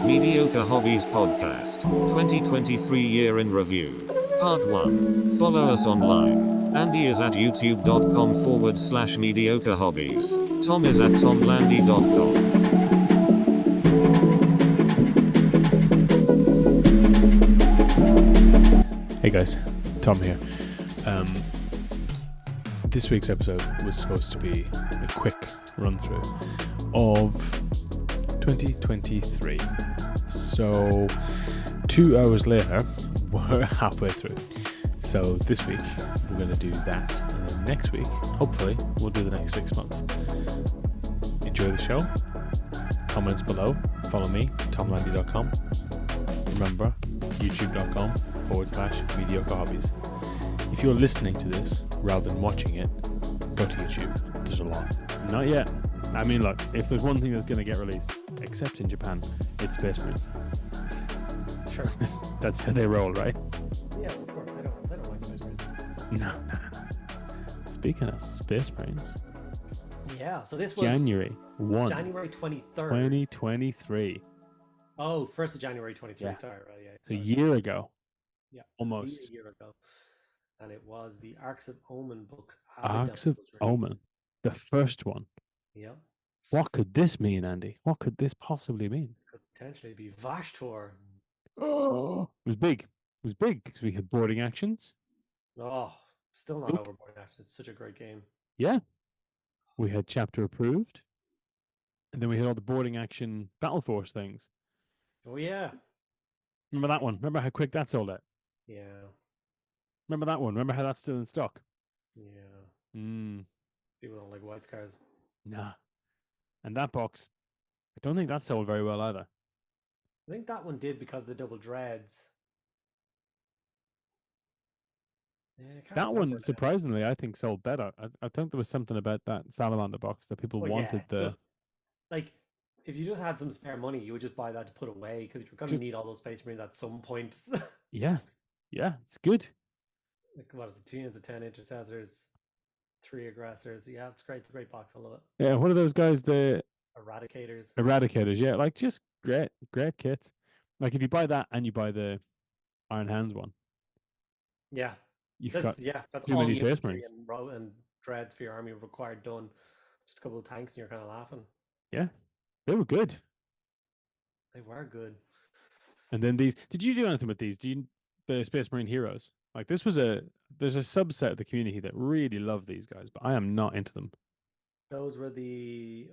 Mediocre Hobbies Podcast, 2023 Year in Review. Part 1. Follow us online. Andy is at youtube.com/mediocre hobbies. Tom is at tomlandy.com. Hey guys, Tom here. This week's episode was supposed to be a quick run through of 2023. So 2 hours later, we're halfway through. So this week we're going to do that, and then next week, hopefully, we'll do the next 6 months. Enjoy the show. Comments below. Follow me, tomlandy.com. Remember, youtube.com/mediocre hobbies. If you're listening to this rather than watching it, go to YouTube. There's a lot. Not yet. I mean, look, if there's one thing that's going to get released, except in Japan, it's Space Marines. Sure. That's how they roll, right? Yeah, of course. They don't like Space Marines. No. Speaking of Space Marines, Yeah, so this was January 1, January 23rd. 2023. Oh, 1st of January 23. Yeah. Sorry, right, yeah. It's a year ago. Yeah. Almost. A year ago. And it was the Arcs of Omen books. Arcs of Omen. The first one. Yep. What could this mean, Andy? What could this possibly mean? This could potentially be Vashtor. Oh, it was big. It was big because we had boarding actions. Oh, still not Look. overboard, actually. It's such a great game. Yeah. We had chapter approved. And then we had all the boarding action Battle Force things. Oh, yeah. Remember that one? Remember how quick that sold out? Yeah. Remember that one? Remember how that's still in stock? Yeah. People don't like white scars. Nah. And that box, I don't think that sold very well either. I think that one did because of the double dreads. Yeah, that one, surprisingly, I think sold better. I think there was something about that Salamander box that people wanted. Just, like, if you just had some spare money, you would just buy that to put away because you're going to need all those Space Marines at some point. Yeah, it's good. Like, what is it? 2 units of 10 intercessors, 3 aggressors. Yeah, it's great. It's a great box. I love it. Yeah, what are those guys? The Eradicators. Yeah, like just great kits. Like if you buy that and you buy the Iron Hands one, yeah, that's all too many the Space Marines and dreads for your army required done. Just a couple of tanks, and you're kind of laughing. Yeah, they were good. They were good. And then these, did you do anything with these? The Space Marine Heroes? Like there's a subset of the community that really love these guys, but I am not into them. Those were the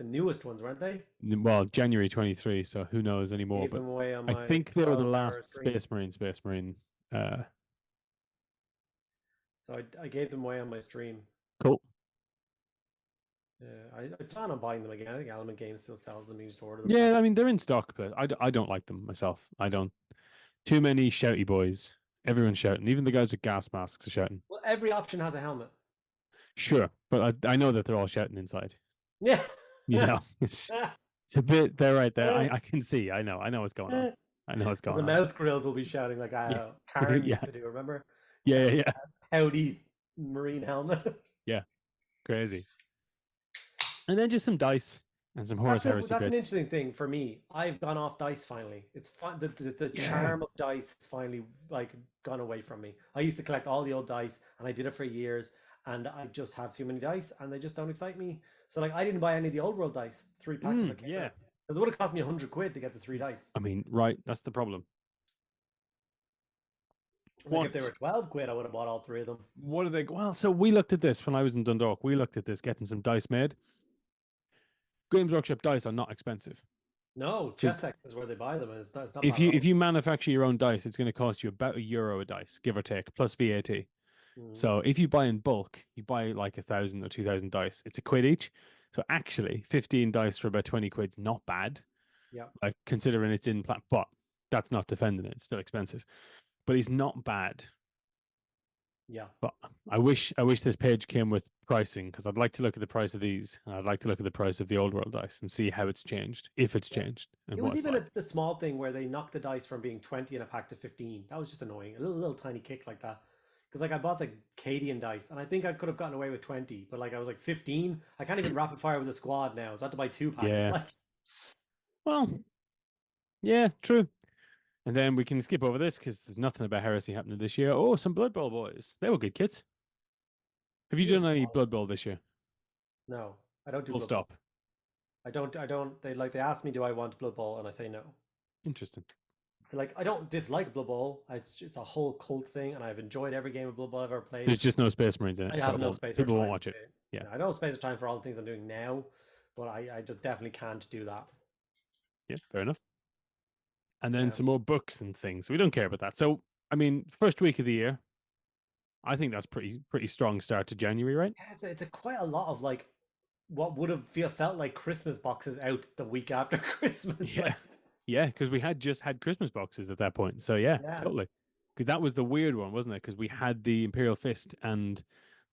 newest ones, weren't they? Well, January 23, so who knows anymore. But I think they were the last Space Marine. So I gave them away on my stream. Cool. I plan on buying them again. I think Element Games still sells them. You just order them. Yeah, I mean they're in stock, but I don't like them myself. I don't. Too many shouty boys. Everyone's shouting. Even the guys with gas masks are shouting. Well, every option has a helmet. Sure, but I know that they're all shouting inside. Yeah. You know, it's a bit. They're right there. I can see. I know what's going on. I know what's going on. The mouth grills will be shouting like Karen used to do. Remember? Yeah. Howdy, Marine helmet. Yeah, crazy. And then just some dice and some Horus Heresy. That's an interesting thing for me. I've gone off dice finally. It's fun. The charm of dice has finally gone away from me. I used to collect all the old dice, and I did it for years. And I just have too many dice, and they just don't excite me. So I didn't buy any of the old world dice 3 packets. Because it would have cost me £100 to get the 3 dice. I mean, right? That's the problem. If they were £12, I would have bought all 3 of them. What are they? Well, so we looked at this when I was in Dundalk. We looked at this, getting some dice made. Games Workshop dice are not expensive. No, Chessex is where they buy them. And it's not. If you manufacture your own dice, it's going to cost you about €1 a dice, give or take, plus VAT. So if you buy in bulk, you buy like 1,000 or 2,000 dice. It's £1 each. So actually, 15 dice for about 20 quid's not bad. Yeah. Like considering it's in but that's not defending it. It's still expensive, but it's not bad. Yeah. But I wish this page came with pricing, because I'd like to look at the price of these, and I'd like to look at the price of the old world dice and see how it's changed, if it's changed. It was even the small thing where they knocked the dice from being 20 in a pack to 15. That was just annoying. A little tiny kick like that. Because I bought the Cadian dice, and I think I could have gotten away with 20, but I was 15. I can't even rapid fire with a squad now, so I had to buy 2 packs. Yeah. Well, Yeah, true. And then we can skip over this because there's nothing about Heresy happening this year. Oh, some Blood Bowl boys. They were good kits. Have you Blood done any Blood balls. Bowl this year? No, I don't do Full Blood Bowl. stop. I don't. I don't. They ask me, do I want Blood Bowl, and I say no. Interesting. They're like, I don't dislike Blood Bowl. It's a whole cult thing, and I've enjoyed every game of Blood Bowl I've ever played. There's just no Space Marines in I it, so have no space or people won't time watch to. it. Yeah. I know space or time for all the things I'm doing now, but I just definitely can't do that. Yeah, fair enough. And then Um, some more books and things. We don't care about that. So, I mean, first week of the year, I think that's pretty strong start to January, right? yeah, it's a quite a lot of like what would have felt like Christmas boxes out the week after Christmas. Yeah. Like, Yeah, because we had just had Christmas boxes at that point. So yeah, yeah, totally. Because that was the weird one, wasn't it? Because we had the Imperial Fist and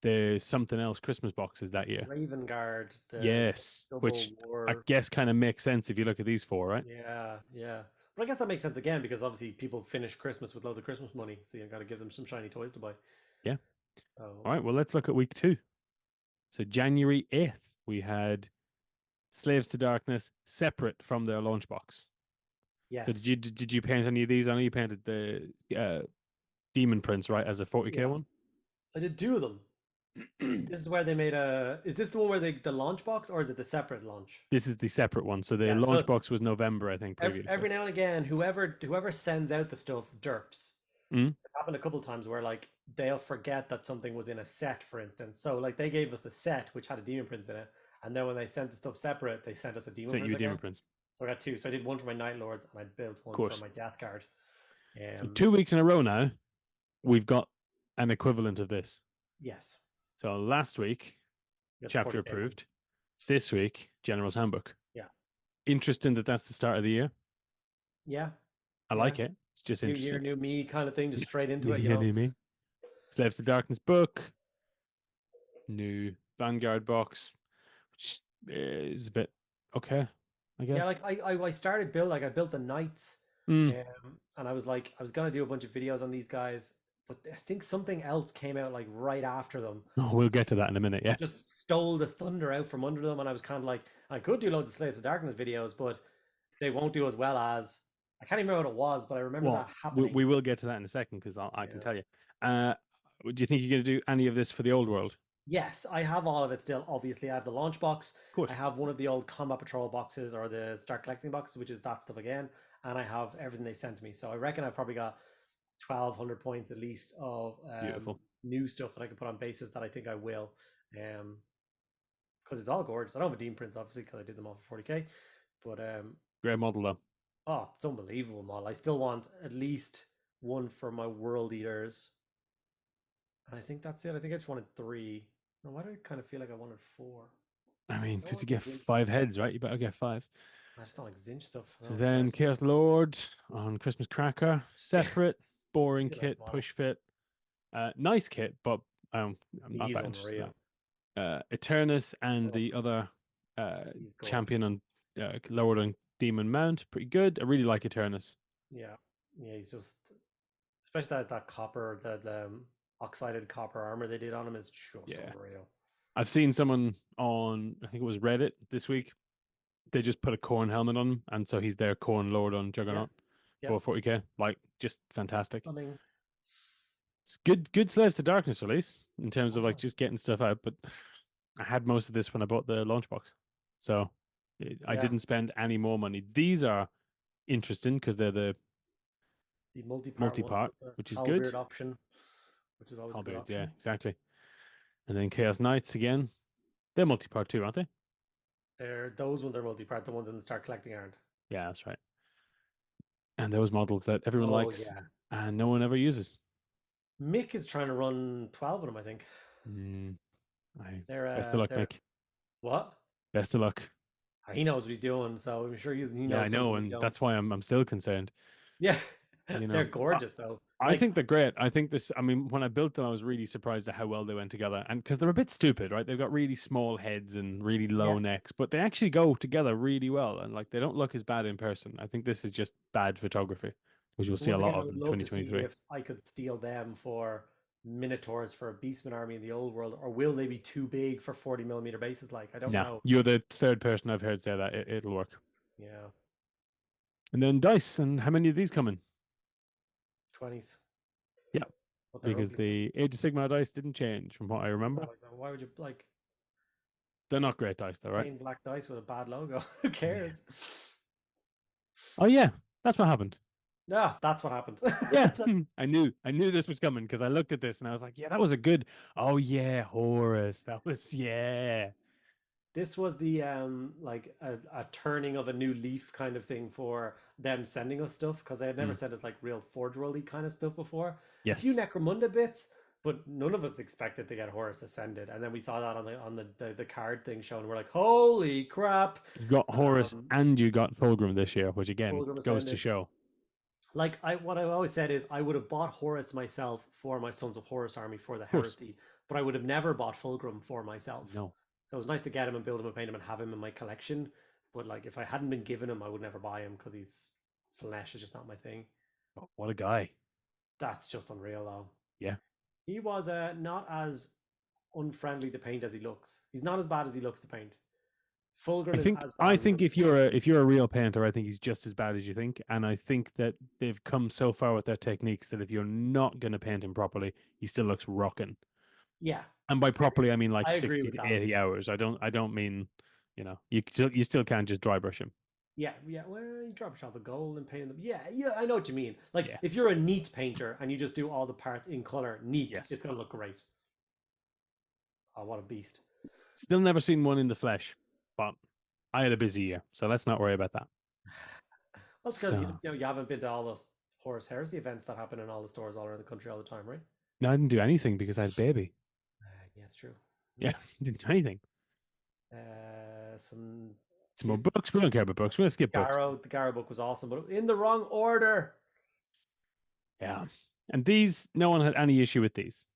the something else Christmas boxes that year. Raven Guard, the Yes, double which I war. guess kind of makes sense if you look at these four, right? Yeah, yeah. But I guess that makes sense again because obviously people finish Christmas with loads of Christmas money, so you got to give them some shiny toys to buy. Yeah. So All right. Well, let's look at week 2. So January 8th, we had Slaves to Darkness separate from their launch box. So yes, did you paint any of these? I know you painted the Demon Prince, right, as a 40k yeah, one. I did two of them. This is where they made a. Is this the one where the launch box, or is it the separate launch? This is the separate one. So the Yeah. launch So box was November, I think, every previously. now and again, whoever sends out the stuff derps. Mm? It's happened a couple of times where like they'll forget that something was in a set, for instance. So like they gave us the set which had a demon prince in it, and then when they sent the stuff separate, they sent us a demon Sent prince you a Demon again. Prince, So I got two. So I did one for my Night Lords, and I built of one for course. my Death Guard. So Um, 2 weeks in a row now, we've got an equivalent of this. yes, So last week, you got the chapter 40K one. approved. This week, General's Handbook. Yeah, Interesting that that's the start of the year. yeah, I yeah. like it. It's just New year, interesting. new me kind of thing, just straight into New it, you year, know. new me. Slaves to Darkness book. New Vanguard box, which is a bit okay, I Yeah, guess. like I started build like I built the knights, Mm. and I was like I was gonna do a bunch of videos on these guys, but I think something else came out like right after them. Oh, we'll get to that in a minute. Yeah. And just stole the thunder out from under them, and I was kind of like I could do loads of Slaves of Darkness videos, but they won't do as well as I can't even remember what it was, but I remember Well, that we, happening. we will get to that in a second because I can Yeah. tell you. Do you think you're going to do any of this for the old world? Yes, I have all of it still. Obviously, I have the launch box. Of I course. have one of the old combat patrol boxes or the start collecting boxes, which is that stuff again, and I have everything they sent me. So I reckon I've probably got 1,200 points at least of Beautiful. new stuff that I can put on bases that I think I will, because it's all gorgeous. I don't have a Dean Prince obviously because I did them all for 40k, but Great model though. oh, it's unbelievable model. I still want at least one for my World Eaters, and I think that's it. I think I just wanted three. No, why do I kind of feel like I wanted four? I mean, I don't because you want get the Zinch 5 stuff. heads, right? You better get 5. I just don't like Zinch stuff. So Oh, then stress. Chaos Lord on Christmas Cracker, separate, boring He's a nice kit, model. push fit, nice kit, but I'm not He's that interested in unreal. that. Eternus and Oh, the other he's gorgeous. champion on lowered on Demon Mount, pretty good. I really like Eternus. Yeah, yeah. He's just, especially that copper, that oxided copper armor they did on him is just Yeah. unreal. I've seen someone on, I think it was Reddit this week. They just put a corn helmet on him, and so he's their corn lord on Juggernaut Yeah. for 40k. Like, just fantastic. I mean, It's good Slaves to Darkness release in terms of like just getting stuff out, but I had most of this when I bought the launch box. So I yeah, didn't spend any more money. These are interesting because they're the the multi-part ones multi-part, with the which is good. halberd option, which is always a good Halberds, yeah, option. exactly. And then Chaos Knights again. They're multi-part too, aren't they? Those ones are multi-part. The ones in the start collecting aren't. Yeah, that's right. And those models that everyone Oh likes yeah. and no one ever uses. Mick is trying to run 12 of them, I think. Mm, best of They're luck, they're Mick. what? Best of luck. He knows what he's doing, so I'm sure he Yeah, I knows know, something we and don't. that's why I'm still concerned. Yeah, You they're know, gorgeous though. I Like, think they're great. I think this. I mean, when I built them, I was really surprised at how well they went together, and because they're a bit stupid, right? They've got really small heads and really low yeah, necks, but they actually go together really well, and like they don't look as bad in person. I think this is just bad photography, which we'll see a once lot again, I of would in love to see 2023. if I could steal them for Minotaurs for a Beastman army in the old world, or will they be too big for 40 millimeter bases? Like, I don't Yeah, know. you're the third person I've heard say that it'll work. Yeah, And then dice. And how many of these come in? 20s. Yeah, But they're because ugly. the Age of Sigmar dice didn't change from what I I remember. like them. Why would you like They're not great dice, though, right? plain black dice with a bad logo? Who Yeah. cares? Oh yeah, that's what happened. Yeah, that's what happened. Yeah, I knew this was coming because I looked at this and I was like, yeah, that was a good. Oh yeah, Horus. That was yeah. This was the like a turning of a new leaf kind of thing for them sending us stuff because they had never Mm, sent us like real Forge Worldy kind of stuff before. A few yes, Necromunda bits, but none of us expected to get Horus Ascended. And then we saw that on the card thing shown. We're like, holy crap! you got Horus Um, and you got Fulgrim this year, which again Fulgrim goes to Ascended. show. Like what I always said is I would have bought Horus myself for my Sons of Horus army for the Of course, Heresy, but I would have never bought Fulgrim for myself. no. So it was nice to get him and build him and paint him and have him in my collection. But like if I hadn't been given him, I would never buy him because he's Slanesh is just not my thing. Oh, what a guy. That's just unreal though. Yeah, He was not as unfriendly to paint as he looks. He's not as bad as he looks to paint. I Fulgrim is think as bad I as he think looks. if you're a real painter, I think he's just as bad as you think, and I think that they've come so far with their techniques that if you're not going to paint him properly, he still looks rocking. Yeah, And by properly, I mean like I agree 60 with to that. 80 hours. I don't mean, you still can't just dry brush him. Yeah, yeah. Well, you drop shot the gold and paint them. Yeah, yeah. I know what you mean. Like Yeah. if you're a neat painter and you just do all the parts in color, neat, Yes. it's gonna look great. Oh, what a beast! Still never seen one in the flesh, but I had a busy year, so let's not worry about that. Well, it's because So you haven't been to all those Horus Heresy events that happen in all the stores all around the country all the time, right? no, I didn't do anything because I had a baby. Yeah, it's true. Yeah, didn't do anything. Some Some more kids. books. We don't care about books. We'll skip books. The Garo book was awesome, but in the wrong order. Yeah. And these, no one had any issue with these.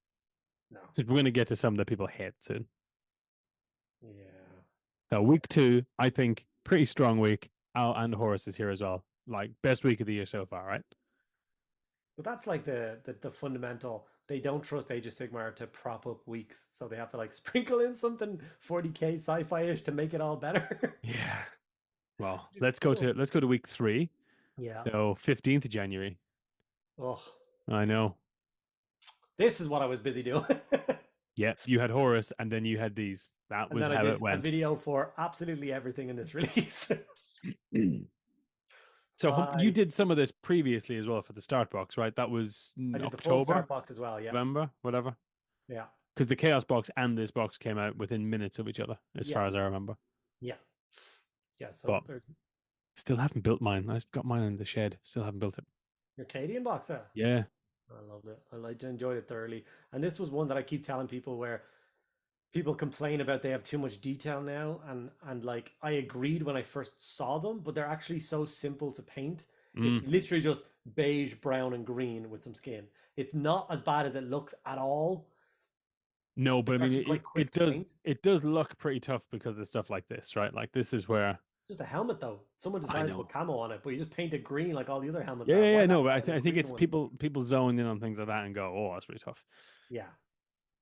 No. Because we're going to get to some that people hate soon. Yeah. So week 2, I think, pretty strong week. Al and Horace is here as well. Like best week of the year so far, right? But that's like the fundamental. They don't trust Age of Sigmar to prop up weeks, so they have to like sprinkle in something 40k sci-fi-ish to make it all better. Yeah. Well, Which is let's go cool. to week 3. Yeah. So 15th of January. Oh, I know. this is what I was busy doing. Yeah, you had Horus and then you had these. That And was then I how did it a went. video for absolutely everything in this release. So you I did some of this previously as well for the start box, right? That was I did the full October, start box as well. Yeah, November, whatever. yeah, Because the Chaos box and this box came out within minutes of each other, as yeah, far as I remember. yeah, yeah. So But there's still haven't built mine. I've got mine in the shed. Still haven't built it. your Cadian box. Yeah. I loved it. I enjoyed it thoroughly. And this was one that I keep telling people where people complain about they have too much detail now, and like I agreed when I first saw them, but they're actually so simple to paint. It's Mm. literally just beige, brown, and green with some skin. It's not as bad as it looks at all. No, but I It's mean, actually it, quite it quick it to does paint. it does look pretty tough because of stuff like this, right? Like this is where Just a helmet though. Someone I decided to know. put camo on it, but you just paint it green like all the other helmets Yeah, are. yeah, Why yeah. not No, but I, get a I think green it's one? people zone in on things like that and go, oh, that's really tough. Yeah.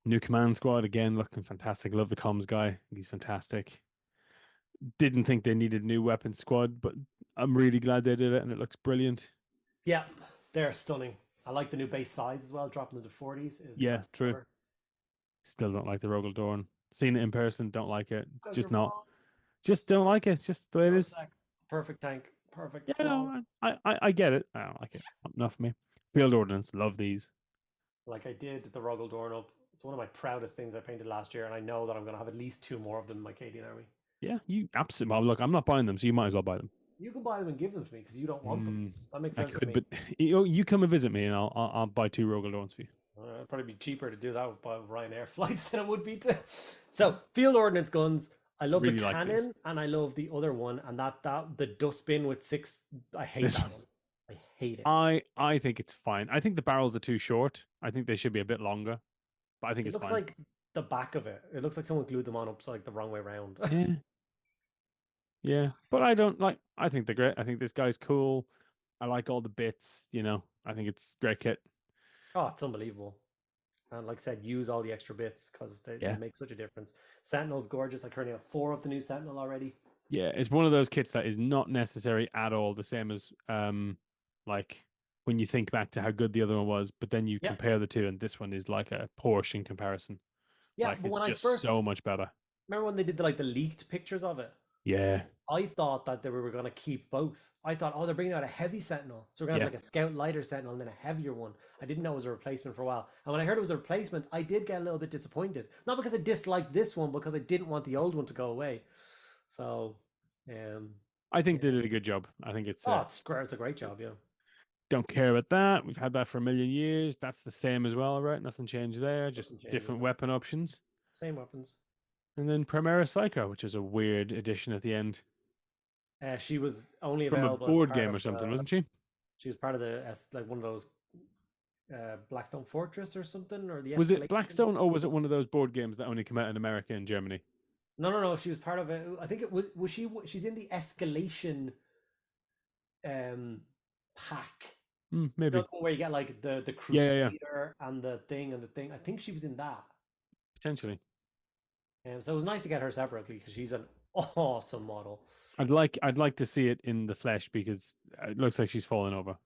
New command squad again, looking fantastic. Love the comms guy. He's fantastic. Didn't think they needed a new weapon squad, but I'm really glad they did it, and it looks brilliant. Yeah. They're stunning. I like the new base size as well. Dropping to the 40s is the Yeah, best true. ever. Still don't like the Rogel Dorn. Seen it in person, don't like it. It's Because just you're not. wrong. Just don't like it. It's just the way it No is. sex. It's a perfect tank. Perfect. Yeah, Flawless. no, I get it. I don't like it. Not enough for me. Field ordnance, love these. Like I did the Rogel Dorn up. It's one of my proudest things I painted last year, and I know that I'm going to have at least 2 more of them in my Cadian army. Yeah, you absolutely. Well, look, I'm not buying them, so you might as well buy them. You can buy them and give them to me because you don't want them. That makes I sense to could, me. but you come and visit me, and I'll buy 2 Rogel Dorns for you. It'd probably be cheaper to do that by Ryanair flights than it would be to. So field ordnance guns. I love Really the like these. cannon, and I love the other one, and that the dustbin with 6. I hate This that one. one. I hate it. I think it's fine. I think the barrels are too short. I think they should be a bit longer, but I think It it's looks fine. like the back of it. It looks like someone glued them on upside the wrong way around. Yeah, yeah. But I don't like. I think they're great. I think this guy's cool. I like all the bits. I think it's great kit. Oh, it's unbelievable. And like I said, use all the extra bits because they Yeah. make such a difference. Sentinel's gorgeous. I currently have 4 of the new Sentinel already. Yeah, it's one of those kits that is not necessary at all, the same as like when you think back to how good the other one was, but then you Yeah, compare the two, and this one is like a Porsche in comparison. yeah. Like But it's when I just first so much better. remember when they did like the leaked pictures of it, Yeah, I thought that they were going to keep both. I thought, oh, they're bringing out a heavy Sentinel, so we're going to yeah. have like a Scout lighter Sentinel and then a heavier one. I didn't know it was a replacement for a while, and when I heard it was a replacement, I did get a little bit disappointed. Not because I disliked this one, because I didn't want the old one to go away. So, um, I think yeah. they did a good job. I think it's Oh, it's great. It's a great job. Yeah, don't care about that. We've had that for a million years. That's the same as well, right? Nothing changed there. Just nothing changes. different No, weapon options. same weapons. And then Primera Psycho, which is a weird addition at the end She was only from a available as board part game or of something, the. wasn't she? She was part of the as like one of those Blackstone Fortress or something, or the Was it Escalation. Blackstone or was it one of those board games that only come out in America and Germany? No, no, no. She was part of it. I think it was. Was she? She's in the Escalation um pack. You know, Maybe. the one where you get like the Yeah, yeah, yeah. Crusader and the thing and the thing. I think she was in that. Potentially. So it was nice to get her separately because she's an awesome model. I'd like to see it in the flesh because it looks like she's falling over.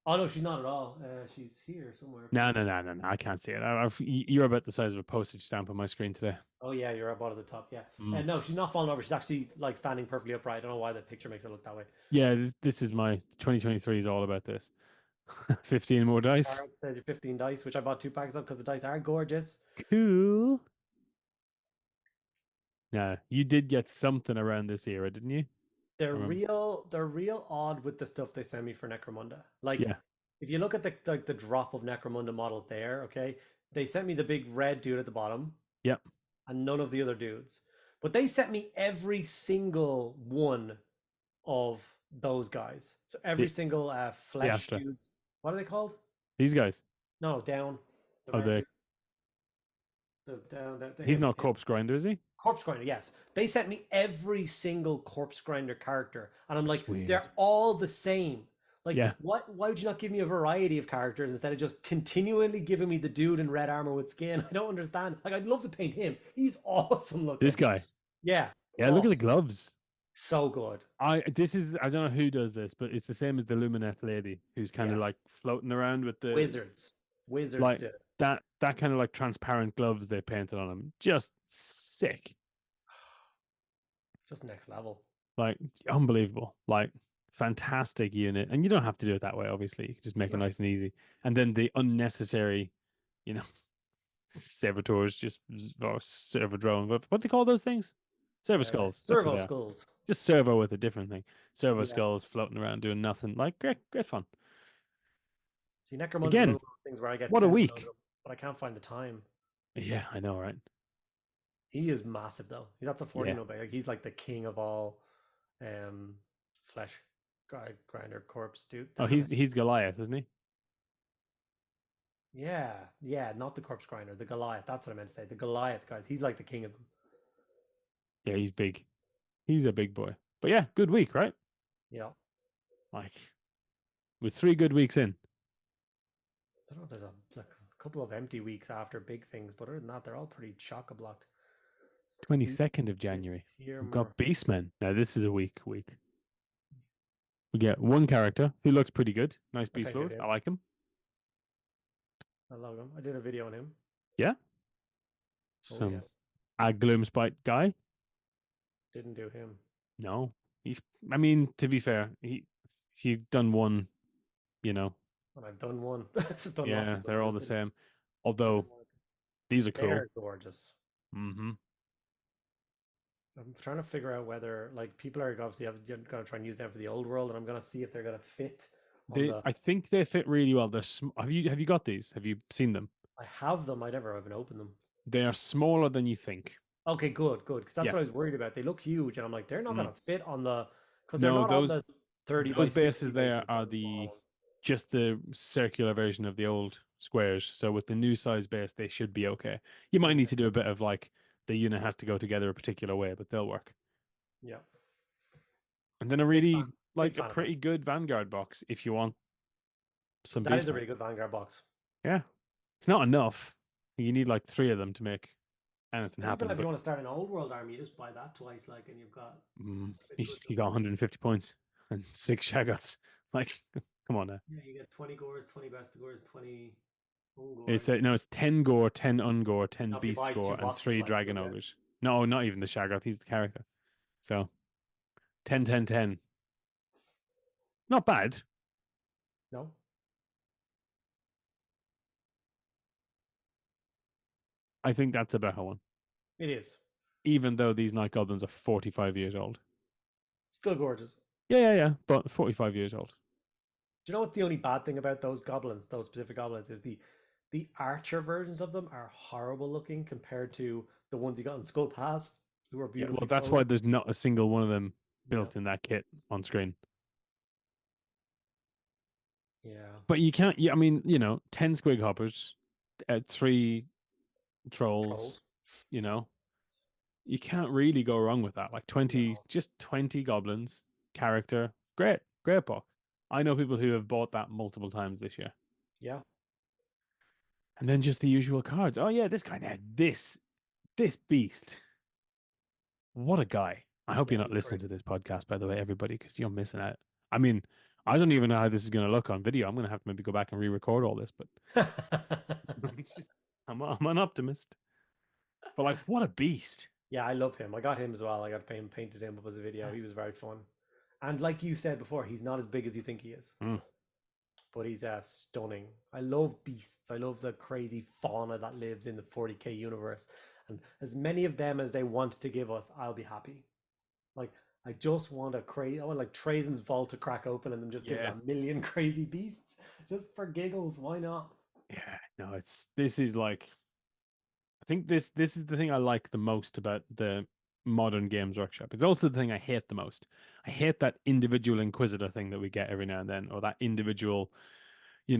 Oh no, she's not at all. She's here somewhere No, probably. no, no, no, no. I can't see it. You're about the size of a postage stamp on my screen today. Oh yeah, you're about at the top. Yeah. Mm. No, she's not falling over. She's actually like standing perfectly upright. I don't know why the picture makes it look that way. Yeah, this is my 2023 is all about this. 15 more dice. Cards, there's your 15 dice, which I bought 2 packs of because the dice are gorgeous. Cool. Yeah, you did get something around this era, didn't you? I remember. They're real odd with the stuff they send me for Necromunda. Like, Yeah. if you look at the drop of Necromunda models there, okay, they sent me the big red dude at the bottom Yep. and none of the other dudes. But they sent me every single one of those guys. So every The single the flesh Astra. dudes. What are they called? These guys. No, down. The Oh, red the dudes. The down. he's Him. not Corpse Grinder, is he? Corpse Grinder, yes. They sent me every single Corpse Grinder character, and I'm That's like, weird. they're all the same. Like, Yeah. what? Why would you not give me a variety of characters instead of just continually giving me the dude in red armor with skin? I don't understand. Like, I'd love to paint him. He's awesome This looking. guy. Yeah. Yeah, look Oh, at the gloves. so good. I don't know who does this, but it's the same as the Lumineth lady who's kind of like Yes. floating around with the Wizards. Wizards like did it. that kind of like transparent gloves they painted on him. Just sick. Just next level. Like unbelievable. Like fantastic unit. And you don't have to do it that way, obviously. You can just make it No. nice and easy. And then the unnecessary, you know, servitors just or server drone. What they call those things? Server skulls. That's what Servo they are. skulls. Just servo with a different thing. Servo Yeah. skulls floating around doing nothing. Like great fun. See, Necromunda is one Again, of those things where I get what a sent a load of week. them, but I can't find the time. Yeah, I know, right? He is massive though. That's a 40 Yeah. no bag. He's like the king of all flesh grinder corpse dude. Oh, Damn it. he's Goliath, isn't he? Yeah, yeah, not the corpse grinder, the Goliath. That's what I meant to say. The Goliath guys. He's like the king of them. Yeah, he's big. He's a big boy. But yeah, good week, right? Yeah. Like with 3 good weeks in. I don't know. There's like a couple of empty weeks after big things, but other than that, they're all pretty chock a block. 22nd of January. We've Tier got Beastmen. Now this is a week. We get one character who looks pretty good. Nice Okay, beast did lord. him. I like him. I love him. I did a video on him. Yeah. Oh yeah, Some a Gloomspite guy. didn't do him. No. He's I mean, to be fair, he's done one, you know. And I've done one. I've done lots Yeah, of them. they're I all just the didn't. same. Although these are cool. They're gorgeous. Mm-hmm. I'm trying to figure out whether like people are obviously going to try and use them for the old world, and I'm going to see if they're going to fit on the. I think they fit really well. Have you got these? Have you seen them? I have them. I never even opened them. They are smaller than you think. Okay, good, good, because that's Yeah. what I was worried about. They look huge, and I'm like, they're not Mm. going to fit on the because they're No, not on those the 30 by those 60 bases there bases. are They're the small ones. just the circular version of the old squares. So with the new size base, they should be okay. You might need Okay, to do a bit of like the unit has to go together a particular way, but they'll work. yeah, And then a big fan, really big like a fan of them. pretty good Vanguard box if you want some That is a beastmen. really good Vanguard box. Yeah. It's not enough. You need like 3 of them to make anything Or even happen. if you But want to start an old world army, you just buy that twice, like, and you've got a bit you, good you chunk got of money. 150 points and 6 Shaggots. Like, come on now. Yeah, you get 20 gores, 20 Bastigores, 20 It's Ungors. no, it's 10 gore, 10 ungore, 10 Now, if you beast buy gore, two and boxes, 3 like, dragon you'll get. ogres. No, not even the Shaggoth. He's the character. So 10, 10, 10. Not bad. No, I think that's a better one. it is. Even though these night goblins are 45 years old. Still gorgeous. Yeah. But 45 years old. Do you know what the only bad thing about those goblins, those specific goblins, is the archer versions of them are horrible looking compared to the ones you got in Skull Pass, who are Yeah, well, beautifully that's why posed. there's not a single one of them Yeah, built in that kit on screen. yeah. But you can't. Yeah, I mean, 10 squig hoppers, 3 trolls. Trolls. You know, you can't really go wrong with that. Like 20, No. just 20 goblins, character, great box. I know people who have bought that multiple times this year. Yeah. And then just the usual cards. Oh yeah, this guy now, this beast. What a guy. I hope you're Yeah, not he's listening great. to this podcast, by the way, everybody, because you're missing out. I mean, I don't even know how this is going to look on video. I'm going to have to maybe go back and re-record all this, but I'm an optimist. But like, what a beast. Yeah, I love him. I got him as well. I got painted him up as a video. He was very fun. And like you said before, he's not as big as you think he is, Mm. but he's stunning. I love beasts. I love the crazy fauna that lives in the 40k universe, and as many of them as they want to give us, I'll be happy. Like, I just want a crazy. I want like Trajan's vault to crack open and then just give us Yeah. a million crazy beasts just for giggles. Why not? Yeah. No, this is like, I think this is the thing I like the most about the modern Games Workshop. It's also the thing I hate the most. I hate that individual Inquisitor thing that we get every now and then, or that individual,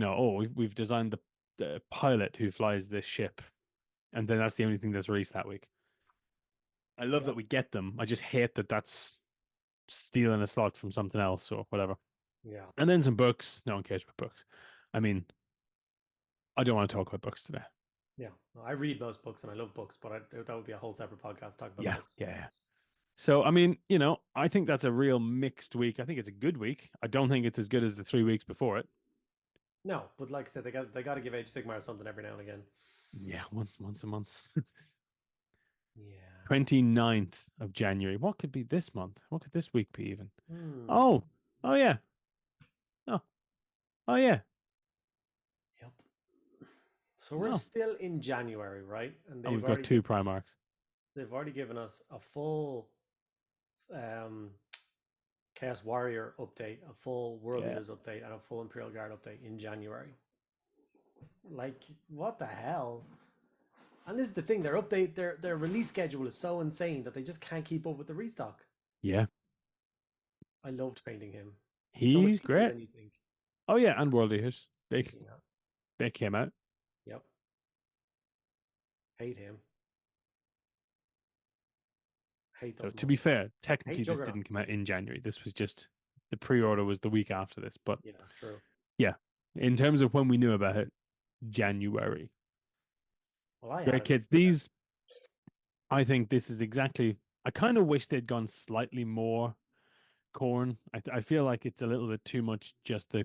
oh, we've designed the pilot who flies this ship, and then that's the only thing that's released that week. I love Yeah, that we get them. I just hate that that's stealing a slot from something else or whatever. yeah, And then some books. No one cares about books. I mean, I don't want to talk about books today. yeah. I read most books and I love books, but that would be a whole separate podcast talk about Yeah, books. yeah. So, I mean, I think that's a real mixed week. I think it's a good week. I don't think it's as good as the 3 weeks before it. No, but like I said, they got to give Age of Sigmar something every now and again. Yeah, once a month. Yeah. 29th of January. What could be this month? What could this week be even? Hmm. Oh, oh yeah. Oh, oh yeah. Yep. So we're Oh, still in January, right? And and we've got 2 Primarchs. they've already given us a full um Chaos Warrior update, a full World Yeah. Leaders update, and a full Imperial Guard update in January. Like, what the hell? And this is the thing, their release schedule is so insane that they just can't keep up with the restock. Yeah. I loved painting him. He's so much He's easier great. than you think. Oh yeah, and World Eaters. They Yeah. they came out. Yep. Hate him. Hate So those to be models. fair, technically Hate this didn't Juggernauts. come out in January. This was just the pre-order was the week after this. But Yeah, true. yeah, in terms of when we knew about it, January. Well, I had Great it. kids. These, I think this is exactly. I kind of wish they'd gone slightly more corn. I feel like it's a little bit too much. Just the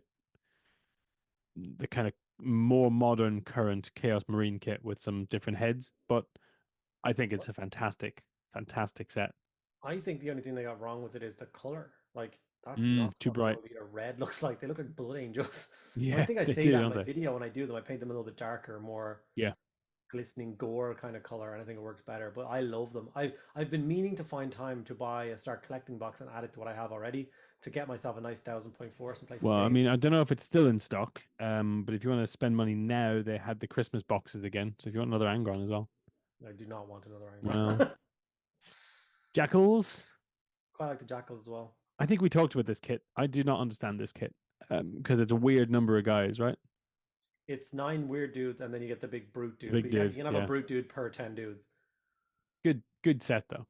kind of more modern current Chaos Marine kit with some different heads. But I think it's a fantastic set. I think the only thing they got wrong with it is the color. Like, that's not Too what bright. Moravia red looks like. They look like blood angels. I Yeah, think I they say do, that in don't my they? video when I do them. I paint them a little bit darker, more Yeah. glistening gore kind of color, and I think it works better. But I love them. I've been meaning to find time to buy a start collecting box and add it to what I have already to get myself a nice 1000 point force and play some Well, I games. mean, I don't know if it's still in stock, but if you want to spend money now, they had the Christmas boxes again. So if you want another Angron as well, I do not want another well, Angron. Jackals. Quite like the Jackals as well. I think we talked about this kit. I do not understand this kit because it's a weird number of guys, right? It's 9 weird dudes, and then you get the big brute The dude. big But you dude, can have a yeah. brute dude per 10 dudes. Good set though.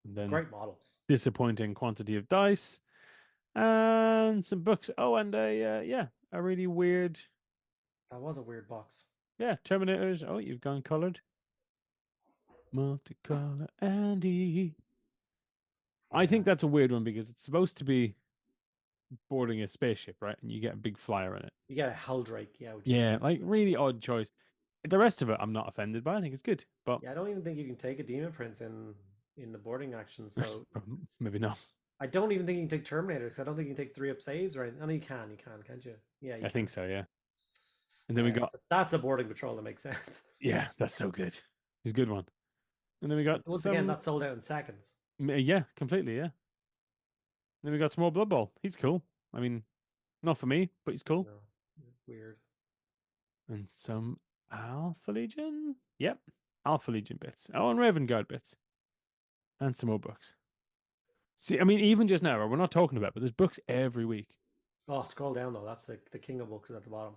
And then Great models. disappointing quantity of dice and some books. Oh, and a really weird, That was a weird box. Terminators. Oh, you've gone colored. Multicolor Andy. I Yeah. think that's a weird one because it's supposed to be boarding a spaceship, right? And you get a big flyer in it. You get a Helldrake, yeah, which is Yeah, like useless. really odd choice. The rest of it, I'm not offended by. I think it's good, but Yeah, I don't even think you can take a Demon Prince in the boarding action. So maybe not. I don't even think you can take Terminators. I don't think you can take 3-up saves or anything. I know you can, can't you? Yeah, you I can. think so, yeah. And then we got, That's a boarding patrol that makes sense. yeah, that's so good. It's a good one. And then we got But once again, some, that's sold out in seconds. yeah, completely, yeah. Then we got some more Blood Bowl. He's cool. I mean, not for me, but he's cool. No, it's weird. And some Alpha Legion. Yep, Alpha Legion bits. Oh, and Raven Guard bits. And some more books. See, I mean, even just now, we're not talking about, but there's books every week. Oh, scroll down though. That's the King of Books is at the bottom.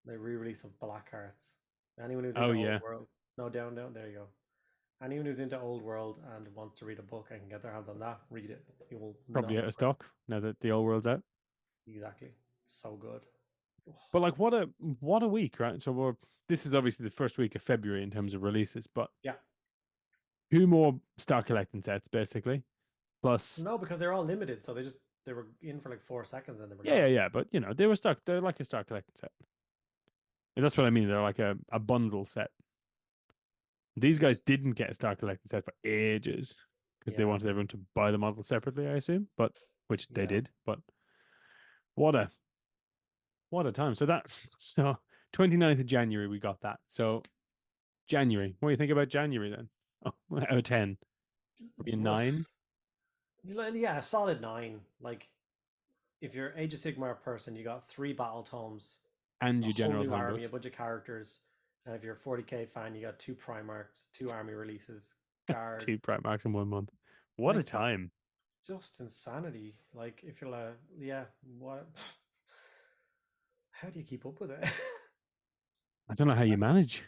The re-release of Black Hearts. Anyone who's Oh, into yeah. Old World, no, down. There you go. Anyone who's into Old World and wants to read a book and can get their hands on that, read it. You will Probably not out of regret stock now that the old world's out. it. Exactly. So good. But like, what a week, right? So this is obviously the first week of February in terms of releases, but Yeah. 2 more star collecting sets basically. Plus, No, because they're all limited, so they were in for like 4 seconds and they were yeah, gone. but they were stuck. They're like a star collecting set. And that's what I mean. They're like a bundle set. These guys didn't get a star collecting set for ages because they Yeah. wanted everyone to buy the model separately, I assume. But which they Yeah. did. But what a time. So that's 29th of January we got that. So January. What do you think about January then? Oh, out of 10. Maybe a 9. Yeah, a solid 9. Like if you're Age of Sigmar person, you got 3 battle tomes, And a your whole General's new army, a Handbook. bunch of characters. And if you're a 40k fan, you got 2 Primarchs, 2 army releases, guard. 2 Primarchs in 1 month. What a Like time. just insanity. Like if you're like, yeah, what? How do you keep up with it? I don't know how you manage.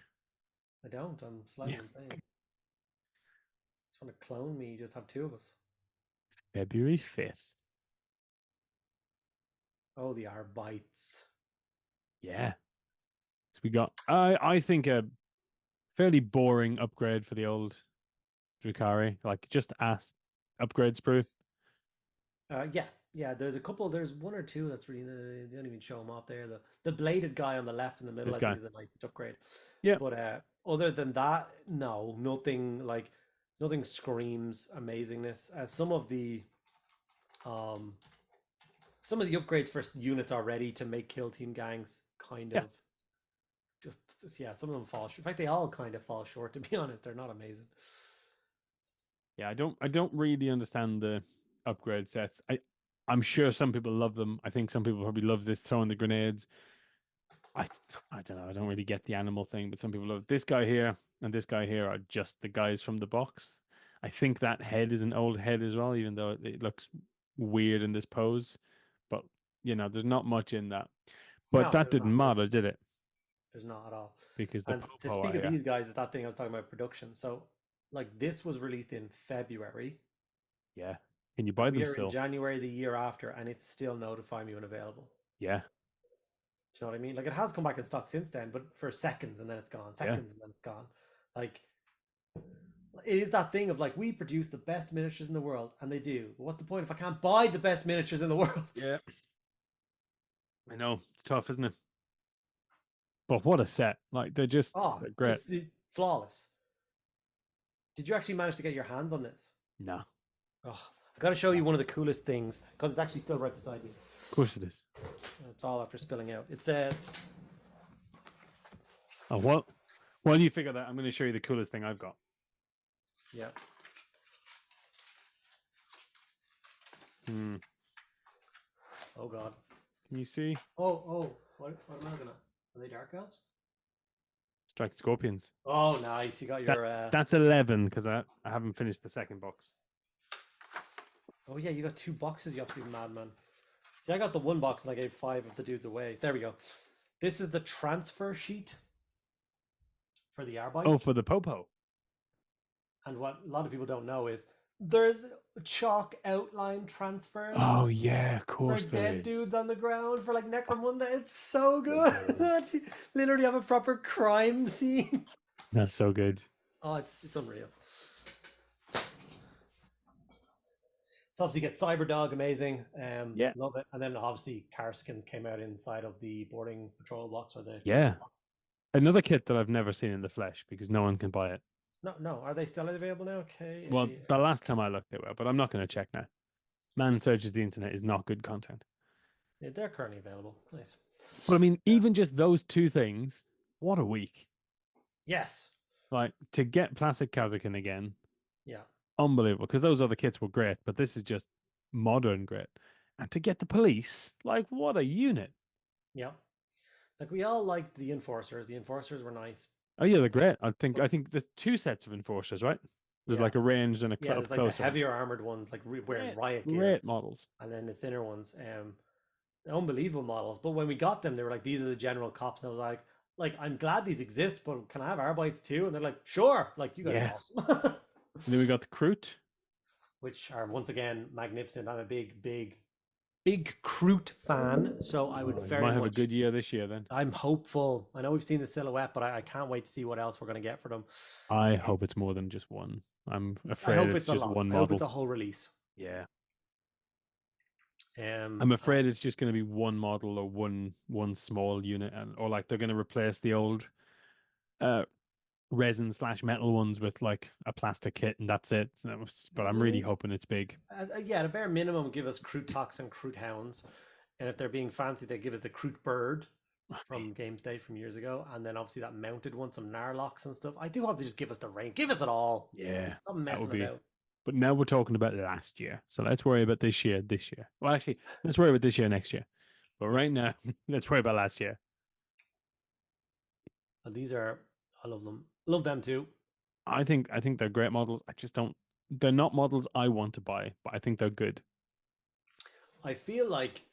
I don't. I'm slightly Yeah. insane. Just want to clone me. Just have 2 of us. February 5th. Oh, the Arbites. Yeah. So we got, I think, a fairly boring upgrade for the old Drukhari. Like, just ask upgrade sprue. Yeah. There's a couple. There's 1 or 2 that's really they don't even show them off there. The bladed guy on the left in the middle, This I guy. think, is a nice upgrade. Yeah. But other than that, no, nothing screams amazingness. Um, some of the upgrades for units already to make kill team gangs kind Yeah. of just yeah, some of them fall short. In fact, they all kind of fall short. To be honest, they're not amazing. Yeah, I don't really understand the upgrade sets. I'm sure some people love them. I think some people probably love this throwing the grenades. I don't know. I don't really get the animal thing, but some people love this guy here and this guy here are just the guys from the box. I think that head is an old head as well, even though it looks weird in this pose. But there's not much in that. But No, that there's didn't not. matter, did it? There's not at all. Because the And to Popo are speak of here. these guys, is that thing I was talking about production. So, like, this was released in February. Yeah. Can you And buy we them are in still? January the year after, and it's still notifying me when available. Yeah. Do you know what I mean? Like, it has come back in stock since then, but for seconds and then it's gone. Seconds and then it's gone. Like, it is that thing of like, we produce the best miniatures in the world, and they do. But what's the point if I can't buy the best miniatures in the world? Yeah. I know. It's tough, isn't it? But what a set. Like, they're they're great. Just flawless. Did you actually manage to get your hands on this? No. Oh, I got to show you one of the coolest things because it's actually still right beside me. Of course it is. It's all after spilling out. It's a. Oh, what? While you figure that, I'm going to show you the coolest thing I've got. Yeah. Oh God. Can you see? Oh. What am I looking at? Are they dark elves? Strike Scorpions. Oh, nice. You got your. That's 11 because I haven't finished the second box. Oh yeah, you got 2 boxes. You absolute madman. See, I got the 1 box and I gave 5 of the dudes away. There we go. This is the transfer sheet for the Arbite. Oh, for the Popo. And what a lot of people don't know is there's chalk outline transfers. Oh yeah, of course for there dead is. dudes on the ground for like Necromunda. It's so good. Literally have a proper crime scene. That's so good. Oh, it's unreal. So obviously get Cyberdog, amazing. Yeah. Love it. And then obviously car skins came out inside of the boarding patrol box or the Yeah. Another kit that I've never seen in the flesh because no one can buy it. no. Are they still available now? Okay. Well, the last time I looked, they were, but I'm not going to check now. Man searches the internet is not good content. Yeah, they're currently available. Nice. But I mean, even just those two things, what a week. Yes. Like, to get Plastic Kazakhin again, Yeah. unbelievable. Because those other kits were great, but this is just modern great. And to get the police, like, what a unit. Yeah. Like we all liked the enforcers. The enforcers were nice. Oh yeah, they're great. I think there's two sets of enforcers, right? There's Yeah. like a ranged and a Yeah, up there's like close the one. heavier armored ones, like wearing Great, riot gear, great models. and then the thinner ones. Unbelievable models. But when we got them, they were like, "These are the general cops," and I was like, I'm glad these exist, but can I have Arbites too? And they're like, "Sure." Like, you guys Yeah. are awesome. And then we got the Kroot. Which are once again magnificent. I'm a big Kroot fan, so I would You very might have a much. good year this year then. I'm hopeful. I know we've seen the silhouette, but I can't wait to see what else we're going to get for them. I hope it's more than just one. I'm I afraid hope it's it's a just lot. one I hope it's model. a whole release. Yeah. I'm I'm afraid it's just going to be one model or one small unit, or like they're going to replace the old uh resin/metal ones with like a plastic kit, and that's it. But I'm really hoping it's big. Yeah, at a bare minimum, give us Kroot Tox and Kroot Hounds, and if they're being fancy, they give us the Kroot Bird from Game State from years ago, and then obviously that mounted one, some Narlocks and stuff. I do hope they just give us the range, give us it all. Yeah, Stop that messing would be. about. But now we're talking about last year, so let's worry about this year. This year. Well, actually, let's worry about this year next year. But Yeah. right now, let's worry about last year. And these are, I love them. Love them too. I think they're great models. I just don't. They're not models I want to buy, but I think they're good. I feel like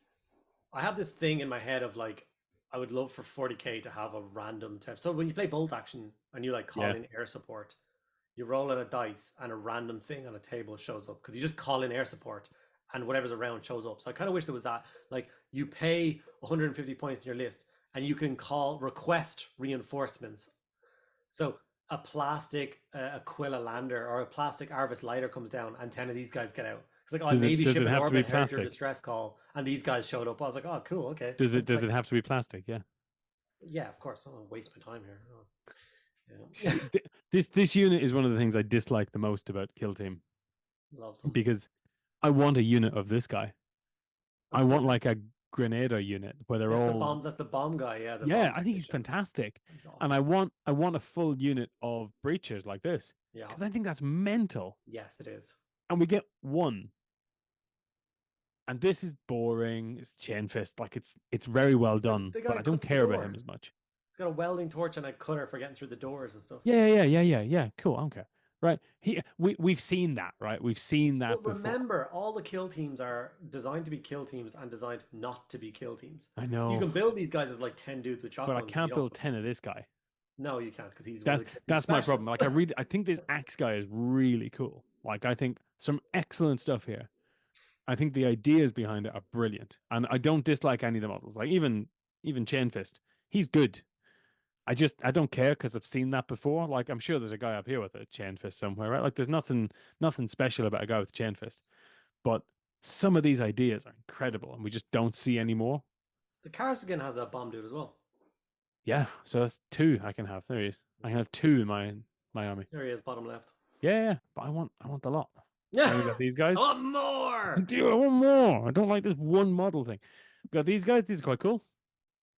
I have this thing in my head of like, I would love for 40k to have a random type. So when you play bolt action and you like call Yeah. in air support, you roll in a dice and a random thing on a table shows up because you just call in air support and whatever's around shows up. So I kind of wish there was that. Like you pay 150 points in your list and you can request reinforcements. So a plastic Aquila lander or a plastic Arvis lighter comes down and 10 of these guys get out. It's like, oh, Does maybe it ship an have to be orbit, heard your plastic? distress call, and these guys showed up. I was like, oh, cool, okay. Does it It's like, have to be plastic? Yeah. yeah, of course. I don't want to waste my time here. Oh, See, this unit is one of the things I dislike the most about Kill Team love them. because I want a unit of this guy. I That's want the- like a Grenadier unit where they're that's the all. bomb. That's the bomb guy. Yeah. The Yeah, bomb I think he's technician. fantastic, He's awesome. and I want a full unit of breachers like this Yeah. because I think that's mental. Yes, it is. And we get one, and this is boring. It's chain fist, like it's very well done, the guy but I don't cuts the care about door. him as much. He's got a welding torch and a cutter for getting through the doors and stuff. Yeah. Cool. I don't care. Right. We've seen that, right? We've seen that But before. remember, all the kill teams are designed to be kill teams and designed not to be kill teams. I So know. you can build these guys as like 10 dudes with shotguns. But I can't build 10 of this guy. No, you can't because he's one of the That's my problem. specialists. Like I think this axe guy is really cool. Like I think some excellent stuff here. I think the ideas behind it are brilliant. And I don't dislike any of the models. Like even Chain Fist, he's good. I don't care because I've seen that before. Like I'm sure there's a guy up here with a chain fist somewhere, right? Like there's nothing special about a guy with a chain fist. But some of these ideas are incredible and we just don't see anymore. The Karsigan has a bomb dude as well. Yeah, so that's two I can have. There he is. I can have two in my army. There he is, bottom left. Yeah, but I want the lot. And we got these guys. I want more. Dude, I want more. I don't like this one model thing. We got these guys. These are quite cool.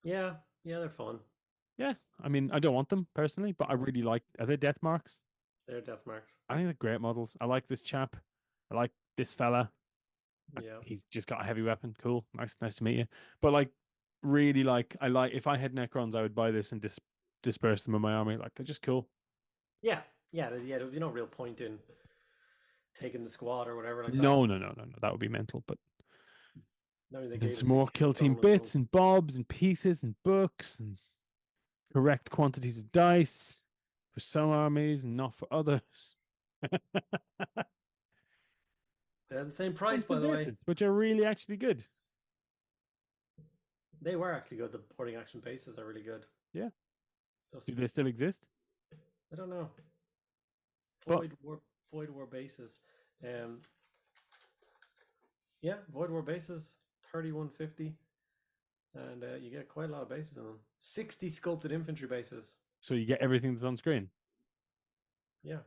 Yeah, they're fun. Yeah, I mean, I don't want them personally, but I really like. Are they death marks? They're death marks. I think they're great models. I like this chap. I like this fella. Yeah. He's just got a heavy weapon. Cool. Nice to meet you. But like, really like, if I had Necrons, I would buy this and disperse them in my army. Like, they're just cool. Yeah. There'd be no real point in taking the squad or whatever. Like No. That would be mental. But and some more kill team bits and bobs and pieces and books and correct quantities of dice for some armies and not for others. They're the same price, by the way. Which are really actually good. They were actually good. The porting action bases are really good. Yeah. Do they still exist? I don't know. But Void War bases. Um, yeah, Void War bases, 3150, and you get quite a lot of bases in them. 60 sculpted infantry bases. so you get everything that's on screen. Yeah,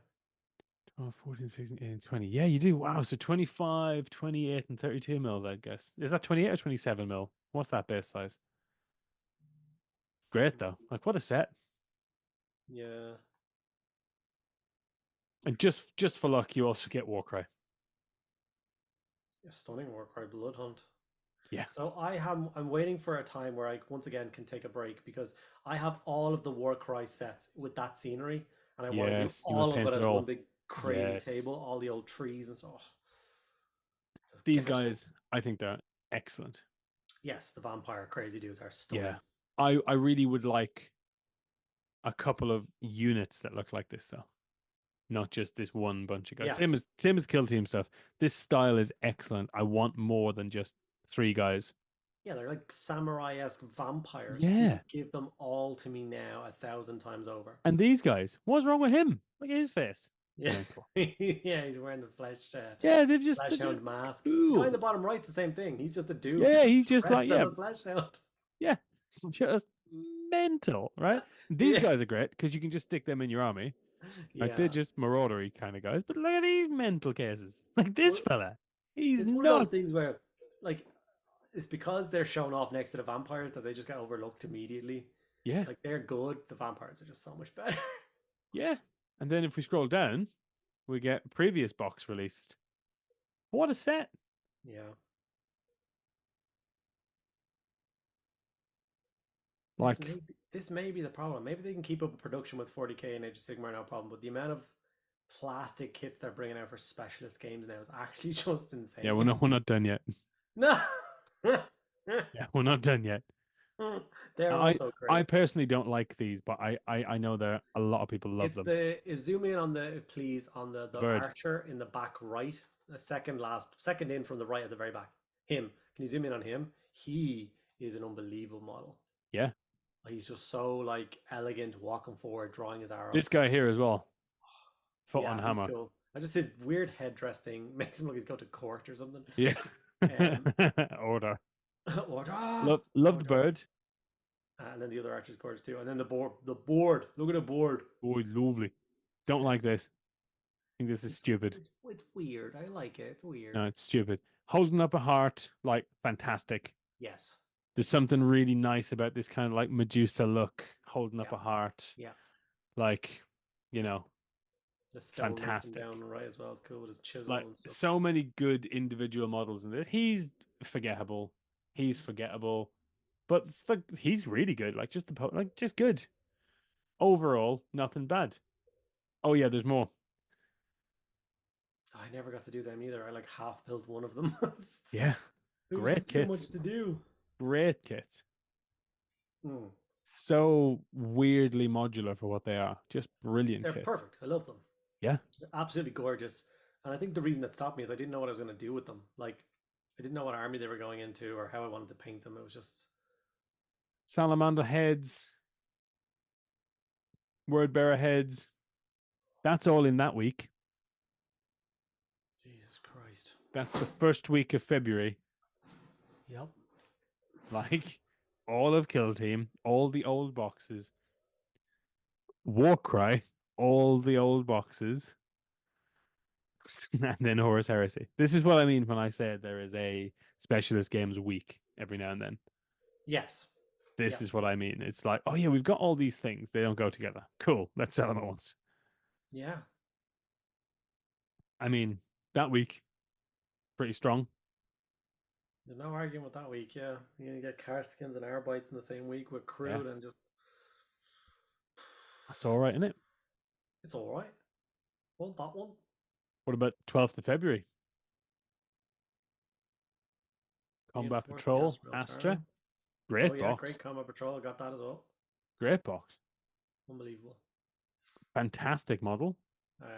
12, 14, 16, 18, 20. Yeah, you do. Wow. So 25, 28, and 32 mil, I guess. Is that 28 or 27 mil? What's that base size? Great, though. Like, what a set. yeah. And just for luck, you also get Warcry. A stunning Warcry Blood Hunt. Yeah. So I'm waiting for a time where I once again can take a break because I have all of the Warcry sets with that scenery, and I want to do Yes, you want all to of paint it it as one all. big crazy Yes. table, all the old trees and so. Just These give it to me. guys, I think they're excellent. Yes, the vampire crazy dudes are Yeah. stunning. I really would like a couple of units that look like this, though. Not just this one bunch of guys. Yeah, Same as Kill Team stuff. This style is excellent. I want more than just three guys. yeah, they're like samurai-esque vampires. Yeah. Please give them all to me now, 1,000 times over. And these guys, what's wrong with him? Look at his face. Yeah, Mental. yeah, he's wearing the Yeah, they're flesh hound just mask. The guy in cool. the bottom right's the same thing. He's just a dude Yeah, he's just like, dressed as yeah, a flesh hound. yeah, just mental, right? These Yeah, guys are great because you can just stick them in your army. Like they're yeah. just maraudery kind of guys. But look at these mental cases. Like this Well, fella, he's it's one of those nuts. things where, like, it's because they're shown off next to the vampires that they just get overlooked immediately. Yeah, Like they're good. The vampires are just so much better. yeah. And then if we scroll down, we get previous box released. What a set! Yeah. This Like, may be, this may be the problem. Maybe they can keep up a production with 40k and Age of Sigmar, no problem. But the amount of plastic kits they're bringing out for specialist games now is actually just insane. yeah, we're not done yet. No, Yeah, we're not done yet. they're I also I great. personally don't like these, but I know there a lot of people love It's them. the zoom in on the please on The the bird. archer in the back right, the second in from the right at the very back. Him. Can you zoom in on him? He is an unbelievable model. Yeah, He's just so like elegant, walking forward, drawing his arrow. this guy here as well. Foot on Yeah, he's hammer. cool. I just his weird headdress thing makes him look like he's going to court or something. Yeah. Um, Order. order, Love the order. bird. And then the other archer's gorgeous too. And then the board. Look at the board. Oh, lovely. Don't like this. I think this is stupid. It's weird. I like it. It's weird. No, it's stupid. Holding up a heart, like fantastic. Yes. There's something really nice about this kind of like Medusa look, holding up Yeah. a heart. Yeah. Like, you know, The stone makes him fantastic. down right as well. It's cool with his chisel Like and stuff. so many good individual models in this. He's forgettable. He's forgettable. But it's like he's really good. Like just like just good. Overall, nothing bad. Oh yeah, there's more. I never got to do them either. I like half built one of them. Yeah. It was Great just too much kits. to do. Great kits. Hmm. So weirdly modular for what they are. Just brilliant They're kits. perfect. I love them. Yeah. They're absolutely gorgeous. And I think the reason that stopped me is I didn't know what I was going to do with them. Like, I didn't know what army they were going into or how I wanted to paint them. It was just, Salamander heads. Word bearer heads. That's all in that week. Jesus Christ. That's the first week of February. Yep. Like all of Kill Team, all the old boxes. Warcry, all the old boxes. And then Horus Heresy. This is what I mean when I say there is a specialist games week every now and then. Yes. This Yeah. is what I mean. It's like, oh yeah, we've got all these things. They don't go together. Cool. Let's sell them at once. Yeah. I mean, that week, pretty strong. There's no arguing with that week. Yeah. You're going to get Karskins and Arbites in the same week with Crude and just, That's all right, isn't it? it's all right. Want that one? What about 12th of February? Combat Reinforced Patrol, Chaos from Astra. Eltara. Great Oh, yeah. box. Great Combat Patrol. I got that as well. Great box. Unbelievable. Fantastic model.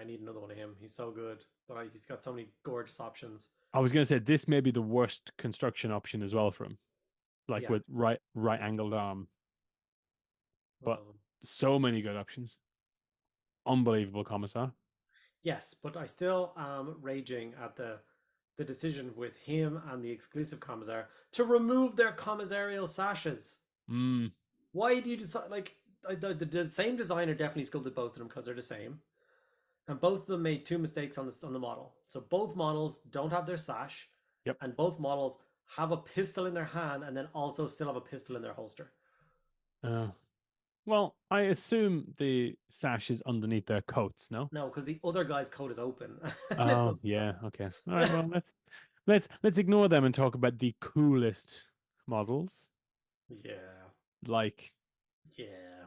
I need another one of him. He's so good. But he's got so many gorgeous options. I was going to say this may be the worst construction option as well for him. Like Yeah. with right angled arm. But Um, so many good options. unbelievable commissar. Yes, but I still am raging at the decision with him and the exclusive commissar to remove their commissarial sashes. Mm, Why do you decide? Like the same designer definitely sculpted both of them because they're the same, and both of them made two mistakes on the model. So both models don't have their sash, yep. and both models have a pistol in their hand and then also still have a pistol in their holster. Uh, well, I assume the sash is underneath their coats, no? No, because the other guy's coat is open and it Oh, doesn't. yeah, okay. All right, well, let's ignore them and talk about the coolest models, Yeah, like yeah.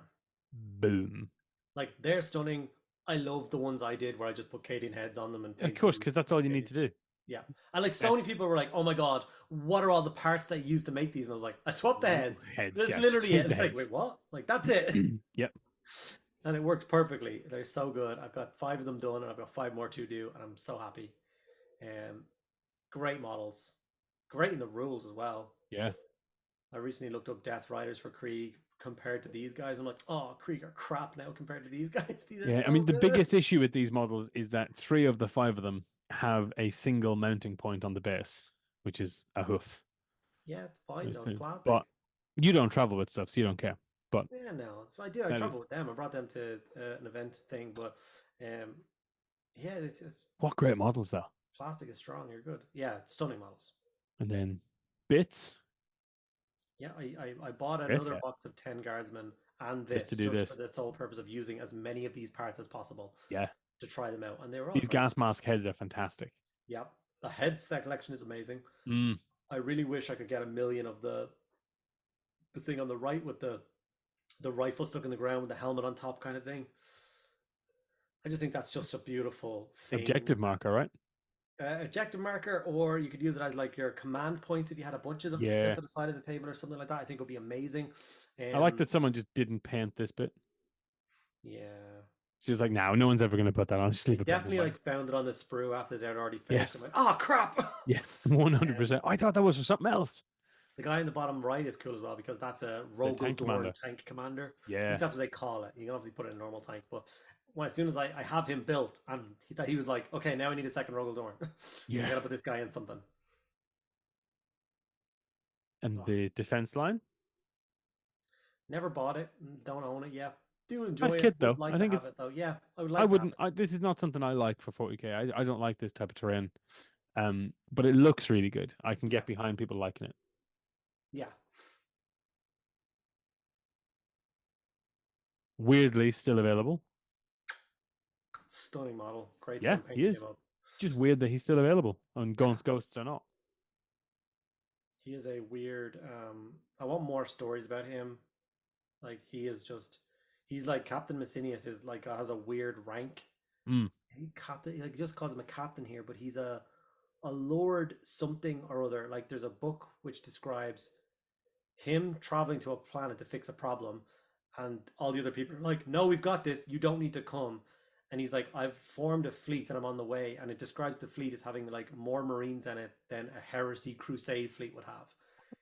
boom. Like they're stunning. I love the ones I did where I just put Cadian heads on them and Of painted course, them. because that's all you need to do. Yeah. And like so Best many people were like, "Oh my god, what are all the parts that you used to make these?" And I was like, "I swapped the heads. heads, That's yeah, just literally it." change the It's like, heads. wait, what? Like that's it. Yep. And it worked perfectly. They're so good. I've got 5 of them done, and I've got 5 more to do, and I'm so happy. Great models, great in the rules as well. Yeah. I recently looked up Death Riders for Krieg compared to these guys. I'm like, oh, Krieg are crap now compared to these guys. These are Yeah, I so mean, the good. biggest issue with these models is that 3 of the 5 of them have a single mounting point on the base, which is a hoof. Yeah, it's fine though. It's But plastic. you don't travel with stuff, so you don't care. But Yeah, no. So I did. I that is, traveled with them. I brought them to an event thing, but um, yeah, it's just what great models, though. plastic is strong. You're good. Yeah, stunning models. And then bits, Yeah, I bought great another set, box of 10 guardsmen and just to this do just for this. the sole purpose of using as many of these parts as possible Yeah, to try them out. And they were all these great. gas mask heads are fantastic. Yeah, the head set collection is amazing. Mm, I really wish I could get a million of the thing on the right with the rifle stuck in the ground with the helmet on top kind of thing. I just think that's just a beautiful thing. objective marker, right? Objective marker, or you could use it as like your command points if you had a bunch of them set Yeah. to the side of the table or something like that. I think would be amazing. I like Um, that someone just didn't paint this bit. yeah, She's like, no one's ever going to put that on. Just they leave it black and definitely white. like found it on the sprue after they'd already Yeah. finished. I'm like, oh crap! Yeah. 100%. um, I thought that was for something else. the guy in the bottom right is cool as well because that's a The Rogel tank Dorn commander. tank commander. At Yeah. least that's what they call it. You can obviously put it in a normal tank, but as soon as I have him built, and he was like, okay, now I need a second Rogel Dorn. I Yeah. gotta put this guy in something. And Oh, the defense line. never bought it, don't own it yet. Do enjoy Nice it. kit, Would though. like I to think have it's. it though. Yeah, I would I like to have wouldn't. it. This is not something I like for 40k. I don't like this type of terrain. But it looks really good. I can Yeah, get behind people liking it. yeah. Weirdly, still available. Stunning model. Great Yeah, fun he painting him is. up. Just weird that he's still available on Yeah, Ghosts or not. he is a weird. I want more stories about him. Like he is just. He's like Captain Messinius is like has a weird rank. Mm, He captain like just calls him a captain here, but he's a lord something or other. Like there's a book which describes him traveling to a planet to fix a problem, and all the other people are like, "No, we've got this. You don't need to come." And he's like, "I've formed a fleet and I'm on the way." And it describes the fleet as having like more Marines in it than a Heresy Crusade fleet would have.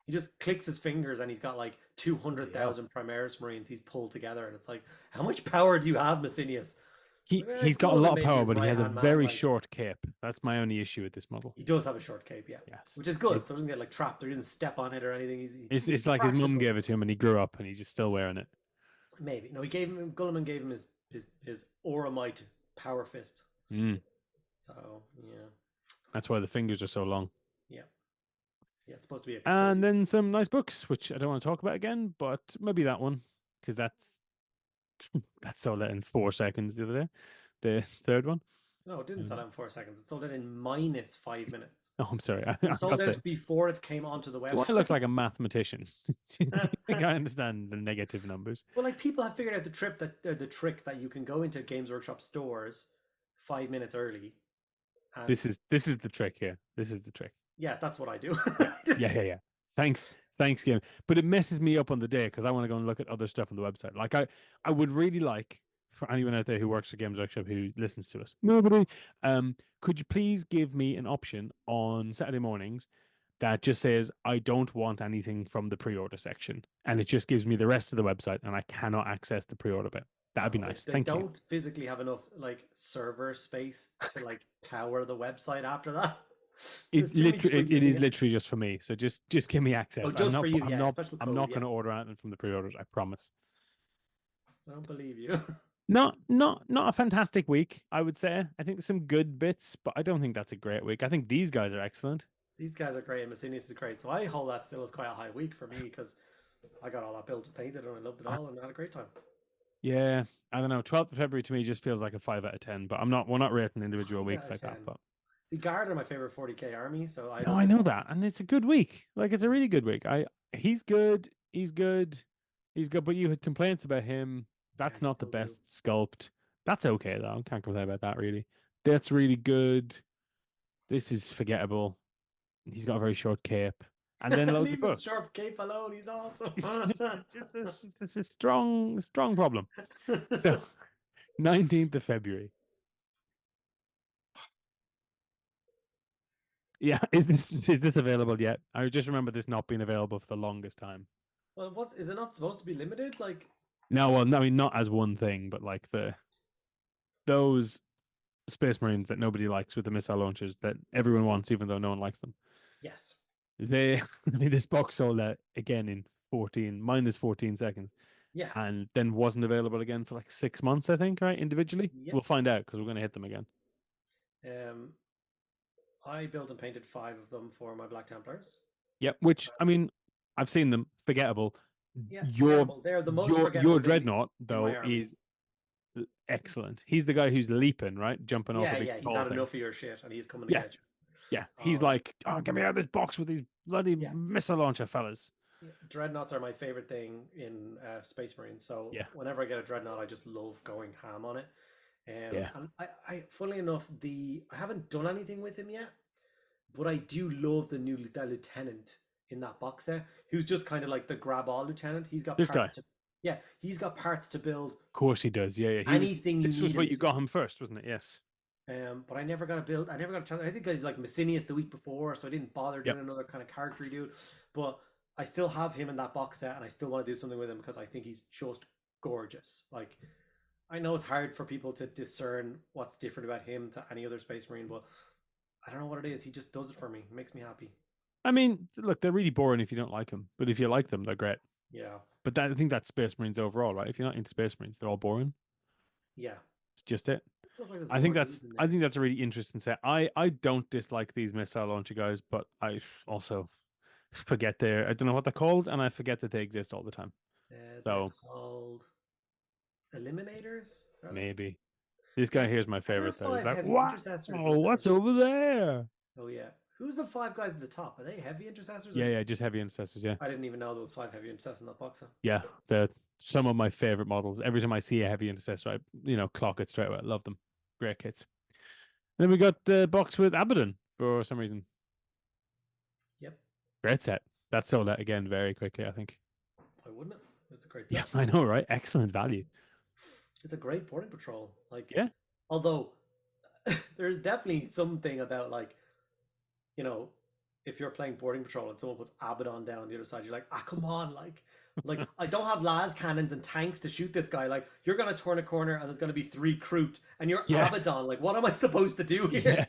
He just clicks his fingers and he's got like two hundred DL. thousand Primaris Marines he's pulled together, and it's like, how much power do you have, Messinius? He Like, he's got a good lot at of maybe power, his but he right has a hand man. very Like short cape. That's my only issue with this model. he does have a short cape, yeah, Yes, which is good. So he doesn't get like trapped or he doesn't step on it or anything. it's He's like his mum practical. gave it to him and he grew up and he's just still wearing it. Maybe no, he gave him Gulliman gave him his Oramite power fist. Mm, So yeah, that's why the fingers are so long. yeah, yeah. It's supposed to be a And custodian. then some nice books, which I don't want to talk about again, but maybe that one because that's sold out in 4 seconds the other day. The third one. No, it didn't sell Um, out in 4 seconds. It sold out in minus 5 minutes. oh, I'm sorry. It I was sold got the. out before it came onto the Do I look like a website. mathematician? Do you think I understand the negative numbers? Well, like people have figured out the trick that you can go into Games Workshop stores 5 minutes early, and This is the trick here. This is the trick. yeah, that's what I do. Yeah, yeah. Thanks, game. But it messes me up on the day because I want to go and look at other stuff on the website. Like I would really like for anyone out there who works at Games Workshop who listens to us, nobody, could you please give me an option on Saturday mornings that just says I don't want anything from the pre-order section, and it just gives me the rest of the website, and I cannot access the pre-order bit. That'd be No, nice. they Thank you. don't physically have enough like server space to like power the website after that. There's It too many literally people it using is it. literally just for me. So just give me Oh, access. just for you, yeah. Special I'm code, not yeah. going to order anything from the pre-orders. I promise. I don't believe you. Not a fantastic week, I would say. I think there's some good bits, but I don't think that's a great week. I think these guys are excellent. These guys are great, and Messinius is great. So I hold that still as quite a high week for me because I got all that built and painted and I loved it I, all and had a great time. yeah, I don't know. 12th of February to me just feels like a 5 out of 10. But we're not rating individual 5 weeks out of like that. 10. But The Guard are my favorite 40k army, so I no, don't I get know biased. that, and it's a good week. Like it's a really good week. He's good. He's good. He's good. But you had complaints about him. Yeah, I That's not the still do. best sculpt. That's okay though. Can't complain about that really. That's really good. This is forgettable. He's got a very short cape, and then loads of Leave his books. sharp cape alone. He's awesome. It's just a strong problem. So 19th of February. Yeah, is this available yet? I just remember this not being available for the longest time. Well, is it not supposed to be limited? Like, No, well, no, I mean not as one thing, but like those Space Marines that nobody likes with the missile launchers that everyone wants, even though no one likes them. yes. They, I mean, this box sold out again in 14 seconds, Yeah. and then wasn't available again for like 6 months, I think, right? Individually, Yep. we'll find out because we're going to hit them again. Um, I built and painted 5 of them for my Black Templars. Yep. Which I mean, I've seen them. Forgettable. Yeah, Your forgettable. They're the most your forgettable thing dreadnought in my though army. is excellent. He's the guy who's leaping, right? Jumping off Yeah, a big yeah, he's tall had thing. enough of your shit and he's coming to Yeah, get you. yeah. He's like, oh, get me out of this box with these bloody Yeah, missile launcher fellas. yeah. Dreadnoughts are my favorite thing in Space Marines. So Yeah, whenever I get a dreadnought, I just love going ham on it. yeah. And funnily enough, I haven't done anything with him yet, but I do love the lieutenant in that box set, who's just kind of like the grab all lieutenant. He's got This guy. parts to, yeah, he's got parts to build Of course he does. Yeah, yeah. He was. anything you This was need what him you to. got him first, wasn't it? Yes. But I never got a build. I never got a chance. I think I like Messinius the week before, so I didn't bother Yep. doing another kind of character dude. But I still have him in that box set, and I still want to do something with him because I think he's just gorgeous. Like, I know it's hard for people to discern what's different about him to any other Space Marine, but I don't know what it is. He just does it for me. It makes me happy. I mean, look, they're really boring if you don't like them, but if you like them, they're great. Yeah, But I think that's Space Marines overall, right? If you're not into Space Marines, they're all boring. yeah. It's just it. Feels like there's I more think dudes in I there. think that's a really interesting set. I don't dislike these missile launcher guys, but I also forget I don't know what they're called, and I forget that they exist all the time. They're So called Eliminators. Are they? maybe this guy here is my And there are favorite. Though he's 5 like, heavy what? intercessors Oh, with them what's as well. over there? Oh yeah. Who's the 5 guys at the top? Are they heavy intercessors? Yeah, yeah, just heavy intercessors. Yeah, I didn't even know there was 5 heavy intercessors in that box set. yeah. They're some of my favorite models. Every time I see a heavy intercessor, I clock it straight away. I love them. Great kits. Then we got the box with Abaddon for some reason. Yep. Great set. That sold out again very quickly, I think. Why wouldn't it? It's a great Yeah, set. I know, right? Excellent value. It's a great boarding patrol. Like, Yeah. although there's definitely something about like, if you're playing boarding patrol and someone puts Abaddon down on the other side, you're like, come on, like I don't have las cannons and tanks to shoot this guy. Like, you're gonna turn a corner and there's gonna be 3 Kroot and you're Yeah. Abaddon. Like, what am I supposed to do here? Yeah.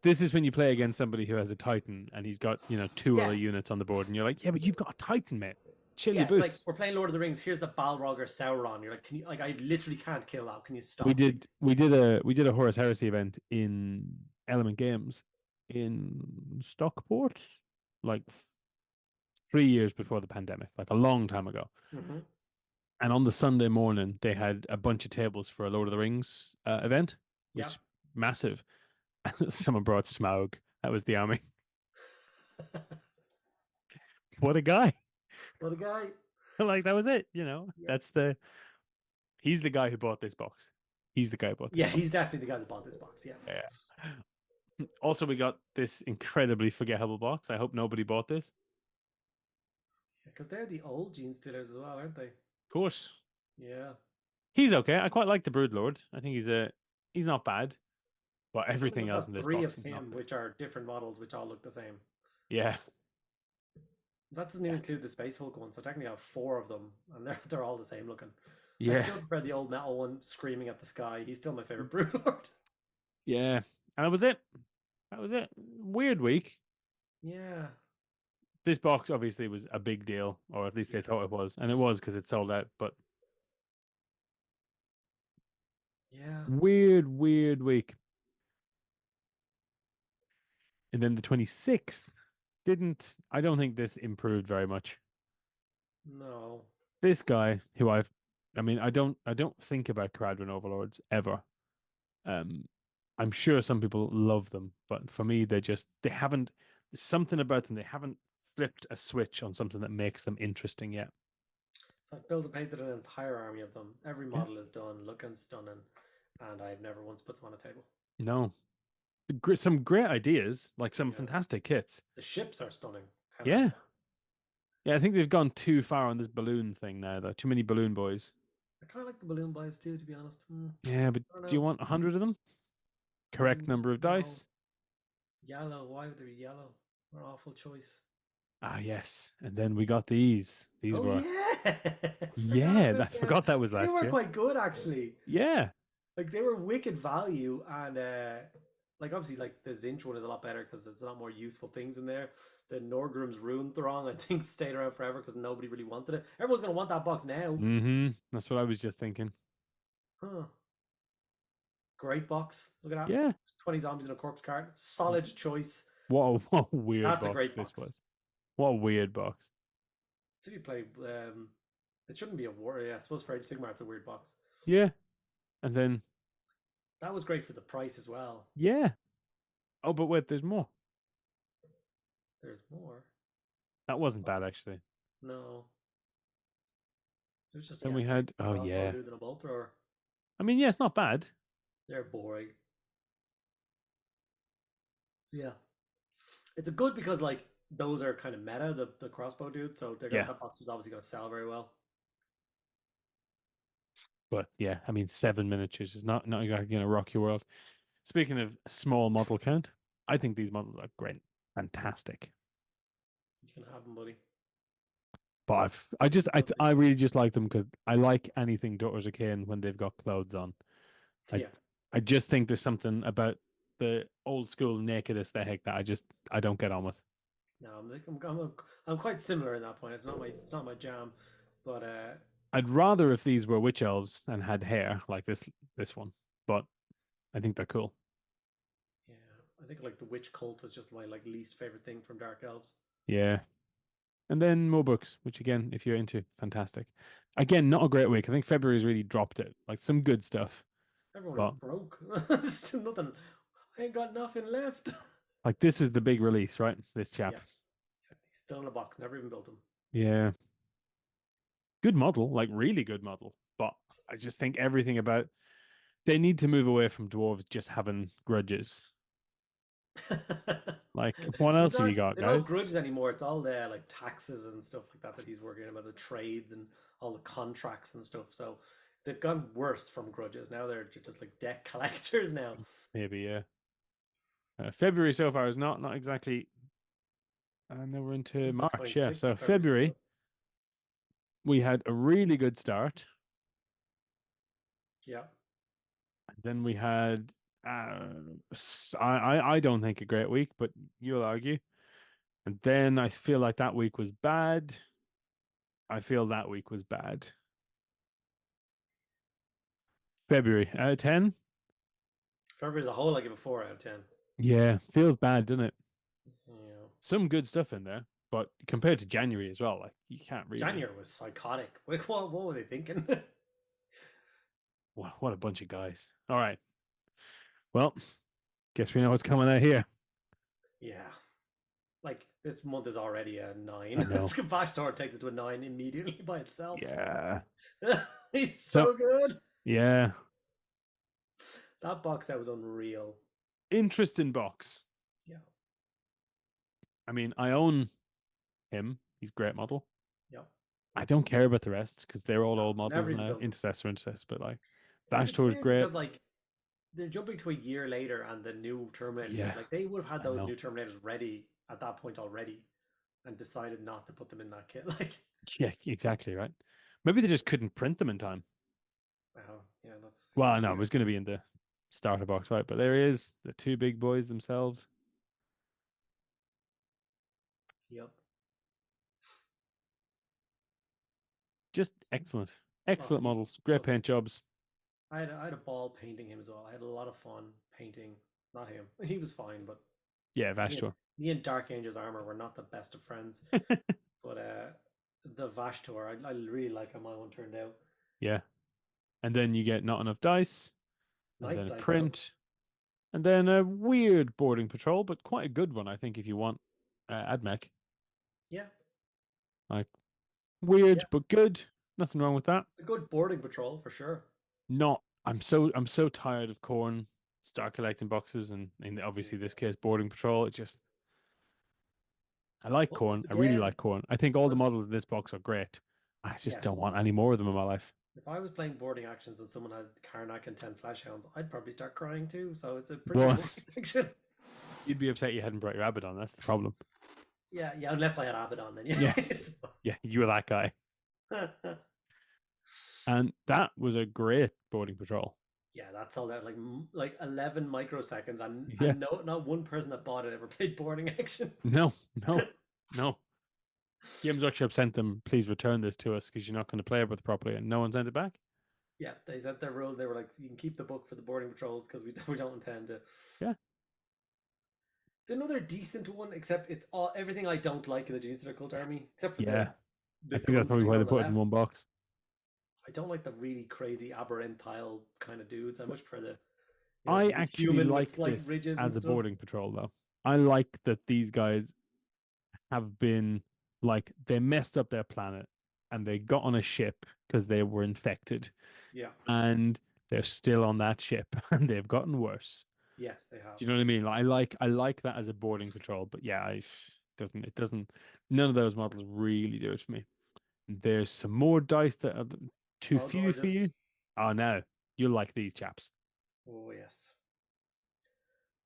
This is when you play against somebody who has a Titan and he's got, 2 Yeah. other units on the board, and you're like, yeah, but you've got a Titan, mate. Chill Yeah, your it's like boots. we're playing Lord of the Rings. Here's the Balrog or Sauron. You're like, can you? Like, I literally can't kill that. Can you stop? We did a Horus Heresy event in Element Games in Stockport, like 3 years before the pandemic, like a long time ago. Mhm. And on the Sunday morning, they had a bunch of tables for a Lord of the Rings event, which Yeah. is massive. Someone brought Smaug. That was the army. What a guy! What a guy. Like that was it. Yeah. He's the guy who bought this box. He's the guy who bought this Yeah, box. he's definitely the guy that bought this box. Yeah. Yeah. Also, we got this incredibly forgettable box. I hope nobody bought this. Because they're the old Gene Stealers as well, aren't they? Of course. Yeah. He's okay. I quite like the Broodlord. I think he's not bad. But I've everything else got in this 3 box of is not him, good. which are different models, which all look the same. Yeah. That doesn't even include the Space Hulk one, so technically I have 4 of them, and they're all the same looking. I Yeah, still prefer the old metal one screaming at the sky. He's still my favorite Broodlord. yeah. And that was it. That was it. Weird week. Yeah. This box obviously was a big deal, or at least they Yeah. thought it was, and it was because it sold out. But Yeah. weird, weird week. And then the 26th didn't, I don't think this improved very much. No. This guy who I mean, I don't think about Caradron Overlords ever. Um, I'm sure some people love them, but for me, they haven't, there's something about them. They haven't flipped a switch on something that makes them interesting yet. So I've built and painted an entire army of them. Every Yeah. model is done, looking stunning, and I've never once put them on a table. No, some great ideas, like some Yeah. fantastic kits. The ships are stunning. Kind of. Yeah. Yeah, I think they've gone too far on this balloon thing now, though. Too many balloon boys. I kind of like the balloon boys too, to be honest. Yeah, but I don't do you know. want 100 of them? Correct number of No. dice? Yellow. Why would they be yellow? What an awful choice. Ah, yes. And then we got these. These Oh were, yeah. Forgot yeah, I about them. forgot that was They last were year. quite good actually. Yeah. Like they were wicked value, and like obviously like the Zinch one is a lot better because there's a lot more useful things in there. The Norgrim's Rune Throng I think stayed around forever because nobody really wanted it. Everyone's gonna want that box now. Mm-hmm. That's what I was just thinking. Huh. Great box. Look at that. Yeah. 20 zombies in a corpse card. Solid choice. What a weird That's a box great this box. was. What a weird box. So you play it shouldn't be a war, yeah. I suppose for Age of Sigmar it's a weird box. Yeah. And then, That was great for the price as well. yeah. Oh, but wait, there's more. There's more. That wasn't Oh, bad, actually. no. It was just Then yeah, we had, six oh, crossbow yeah. dudes and a bolt thrower. I mean, yeah, it's not bad. They're boring. Yeah. It's a good because like those are kind of meta, the crossbow dudes, so they're gonna Yeah. that box was obviously gonna sell very well. But yeah, I mean, 7 miniatures is not going to rock your world. Speaking of small model count, I think these models are great. Fantastic. You can have them, buddy. But I really just like them because I like anything Daughters of Cain when they've got clothes on. I Yeah. I just think there's something about the old school naked aesthetic that I don't get on with. No, I'm quite similar in that point. It's not my jam, but I'd rather if these were witch elves and had hair like this one, but I think they're cool. yeah, I think like the witch cult was just my like least favorite thing from Dark Elves. Yeah. And then more books, which again, if you're into, fantastic. Again, not a great week. I think February's really dropped it. Like some good stuff, Everyone is but broke. There's still nothing. I ain't got nothing left. like this is the big release, right? This chap. Yeah, he's still in a box. Never even built him. Yeah. Good model, like really good model. But I just think everything about they need to move away from dwarves just having grudges. Like, what It's else have you not. got, They don't have guys? grudges anymore. It's all the like taxes and stuff like that he's working about the trades and all the contracts and stuff. So they've gone worse from grudges. Now they're just like debt collectors now. Maybe, yeah. February so far is not exactly. And then we're into This is the March, yeah. 26th So of February February, still. we had a really good start. Yeah. Then we had, I don't think a great week, but you'll argue. And then I feel like that week was bad. I feel that week was bad. February out of 10. February as a whole, I give a 4 out of 10. Yeah, feels bad, doesn't it? Yeah. Some good stuff in there, but compared to January as well, like you can't really. January was psychotic. What were they thinking? What a bunch of guys. All right. Well, guess we know what's coming out here. Yeah. Like this month is already a 9. I know. Skavashtor takes it to a 9 immediately by itself. Yeah. He's So, so good. yeah. That box set was unreal. Interesting box. Yeah. I mean, I own him. He's a great model. Yeah. I don't care about the rest because they're all No, old models never even now. built them. Intercessor, but like It's Vashtor's weird great. because like they're jumping to a year later and the new Terminator Yeah, like they would have had I those know. new Terminators ready at that point already and decided not to put them in that kit. Like Yeah, exactly right. Maybe they just couldn't print them in time. Yeah, that seems Well, to no, be it it. was going to be in the starter box, right? But there is the two big boys themselves. Yep. Just excellent. Oh, Excellent he models. Great just paint jobs. I had a ball painting him as well. I had a lot of fun painting. Not him. He was fine, but Yeah, me and Vashtor. me and Dark Angel's armor were not the best of friends. But the Vashtor, I really like how my one turned out. Yeah. And then you get not enough dice, and Nice then a dice though. print, and then a weird boarding patrol, but quite a good one, I think, if you want AdMech. Yeah, Like yeah. weird but good. Nothing wrong with that. A good boarding patrol for sure. Not. I'm so tired of corn. Start collecting boxes, and in obviously Yeah. this case, boarding patrol. It just I like But corn. once I really again, like corn. I think all the once models in this box are great. I just don't yes. want any more of them in my life. If I was playing boarding actions and someone had Karnak and 10 Flash Hounds, I'd probably start crying too. So it's a pretty Well, boring action. you'd be upset you hadn't brought your Abaddon. That's the problem. Yeah, yeah, unless I had Abaddon, then Yeah, yes. yeah, you were that guy. And that was a great boarding patrol. Yeah, that sold out like 11 microseconds, and Yeah. no, not one person that bought it ever played boarding action. No, no, no. Games Workshop sent them, please return this to us because you're not going to play it with properly, and no one sent it back. Yeah, they sent their rule. They were like, you can keep the book for the boarding patrols because we don't intend to. Yeah. It's another decent one, except it's all everything I don't like in the Genius of the Cult Army, except for Yeah. the I think that's probably gunslinger why they on the put it in left. one box. I don't like the really crazy aberrantile kind of dudes. I much prefer I he's a actually human with like slight this ridges and as a stuff. boarding patrol, though. I like that these guys have been like they messed up their planet and they got on a ship because they were infected Yeah, and they're still on that ship and they've gotten worse. yes, they have. Do you know what I mean? I like that as a boarding patrol, but yeah, it doesn't none of those models really do it for me. There's some more dice that are too Oh, few for gorgeous. you. Oh no, you'll like these chaps. Oh, yes.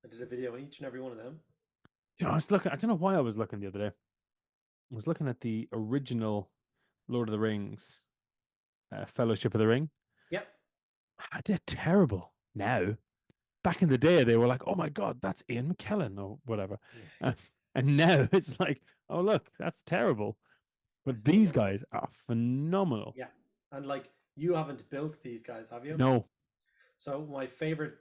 I did a video on each and every one of them. I was looking. I don't know why I was looking the other day. I was looking at the original Lord of the Rings, Fellowship of the Ring. Yep. Ah, they're terrible now. Back in the day, they were like, "Oh my God, that's Ian McKellen or whatever," Yeah, uh, and now it's like, "Oh look, that's terrible." I But still these love them. guys are phenomenal. Yeah. And like, you haven't built these guys, have you? No, So my favorite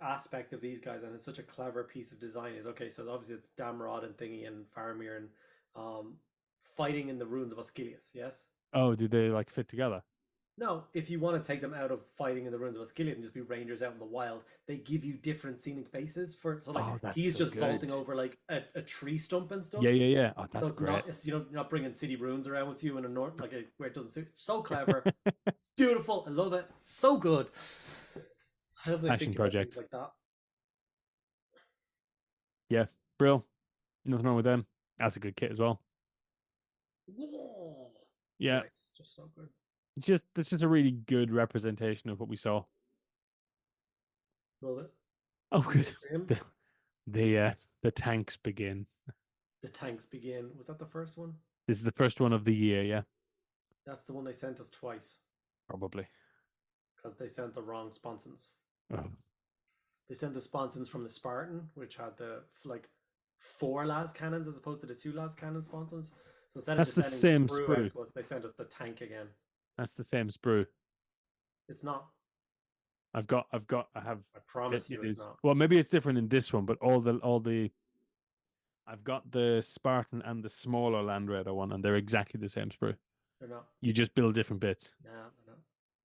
aspect of these guys, and it's such a clever piece of design, is okay. So obviously it's Damrod and Thingy and Faramir and um, fighting in the ruins of Osgiliath. Yes. oh, do they like fit together? No, if you want to take them out of fighting in the ruins of Osgiliath and just be rangers out in the wild, they give you different scenic bases for. So like Oh, that's he's so just vaulting good. over like a tree stump and Yeah, stuff. yeah, yeah. Oh, So that's it's great. not you're not bringing city ruins around with you in a north like where it doesn't suit. It's so clever, beautiful. I love it. So good. I hope they Passion think about things project. like that. Yeah, Brill. Nothing wrong with them. That's a good kit as well. Whoa. Yeah, Nice, just so good. just that's just a really good representation of what we saw. Love it. Oh, Good good. for him. The the tanks begin. The tanks begin. Was that the first one? This is the first one of the year. Yeah, That's the one they sent us twice probably. because they sent the wrong sponsons. Oh, They sent the sponsons from the Spartan, which had the like four las cannons as opposed to the two las cannon sponsons. So instead of that's just the sending the same sprue out sprue. to us, they sent us the tank again. That's the same sprue. It's not. I have. I It, promise you, it it's is. not. Well, maybe it's different in this one, but all the I've got the Spartan and the smaller Land Raider one, and they're exactly the same sprue. They're not. You just build different bits. No, no,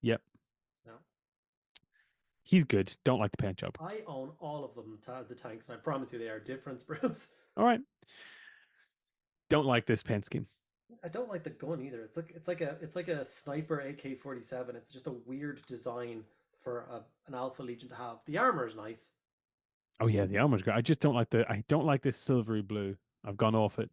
Yep. no. He's good. Don't like the paint job. I own all of them, the tanks, and I promise you they are different sprues. All right. Don't like this paint scheme. I don't like the gun either. It's like a sniper AK-47. It's just a weird design for an Alpha Legion to have. The armor is nice. Oh yeah, the armor's great. I don't like this silvery blue. I've gone off it.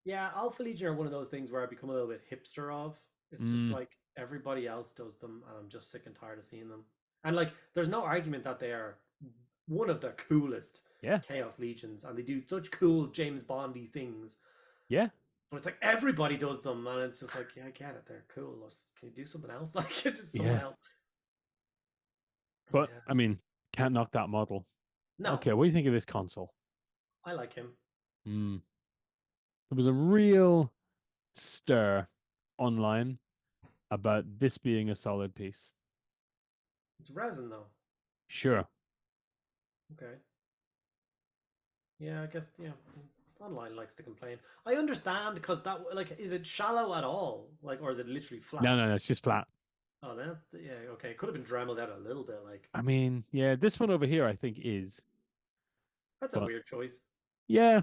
Yeah, Alpha Legion are one of those things where I become a little bit hipster of. It's just Mm, like everybody else does them, and I'm just sick and tired of seeing them. And like, there's no argument that they are one of the coolest yeah, Chaos Legions, and they do such cool James Bondy things. yeah. But it's like everybody does them, and it's just like, yeah, I get it. They're cool. Can you do something else? Like, just someone Yeah. else. But Yeah. I mean, can't knock that model. No, Okay, what do you think of this console? I like him. Hmm. There was a real stir online about this being a solid piece. It's resin though. Sure. Okay. Yeah, I guess yeah. Online likes to complain. I understand because that like is it shallow at all? Like or is it literally No, flat? no, no, it's just flat. Oh, yeah, okay. It could have been dremeled out a little bit. Like I mean, yeah, this one over here I think is, that's a but weird choice. yeah,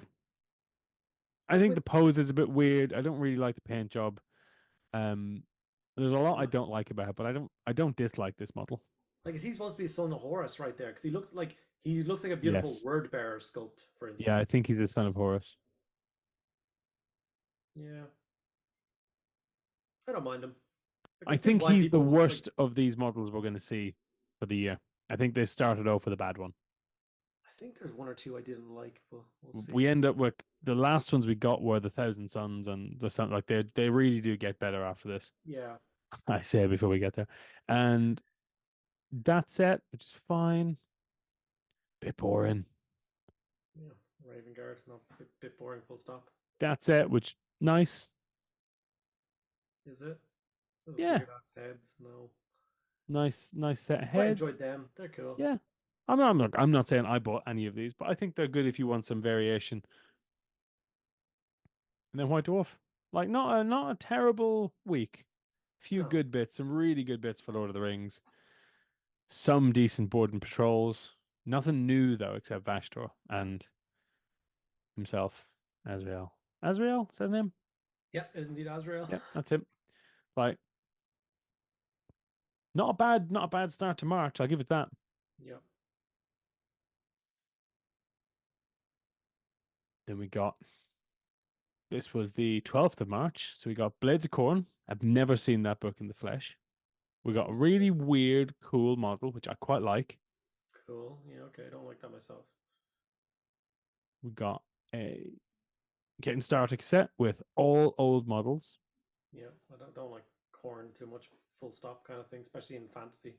I Like think with the pose is a bit weird. I don't really like the paint job. Um, there's a lot I um, don't like about it, but I don't dislike this model. like is he supposed to be son of Horus right there? Because he looks like a beautiful Yes. word bearer sculpt, for Yeah, I instance. think he's a son of Horus. Yeah, I don't mind him. I I can see think why he's the people like. worst of these models we're going to see for the year. I think they started off with a bad one. I think there's one or two I didn't like, but we'll see. We end up with the last ones we got were the Thousand Suns and the Sun. Like they really do get better after this. Yeah, I say before we get there, and that's it, which is fine. Bit boring. yeah. Raven Guard, no, bit boring. Full stop. That's it, which nice. Is it? Those Yeah, weird ass heads. No, nice set of quite enjoyed heads. them. They're cool. Yeah, I'm not saying I bought any of these, but I think they're good if you want some variation. And then White Dwarf, like not a terrible week. Few No. good bits, some really good bits for Lord of the Rings. Some decent board and patrols. Nothing new though, except Vashtor and himself, Azrael. Azrael, is that his name? Yeah, is indeed Azrael. Yep, that's him. Like, not a bad start to March. I'll give it that. Yep. Then we got this was the 12th of March, so we got Blades of Corn. I've never seen that book in the flesh. We got a really weird, cool model, which I quite like. Cool. Yeah, okay. I don't like that myself. We got a getting started set with all old models. Yeah, I don't like corn too much. Full stop kind of thing, especially in fantasy.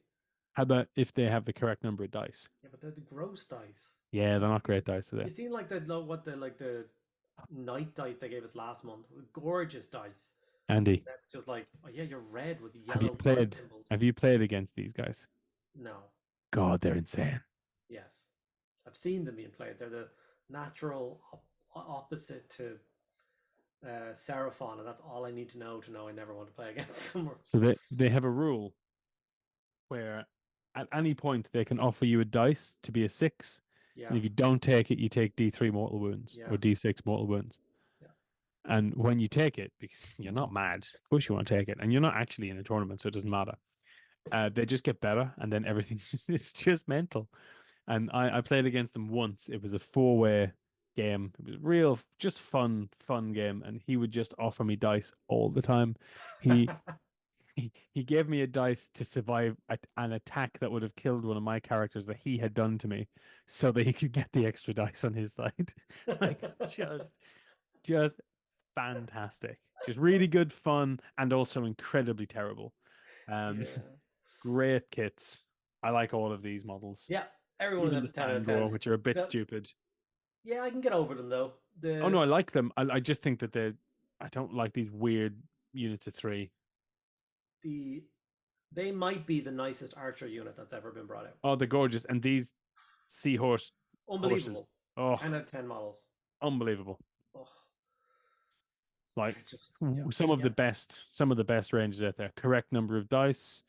How about if they have the correct number of dice? Yeah, but they're the gross dice. Yeah, they're You not seen, great dice, are they? you seen like the night dice they gave us last month? Gorgeous dice. Andy, That's just like, oh yeah, you're red with have you yellow blood played? symbols. Have you played against these guys? No. God, they're insane. Yes. I've seen them being played. They're the natural opposite to Seraphon, and that's all I need to know I never want to play against them. So they have a rule where at any point they can offer you a dice to be a six, Yeah, and if you don't take it, you take D3 mortal wounds yeah, or D6 mortal wounds. yeah. And when you take it, because you're not mad, of course you want to take it, and you're not actually in a tournament, so it doesn't matter. They just get better, and then everything is just mental. And I played against them once. It was a four-way game. It was real, just fun game. And he would just offer me dice all the time. He he gave me a dice to survive an attack that would have killed one of my characters that he had done to me, so that he could get the extra dice on his side. Like just fantastic. Just really good fun and also incredibly terrible. Um, Yeah. great kits. I like all of these models. Yeah, every one of Even them the is 10 out of Sandor, 10. which are a bit The, stupid. yeah, I can get over them though. Oh no, The I like them. I just think that I don't like these weird units of three. the they might be the nicest archer unit that's ever been brought out. Oh, they're gorgeous. And these seahorse horses. Unbelievable. Oh, 10 out of 10 models. unbelievable. Oh, Like they're just yeah. Yeah. some of the best ranges out there. Correct number of dice.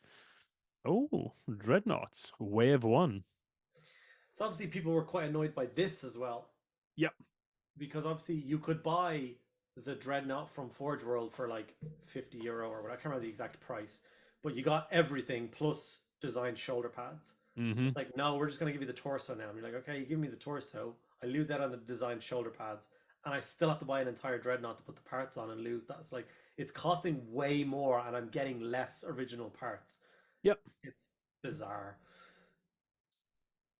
Oh, dreadnoughts. Wave one. So obviously people were quite annoyed by this as well. Yep. Because obviously you could buy the Dreadnought from Forge World for like €50 or what I can't remember the exact price, but you got everything plus designed shoulder pads. Mm-hmm. It's like, no, we're just gonna give you the torso now. And you're like, okay, you give me the torso, I lose that on the designed shoulder pads, and I still have to buy an entire Dreadnought to put the parts on and lose that. It's like it's costing way more and I'm getting less original parts. Yep. It's bizarre.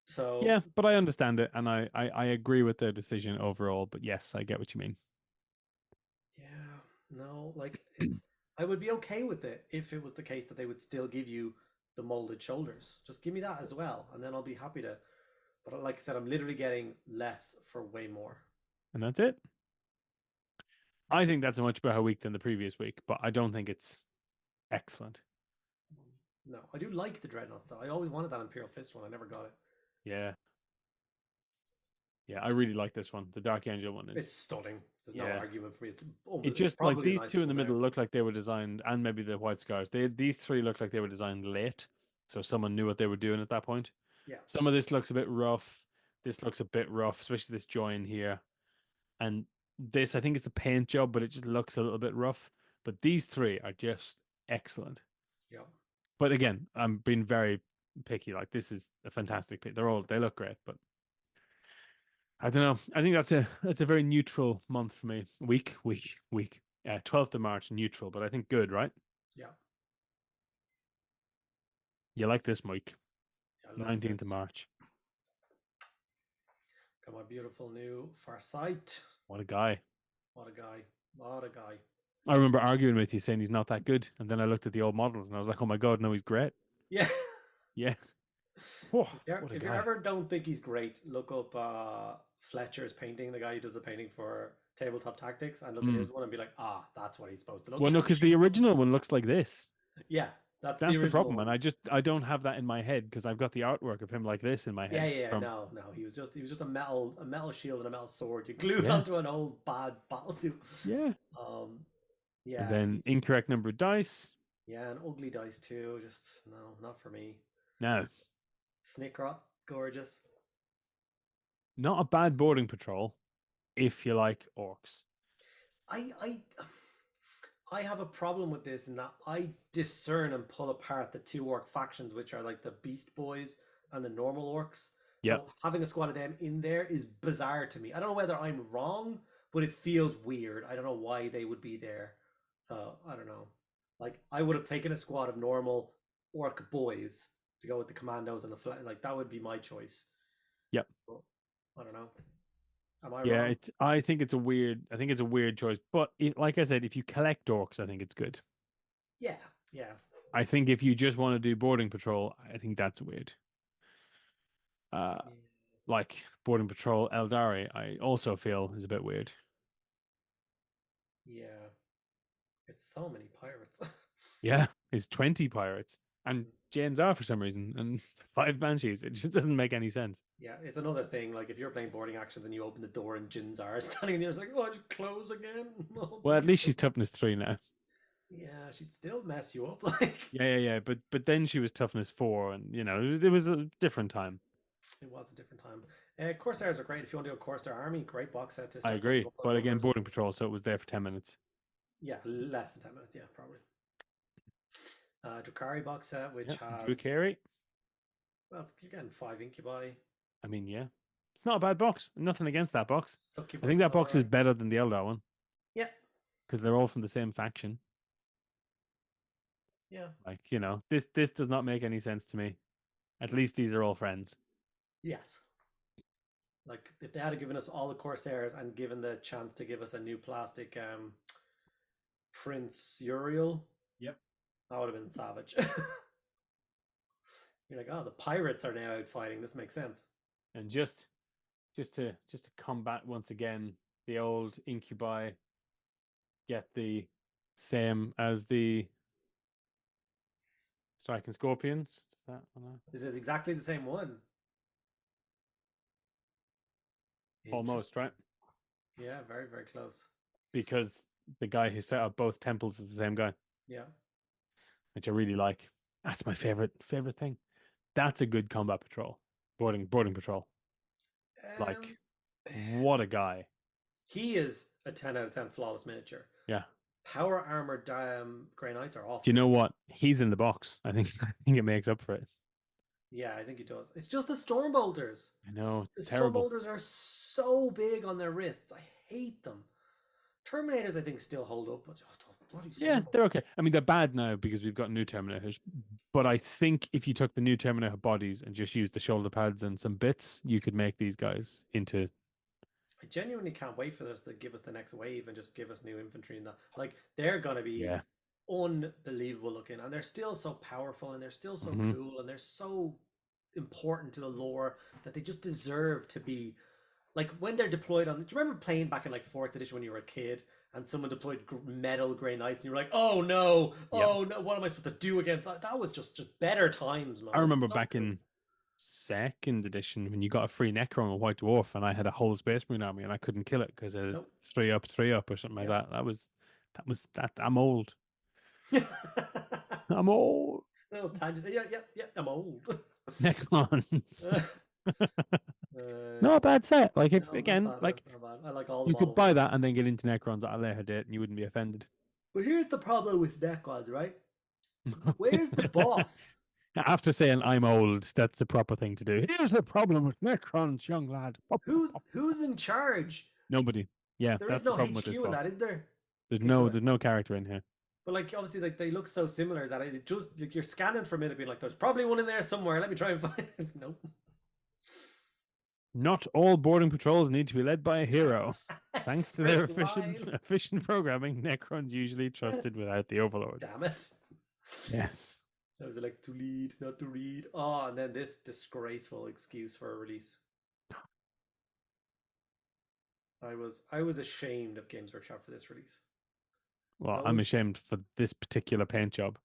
So Yeah, but I understand it and I agree with their decision overall. But yes, I get what you mean. yeah, No, like it's. I would be okay with it if it was the case that they would still give you the molded shoulders. Just give me that as well, and then I'll be happy to. But like I said, I'm literally getting less for way more. And that's it. I think that's a much better week than the previous week, but I don't think it's excellent. No, I do like the Dreadnoughts though. I always wanted that Imperial Fist one. I never got it. Yeah. Yeah, I really like this one. The Dark Angel one It's is. stunning. There's no Yeah. argument for me. It It's just like probably the these two nicest in the one middle there. look like they were designed, and maybe the White Scars. These three look like they were designed late, so someone knew what they were doing at that point. Yeah, Some of this looks a bit rough. This looks a bit rough, especially this join here. And this, I think, is the paint job, but it just looks a little bit rough. But these three are just excellent. yeah, But again, I'm being very picky. Like this is a fantastic pick. They look great, but I don't know. I think that's a very neutral month for me. Week. 12th of March, neutral, but I think good, right? yeah. You like this, Mike? I love 19th of this. March. Got my beautiful new Farsight. What a guy. What a guy. What a guy. I remember arguing with you saying he's not that good. And then I looked at the old models and I was like, oh my God, no, he's great. Yeah. Yeah. Whoa, If you what a if you guy. ever don't think he's great, look up Fletcher's painting, the guy who does the painting for Tabletop Tactics, and look at Mm. his one and be like, ah, that's what he's supposed to look Well, no, like. because the original one looks like this. Yeah, that's the That's the original problem. And one. I don't have that in my head because I've got the artwork of him like this in my Yeah, head yeah, yeah. from, No, he was just a metal shield and a metal sword you glued yeah, onto an old bad battlesuit. yeah. Um, And yeah, then he's incorrect number of dice. yeah, an ugly dice too. Just no, not for me. No, Snickrot, gorgeous. not a bad boarding patrol if you like orcs. I I I have a problem with this in that I discern and pull apart the two orc factions, which are like the Beast Boys and the normal orcs. Yep. So having a squad of them in there is bizarre to me. I don't know whether I'm wrong, but it feels weird. I don't know why they would be there. I don't know. Like I would have taken a squad of normal orc boys to go with the commandos and the like that would be my choice. Yep. But I don't know. Am I Yeah, wrong? it's. I think it's a weird choice, but like I said, if you collect orcs, I think it's good. Yeah, yeah, I think if you just want to do boarding patrol, I think that's weird. Uh, yeah. like boarding patrol Eldari, I also feel is a bit weird. Yeah. It's so many pirates. Yeah, it's 20 pirates and James are for some reason, and 5 banshees. It just doesn't make any sense. Yeah, it's another thing. Like if you're playing boarding actions and you open the door and Jinzar is standing there, it's like, oh, I just close again. Oh, Well, at please. least she's toughness 3 now. Yeah, she'd still mess you up. Like Yeah. But then she was toughness 4, and it was a different time. it was a different time. Corsairs are great if you want to do a Corsair army. Great box set to I start building agree, up those but again, numbers. boarding patrol, so it was there for 10 minutes. Yeah, less than 10 minutes. Yeah, probably. Drakari box set, which Yeah, Drew has Carey. well, it's again 5 incubi. I mean, yeah, it's not a bad box. Nothing against that box. I think Succubus is that all box is right. better than the Eldar one Yeah, because they're all from the same faction. yeah, Like, this does not make any sense to me. At least these are all friends. yes. Like if they had given us all the Corsairs and given the chance to give us a new plastic Prince Uriel, Yep. that would have been savage. You're like, oh, the pirates are now out fighting. This makes sense. And just to combat once again the old incubi get the same as the striking scorpions. Does that one This is exactly the same one. almost Interesting. right? Yeah, very, very close. Because the guy who set up both temples is the same guy, Yeah. which I really like. That's my favorite thing. That's a good combat patrol. Boarding patrol. Like, what a guy. He is a 10 out of 10 flawless miniature. Yeah. Power armored Grey Knights are awful. Do you know what? He's in the box. I think it makes up for it. Yeah, I think he does. It's just the Stormbolters. I know, The terrible. Stormbolters are so big on their wrists. I hate them. Terminators, I think, still hold up, but just bloody Yeah, Stormbolters. they're okay. I mean, they're bad now because we've got new Terminators. But I think if you took the new Terminator bodies and just used the shoulder pads and some bits, you could make these guys into I I genuinely can't wait for this to give us the next wave and just give us new infantry and that. Like they're gonna be Yeah. unbelievable looking, and they're still so powerful, and they're still so Hmm. cool, and they're so important to the lore that they just deserve to be like when they're deployed on. Do you remember playing back in like fourth edition when you were a kid? And someone deployed metal Grey Knights, and you were like, Yep. oh no, what am I supposed to do against that?" That was just better times, man. I It was remember so back cool. in second edition when you got a free Necron or White Dwarf, and I had a whole Space Marine army, and I couldn't kill it because of Nope. 3 up, or something like Yep. that. That. I'm old. I'm old. Little tangent. Yeah, yeah, yeah. I'm old. Necrons. uh, Not a bad set. Like if no, not again, bad, like not bad. I like all the you could models. buy that and then get into Necrons at a later date, and you wouldn't be offended. But here's the problem with Necrons, right? Where's the boss? After saying I'm old, that's the proper thing to do. Here's the problem with Necrons, young lad. Who's in charge? Nobody. Yeah, There is that's the no problem with this HQ in that, box. is there? There's Think of no it. there's no character in here. But like obviously like they look so similar that it just like, you're scanning for a minute being like there's probably one in there somewhere. Let me try and find it. Nope. Not all boarding patrols need to be led by a hero. Thanks to their First efficient line. efficient programming, Necrons usually trusted without the overlords. Damn it. Yes. I was like to lead, not to read. Oh, and then this disgraceful excuse for a release. I was ashamed of Games Workshop for this release. Well, I'm Those ashamed for this particular paint job.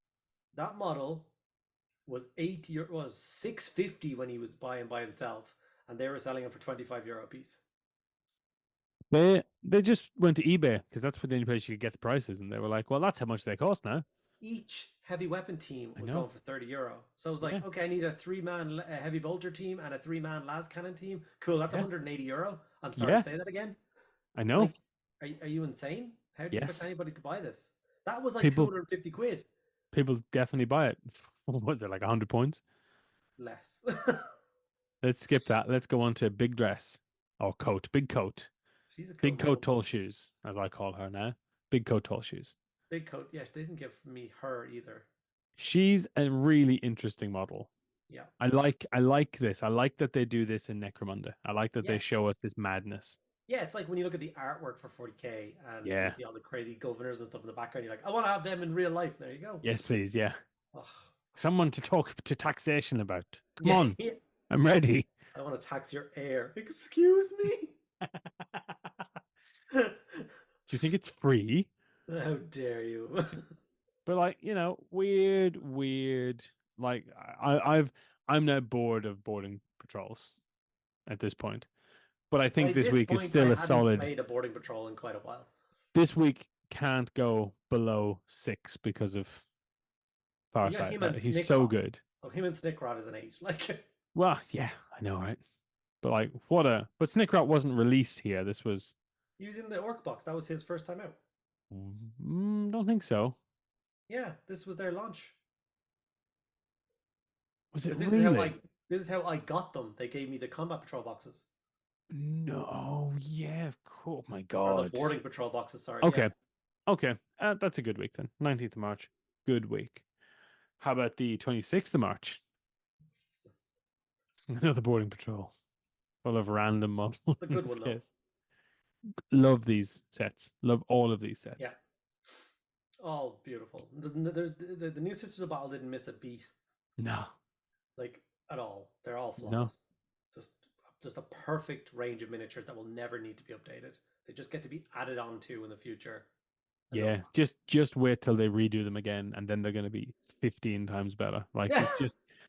that model was was 650 when he was buying by himself, and they were selling him for €25 a piece. They just went to eBay because that's the only place you could get the prices, and they were like, "Well, that's how much they cost now." Each heavy weapon team I was know. going for €30. So I was Yeah, like, okay, I need a 3-man heavy bolter team and a 3-man las cannon team. Cool, that's yeah, €180. I'm sorry, yeah. say that again. I know. Like, are you insane? How do you expect Yes, anybody to buy this? That was like people 250 quid people definitely buy it. What was it, like 100 points? less. Let's skip that. Let's go on to big dress or coat. She's a cool Big coat, model. tall shoes, as I call her now. Big coat, tall shoes. Big coat. Yeah, they didn't give me her either. She's a really interesting model. Yeah. I like this. I like that they do this in Necromunda. I like that they Yeah. show us this madness. Yeah, it's like when you look at the artwork for 40k and you Yeah. see all the crazy governors and stuff in the background, you're like, I want to have them in real life. There you go. Yes, please. Yeah. Ugh. Someone to talk to taxation about. Come Yeah, on. yeah. I'm ready. I want to tax your air. Excuse me. Do you think it's free? How dare you? But like, weird. Like I'm now bored of boarding patrols at this point. But I think By this this week is point, I still a hadn't solid. played a boarding patrol in quite a while. This week can't go below 6 because of You got Farsight. him and He's so Snickrot. good. So him and Snickrot is an 8. Like, Well, yeah, I know, right? But like, but Snickrot wasn't released here. This was. using the Orc box, that was his first time out. Don't think so. Yeah, this was their launch. Was it Because really? this is how I got them. They gave me the combat patrol boxes. No, yeah, cool. Oh my Or the God. boarding patrol boxes, sorry. Okay, Yeah. okay. That's a good week then. 19th of March. Good week. How about the 26th of March? Another boarding patrol. Full of random models. It's a good one though. Love these sets. Love all of these sets. Yeah. Oh, beautiful. The new Sisters of Battle didn't miss a beat, No, like at all. They're all no. flawless. Just a perfect range of miniatures that will never need to be updated. They just get to be added on to in the future. Yeah, just wait till they redo them again, and then they're going to be 15 times better. Like Yeah.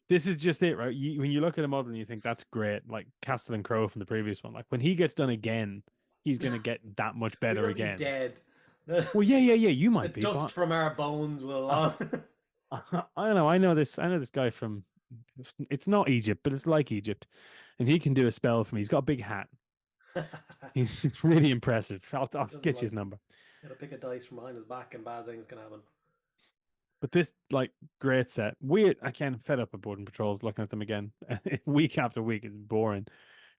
this is just it, right? When you look at a model and you think that's great, like Castle and Crow from the previous one, like when he gets done again, he's going to get that much better We'll again. be dead. Well, yeah, you The might be, dust but from our bones will. I don't know. I know this guy from. It's not Egypt, but it's like Egypt, and he can do a spell for me. He's got a big hat. He's really impressive. I'll Doesn't get you his like number. gotta pick a dice from behind his back, and bad things can happen. But this like great set. Weird. I can't fed up with boarding patrols looking at them again. Week after week, it's boring.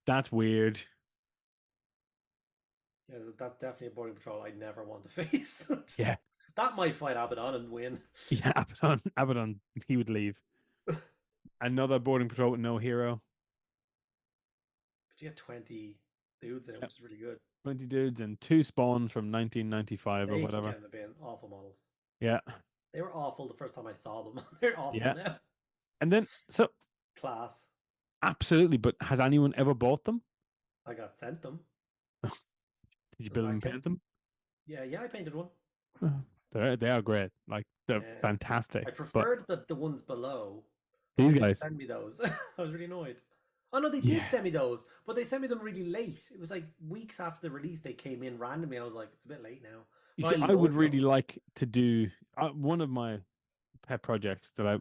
That's weird. Yeah, that's definitely a boarding patrol I never want to face. Yeah. That might fight Abaddon and win. Yeah, Abaddon, he would leave. Another boarding patrol with no hero. But you get 20. dudes in it, Yep. which is really good. 20 dudes and 2 Spawn from 1995 or They keep whatever. getting the bin. Awful models. Yeah. They were awful the first time I saw them. They're awful Yeah. now. And then, so Class. absolutely, but has anyone ever bought them? I got sent them. Did you Does build that and count? paint them? Yeah, I painted one. They are great. Like they're Yeah. I fantastic. But preferred the ones below, but these they didn't guys, send me those. I was really annoyed. Oh no, they did yeah. send me those, but they sent me them really late. It was like weeks after the release. They came in randomly, and I was like, "It's a bit late now." You But see, I I would love really them. like to do one of my pet projects that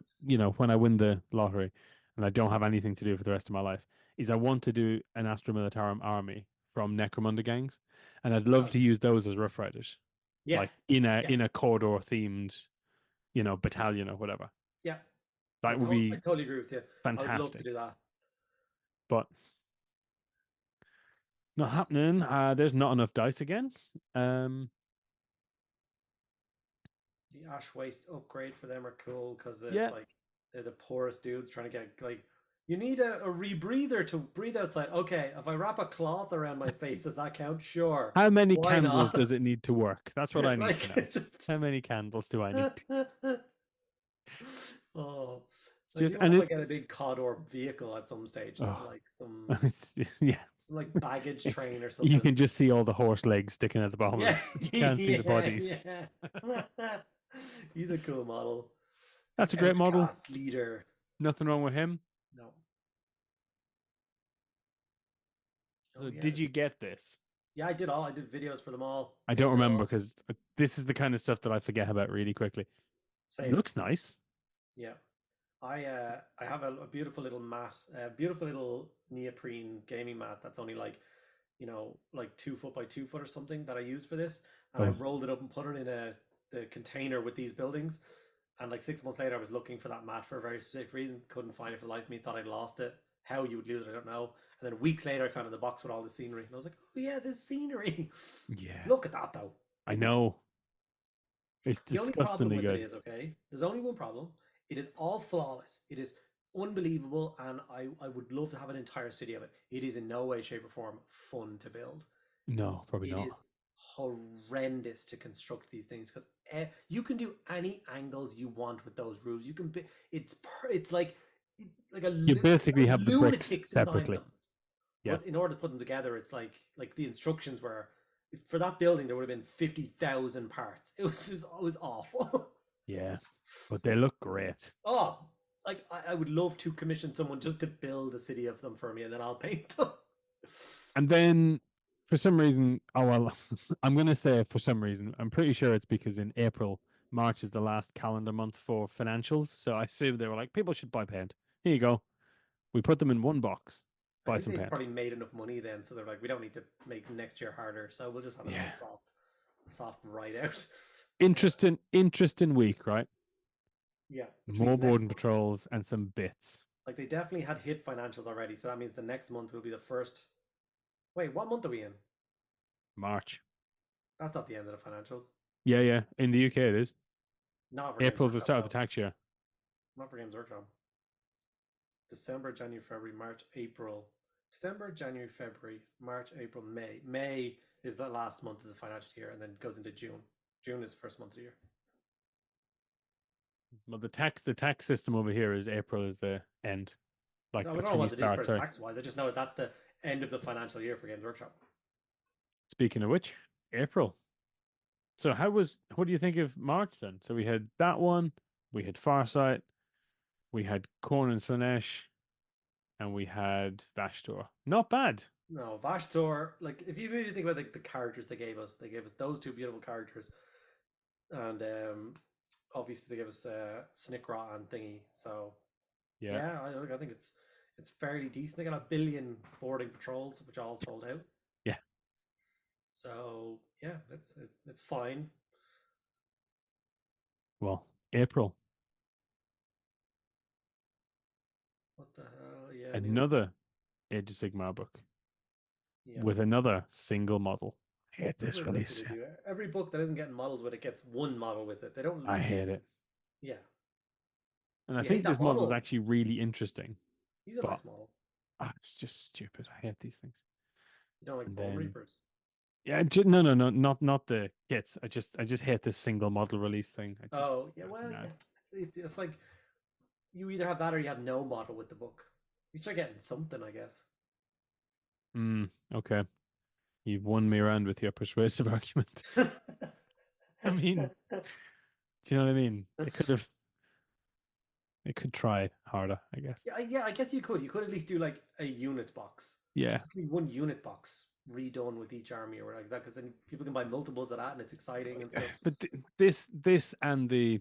when I win the lottery and I don't have anything to do for the rest of my life, is I want to do an Astra Militarum army from Necromunda gangs, and I'd love Oh, to use those as Rough Riders, yeah, like in a yeah, in a corridor themed, battalion or whatever. yeah. That would I be totally agree with you. I would love to do fantastic. that. But not happening. There's not enough dice again. Um, The Ash Waste upgrade for them are cool because it's yeah. like they're the poorest dudes trying to get like. You need a rebreather to breathe outside. Okay, if I wrap a cloth around my face, does that count? Sure. How many Why candles not? does it need to work? That's what I need to Like know. it's just How many candles do I need? oh, It's I just do and hope I it. get a big cod or vehicle at some stage though, Oh, like some yeah. like baggage It's train or you something. can just see all the horse legs sticking at the bottom of Yeah, it. You can't see the yeah, bodies. yeah. He's a cool model. The That's a great model. outcast leader. Nothing wrong with him. No. Oh So yeah, did you get this? yeah. I did all. I did videos for them all. I don't Painted it remember all. because this is the kind of stuff that I forget about really quickly. It Same. looks nice. Yeah. I have a beautiful little mat, a beautiful little neoprene gaming mat that's only like like 2 foot by 2 foot or something that I use for this. And I Oh, rolled it up and put it in the container with these buildings. And like 6 months later, I was looking for that mat for a very specific reason. Couldn't find it for the life of me. Thought I'd lost it. How you would lose it, I don't know. And then weeks later, I found it in the box with all the scenery. And I was like, oh yeah, this scenery. yeah. Look at that though. I know. It's The only problem disgustingly with it good. is, okay, there's only one problem. It is all flawless. It is unbelievable, and I would love to have an entire city of it. It is in no way, shape, or form fun to build. No, probably It not. is horrendous to construct these things because you can do any angles you want with those roofs. You can be it's like You a basically have the bricks lunatic designed separately. them. Yeah. But in order to put them together, it's like the instructions were for that building there would have been 50,000 parts. It was awful. Yeah. But they look great. Oh, like I would love to commission someone just to build a city of them for me, and then I'll paint them. And then for some reason, oh well, I'm going to say for some reason, I'm pretty sure it's because in April, March is the last calendar month for financials. So I assume they were like, people should buy paint. Here you go. We put them in one box. I Buy think some they paint. probably made enough money then, so they're like, we don't need to make next year harder, so we'll just have a Yeah. nice soft ride out. Interesting week, right? Yeah, which More means next boarding month, patrols and some bits. like they definitely had hit financials already, so that means the next month will be the first. Wait, what month are we in? March. That's not the end of the financials. Yeah, yeah. In the UK, it is. Not for Games April's the Workshop, start of the though. tax year. Not for Games Workshop. December, January, February, March, April. December, January, February, March, April, May. May is the last month of the financial year, and then goes into June. June is the first month of the year. Well, the tax system over here is April is the end. Like No, I that's don't know when you what it is for start. Sorry. tax wise. I just know that that's the end of the financial year for Games Workshop. Speaking of which, April. So what do you think of March then? So we had that one, we had Farsight, we had Corn and Slanesh, and we had Vashtor. Not bad. No, Vashtor, like if you really think about the characters they gave us those two beautiful characters, and obviously they gave us Snickrot and Thingy. So Yeah. yeah, I think it's fairly decent. They got a billion boarding patrols, which all sold out. Yeah. So yeah, it's fine. Well, April. What the hell? Yeah, Another Age of Sigmar book yeah. with another single model. I hate That's this what release. they do. Every book that isn't getting models with it gets one model with it. They don't. I hate it. Yeah, And I you hate think that this model is model. actually really interesting, He's a but nice model. it's just stupid. I hate these things. You don't like And Bone then Reapers? yeah, no, no, no, not the kits. I just hate this single model release thing. I just Oh, yeah. drives Well, me yeah. mad. It's like you either have that or you have no model with the book. You start getting something, I guess. Okay, you've won me around with your persuasive argument. I mean, do you know what I mean? They could try harder, I guess. Yeah, yeah, I guess you could. You could at least do like a unit box. Yeah, It could be one unit box redone with each army or like that, because then people can buy multiples of that and it's exciting and stuff. but this and the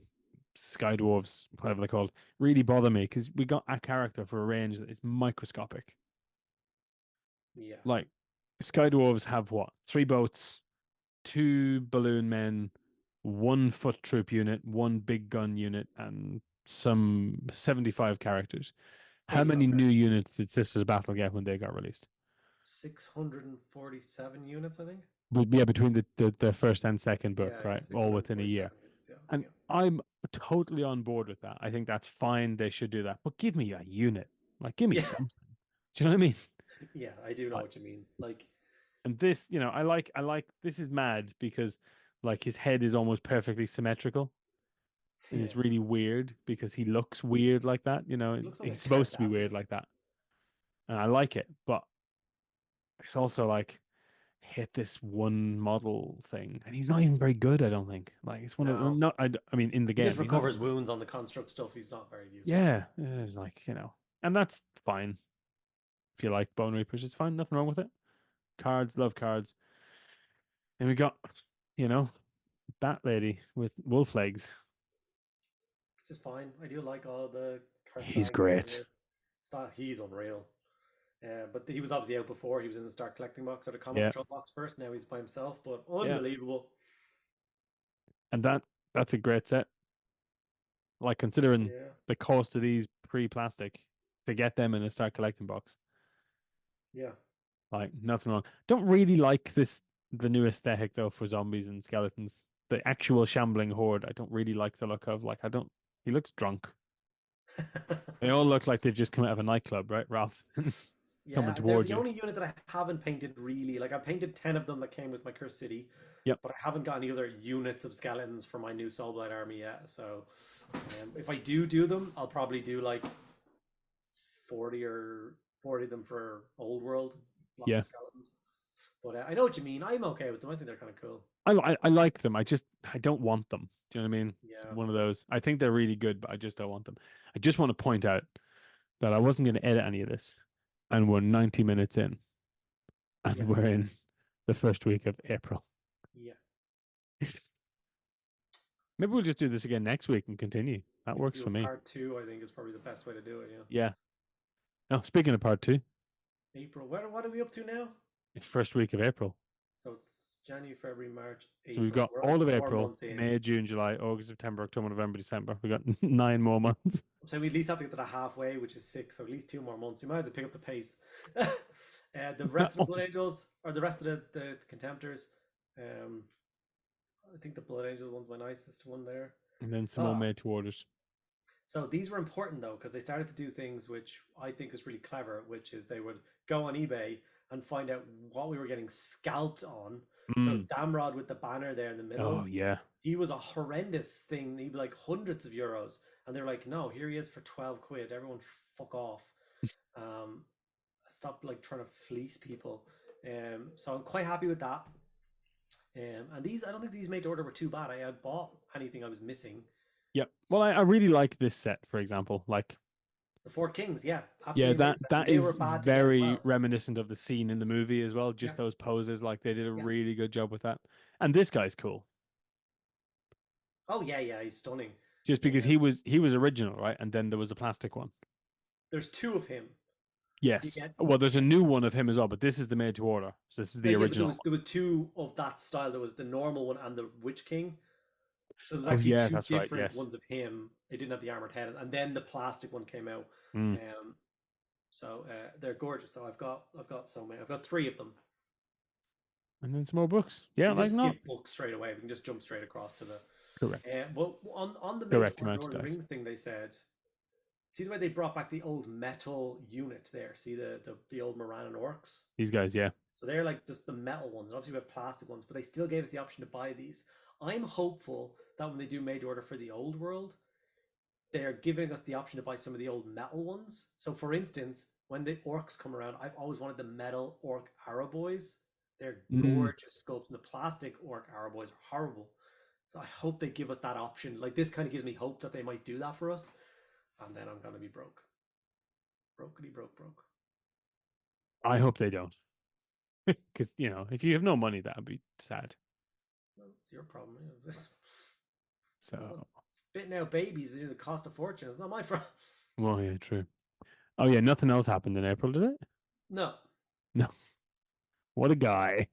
Sky Dwarves, whatever they're called, really bother me because we got a character for a range that is microscopic. Yeah. Like Sky Dwarves have what? Three boats, two balloon men, one foot troop unit, one big gun unit, and some 75 characters. How many 85 new characters. units did Sisters of Battle get when they got released? 647 units, I think. But yeah, between the first and second book, Yeah, yeah, right? All within a year. 647 units. Yeah, And yeah. I'm totally on board with that. I think that's fine. They should do that. But give me a unit. Like, give me Yeah, something. Do you know what I mean? yeah, I do know Like, what you mean. Like, and this, I like this is mad because like his head is almost perfectly symmetrical. And yeah, it's really weird because he looks weird like that. he looks like a He's supposed to be Cardassian. weird like that. And I like it, but it's also like hit this one model thing. And he's not even very good, I don't think. Like it's one of No, not I mean in the he just game, he's not recovers wounds on the construct stuff. He's not very useful. yeah, it's like, and that's fine. If you like Bone Reapers, it's fine, nothing wrong with it. Cards, love cards. And we got, you know, Bat Lady with wolf legs. Which is fine. I do like all the He's Karsag great. style. He's unreal. But he was obviously out before. He was in the Start Collecting box or the Comic Yeah, Control box first. Now he's by himself, but yeah. unbelievable. And that's a great set. Like considering Yeah, the cost of these pre-plastic to get them in a Start Collecting box. yeah. Like nothing wrong. Don't really like the new aesthetic though for zombies and skeletons. The actual shambling horde, I don't really like the look of. Like I don't. He looks drunk. They all look like they've just come out of a nightclub, right, Ralph? Coming Yeah, they're towards the you. only unit that I haven't painted really. Like I painted 10 of them that came with my Cursed City, Yep. but I haven't got any other units of skeletons for my new Soulblight army yet. So if I do them, I'll probably do like 40 or 40 of them for Old World, lots Yeah. of skeletons. But I know what you mean. I'm okay with them. I think they're kind of cool. I like them. I don't want them. Do you know what I mean? It's Yeah. one of those. I think they're really good, but I just don't want them. I just want to point out that I wasn't going to edit any of this, and we're 90 minutes in, and Yeah. we're in the first week of April. Yeah. Maybe we'll just do this again next week and continue. That We could works do for a me. part two, I think is probably the best way to do it. Yeah. Yeah. Now, speaking of part two, April. What are we up to now? first week of April. So it's January, February, March, So we've April. So got we're all only of four April, months in. May, June, July, August, September, October, November, December. We got 9 more months. So we at least have to get to the halfway, which is 6. So at least 2 more months. We might have to pick up the pace. The rest of the Blood Angels, or the rest of the Contemptors, um, I think the Blood Angels one's my nicest one there. And then some more Ah, made to orders. so these were important though, because they started to do things which I think is really clever, which is they would go on eBay and find out what we were getting scalped on. So Mm. Damrod with the banner there in the Oh middle, yeah. he was a horrendous thing. He'd be like hundreds of euros, and they're like, "No, here he is for 12 quid. Everyone, fuck off." Um, Stop like trying to fleece people. So I'm quite happy with that. And these, I don't think these made to order were too bad. I bought anything I was missing. Yep. Well, I really like this set, for example. Like, The Four Kings, yeah, yeah, absolutely that amazing. And that they were is bad to get as very well. reminiscent of the scene in the movie as well. Yeah, Just those poses, like they did a yeah. really good job with that. And this guy's cool, Oh yeah, yeah, he's stunning. just because Uh, he was original, right? And then there was a plastic one. there's two of him. So you Yes. get Well, there's a new one of him as well, but this is the made to order. So this is the yeah, but there original was one. there was two of that style. There was the normal one and the Witch King. So there's Oh actually yeah, two that's right. different Yes. ones of him. It didn't have the armored head, and then the plastic one came out. Mm. They're gorgeous though. I've got so many. I've got 3 of them. And then some more books. We Yeah, can like just not skip books straight away. We can just jump straight across to the. correct. But on the made to Correct order amount of Lord of the dice. Rings thing, they said, see the way they brought back the old metal unit there. See the old Moran and orcs. These guys, yeah. So they're like just the metal ones. And obviously we have plastic ones, but they still gave us the option to buy these. I'm hopeful that when they do made to order for the old world, they're giving us the option to buy some of the old metal ones. So for instance, when the orcs come around, I've always wanted the metal orc arrow boys. They're Mm. gorgeous sculpts, and the plastic orc arrow boys are horrible. So I hope they give us that option. Like this kind of gives me hope that they might do that for us, and then I'm gonna be broke, brokely broke, broke. I hope they don't, because if you have no money, that would be sad. Well, it's your problem. This So, spitting out babies is a cost a fortune. It's not my fault. well, yeah, true. Oh yeah, nothing else happened in April, did it? No. No. What a guy!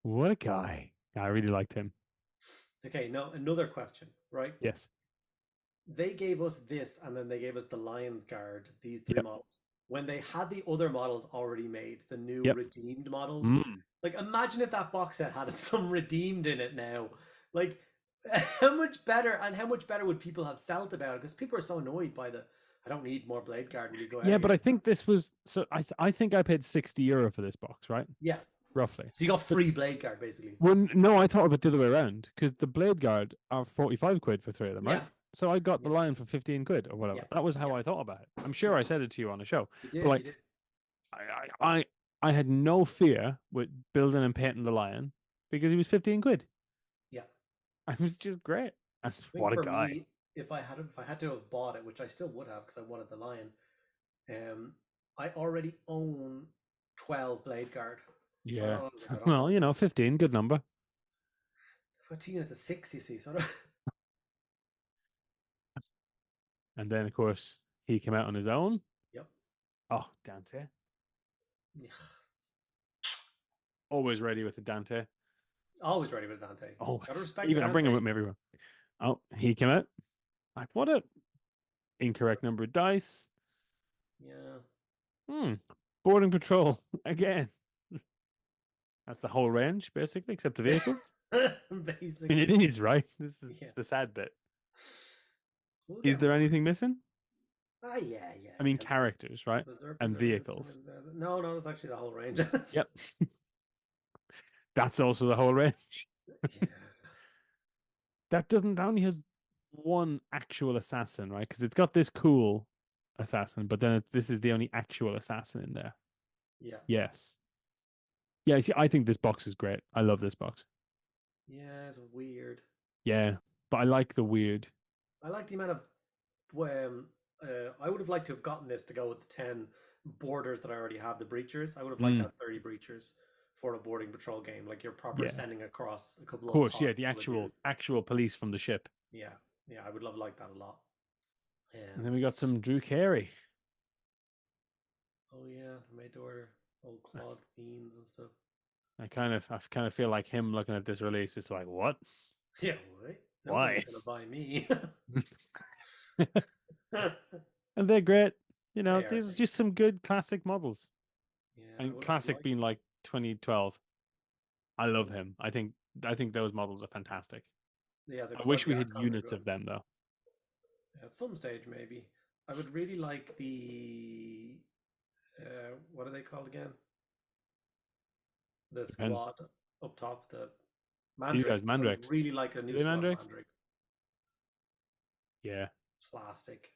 What a guy! I really liked him. Okay, now another question, right? Yes. They gave us this, and then they gave us the Lions Guard, these three Yep. models. When they had the other models already made, the new Yep. redeemed models, Mm. like imagine if that box set had some redeemed in it now. Like, how much better and how much better would people have felt about it? Because people are so annoyed by the, I don't need more Blade Guard, and you go out Yeah, of but here. I think this was so. I think I paid €60 for this box, right? Yeah. Roughly. So you got But free Blade Guard, basically. no, I thought of it the other way around because the Blade Guard are 45 quid for three of them, right? Yeah. So I got the Yeah. Lion for 15 quid or whatever. Yeah. That was how Yeah. I thought about it. I'm sure Yeah. I said it to you on the show, You but did. You like did. I had no fear with building and painting the Lion because he was 15 quid. Yeah. It was just great. And I think what a for guy. me, if I had to have bought it, which I still would have because I wanted the Lion, I already own 12 Blade Guard. So I Yeah. don't know if I don't want. Well, 15, good number. 15 is a 6, you see. So And then of course he came out on his own. yep. Oh, Dante. Yeah. Always ready with the Dante. Always ready with Dante. Gotta Always. respect the Even I bring him Dante. with me everywhere. Oh, he came out. Like, what a incorrect number of dice. Yeah. Boarding patrol again. That's the whole range, basically, except the vehicles. I mean, Basically. it is, right? This is Yeah. the sad bit. We'll Is get there more. anything missing? Ah, yeah, yeah. I mean, Yeah. characters, right? And vehicles. No, no, that's actually the whole range. Yep. That's also the whole range. Yeah. That only has one actual assassin, right? Because it's got this cool assassin, but then this is the only actual assassin in there. Yeah. Yes. Yeah, I think this box is great. I love this box. Yeah, it's weird. Yeah, but I like the weird. I like the amount of I would have liked to have gotten this to go with the 10 borders that I already have, the breachers. I would have liked to have 30 breachers for a boarding patrol game. Like you're proper Yeah. sending across a couple Of course, of yeah, the pods full of actual police from the ship. dudes. Yeah, yeah, I would love like that a lot. And then we got some Drew Carey. Oh yeah, made to order old Claude Fiends and stuff. I kind of feel like him looking at this release is like, what? Yeah, wait. Why? Nobody's gonna buy me. And they're great. They are these are great. just some good classic models. Yeah, I And would have classic liked. being like 2012. I love him. I think those models are fantastic. Yeah, I wish we the had art colours are units good. of them though. At some stage, maybe. I would really like the what are they called again? The Depends. squad up top, the These guys, mandrakes. I would mandrakes. really like a new they squad of mandrakes? mandrakes. Yeah, Plastic.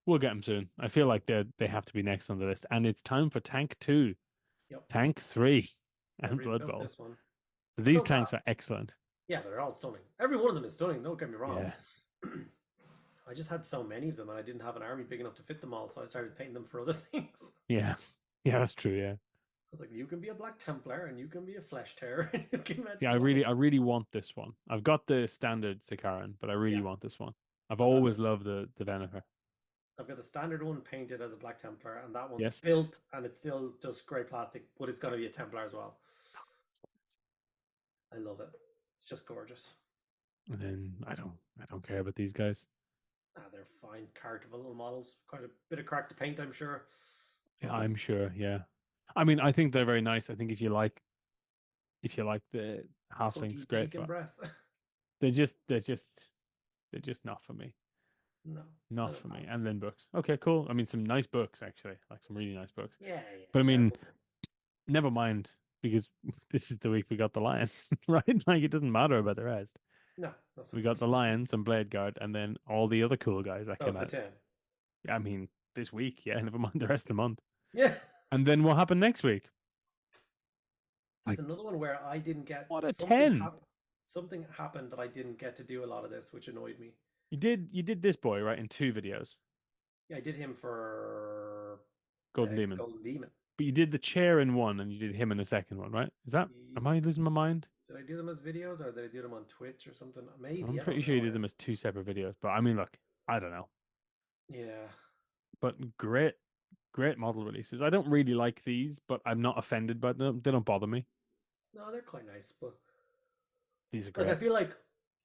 we'll get them soon. I feel like they have to be next on the list, and it's time for Tank 2, Yep. Tank 3, I and really Blood built Bowl. this one. These Built tanks that. are excellent. Yeah, they're all stunning. Every one of them is stunning. Don't get me wrong. Yeah. I just had so many of them, and I didn't have an army big enough to fit them all, so I started painting them for other things. Yeah, yeah, that's true. Yeah, I was like, you can be a Black Templar, and you can be a Flesh Tearer, and you can. yeah. I really want this one. I've got the standard Sikaran, but I really Yeah. want this one. I've I've got always loved the Venator. I've got the standard one painted as a Black Templar, and that one's Yes. built, and it's still just grey plastic, but it's going to be a Templar as well. I love it. It's just gorgeous. And then I don't care about these guys. They're fine character little models. Quite a bit of crack to paint, I'm sure. Yeah, I'm sure. Yeah, I mean, I think they're very nice. I think if you like the halflings, Cookie great. bacon But breath. they're just not for me. No, none Not of for me. that. And then books. Okay, cool. I mean, some nice books actually, like some really nice books. Yeah, yeah, But I they're mean, good ones. never mind because this is the week we got the lion, right? Like it doesn't matter about the rest. No, no. So We got the lion, some blade guard, and then all the other cool guys that so came it's a out. 10. I mean, this week, yeah. Never mind the rest of the month. Yeah. And then what happened next week? There's Like another one where I didn't get what a something 10. something happened that I didn't get to do a lot of this, which annoyed me. You did this boy right in 2 videos, Yeah, I did him for Golden Demon. Golden Demon. But you did the chair in one, and you did him in the second one, right? Is that? Am I losing my mind? Did I do them as videos or did I do them on Twitch or something? Maybe, I'm I pretty don't sure you know. did them as two separate videos. But I mean, look, I don't know. Yeah. But great, great model releases. I don't really like these, but I'm not offended by them. They don't bother me. No, they're quite nice, but These are like I great. feel like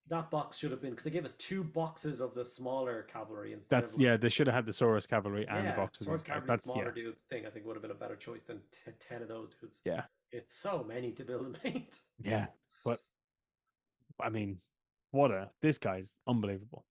that box should have been because they gave us two boxes of the smaller cavalry instead of That's like yeah. They should have had the Saurus cavalry and the yeah, box of Swords these guys. Cavalry That's smaller yeah, dudes thing. I think would have been a better choice than 10 of those dudes. yeah, It's so many to build and paint. yeah. But I mean, what a this guy's unbelievable.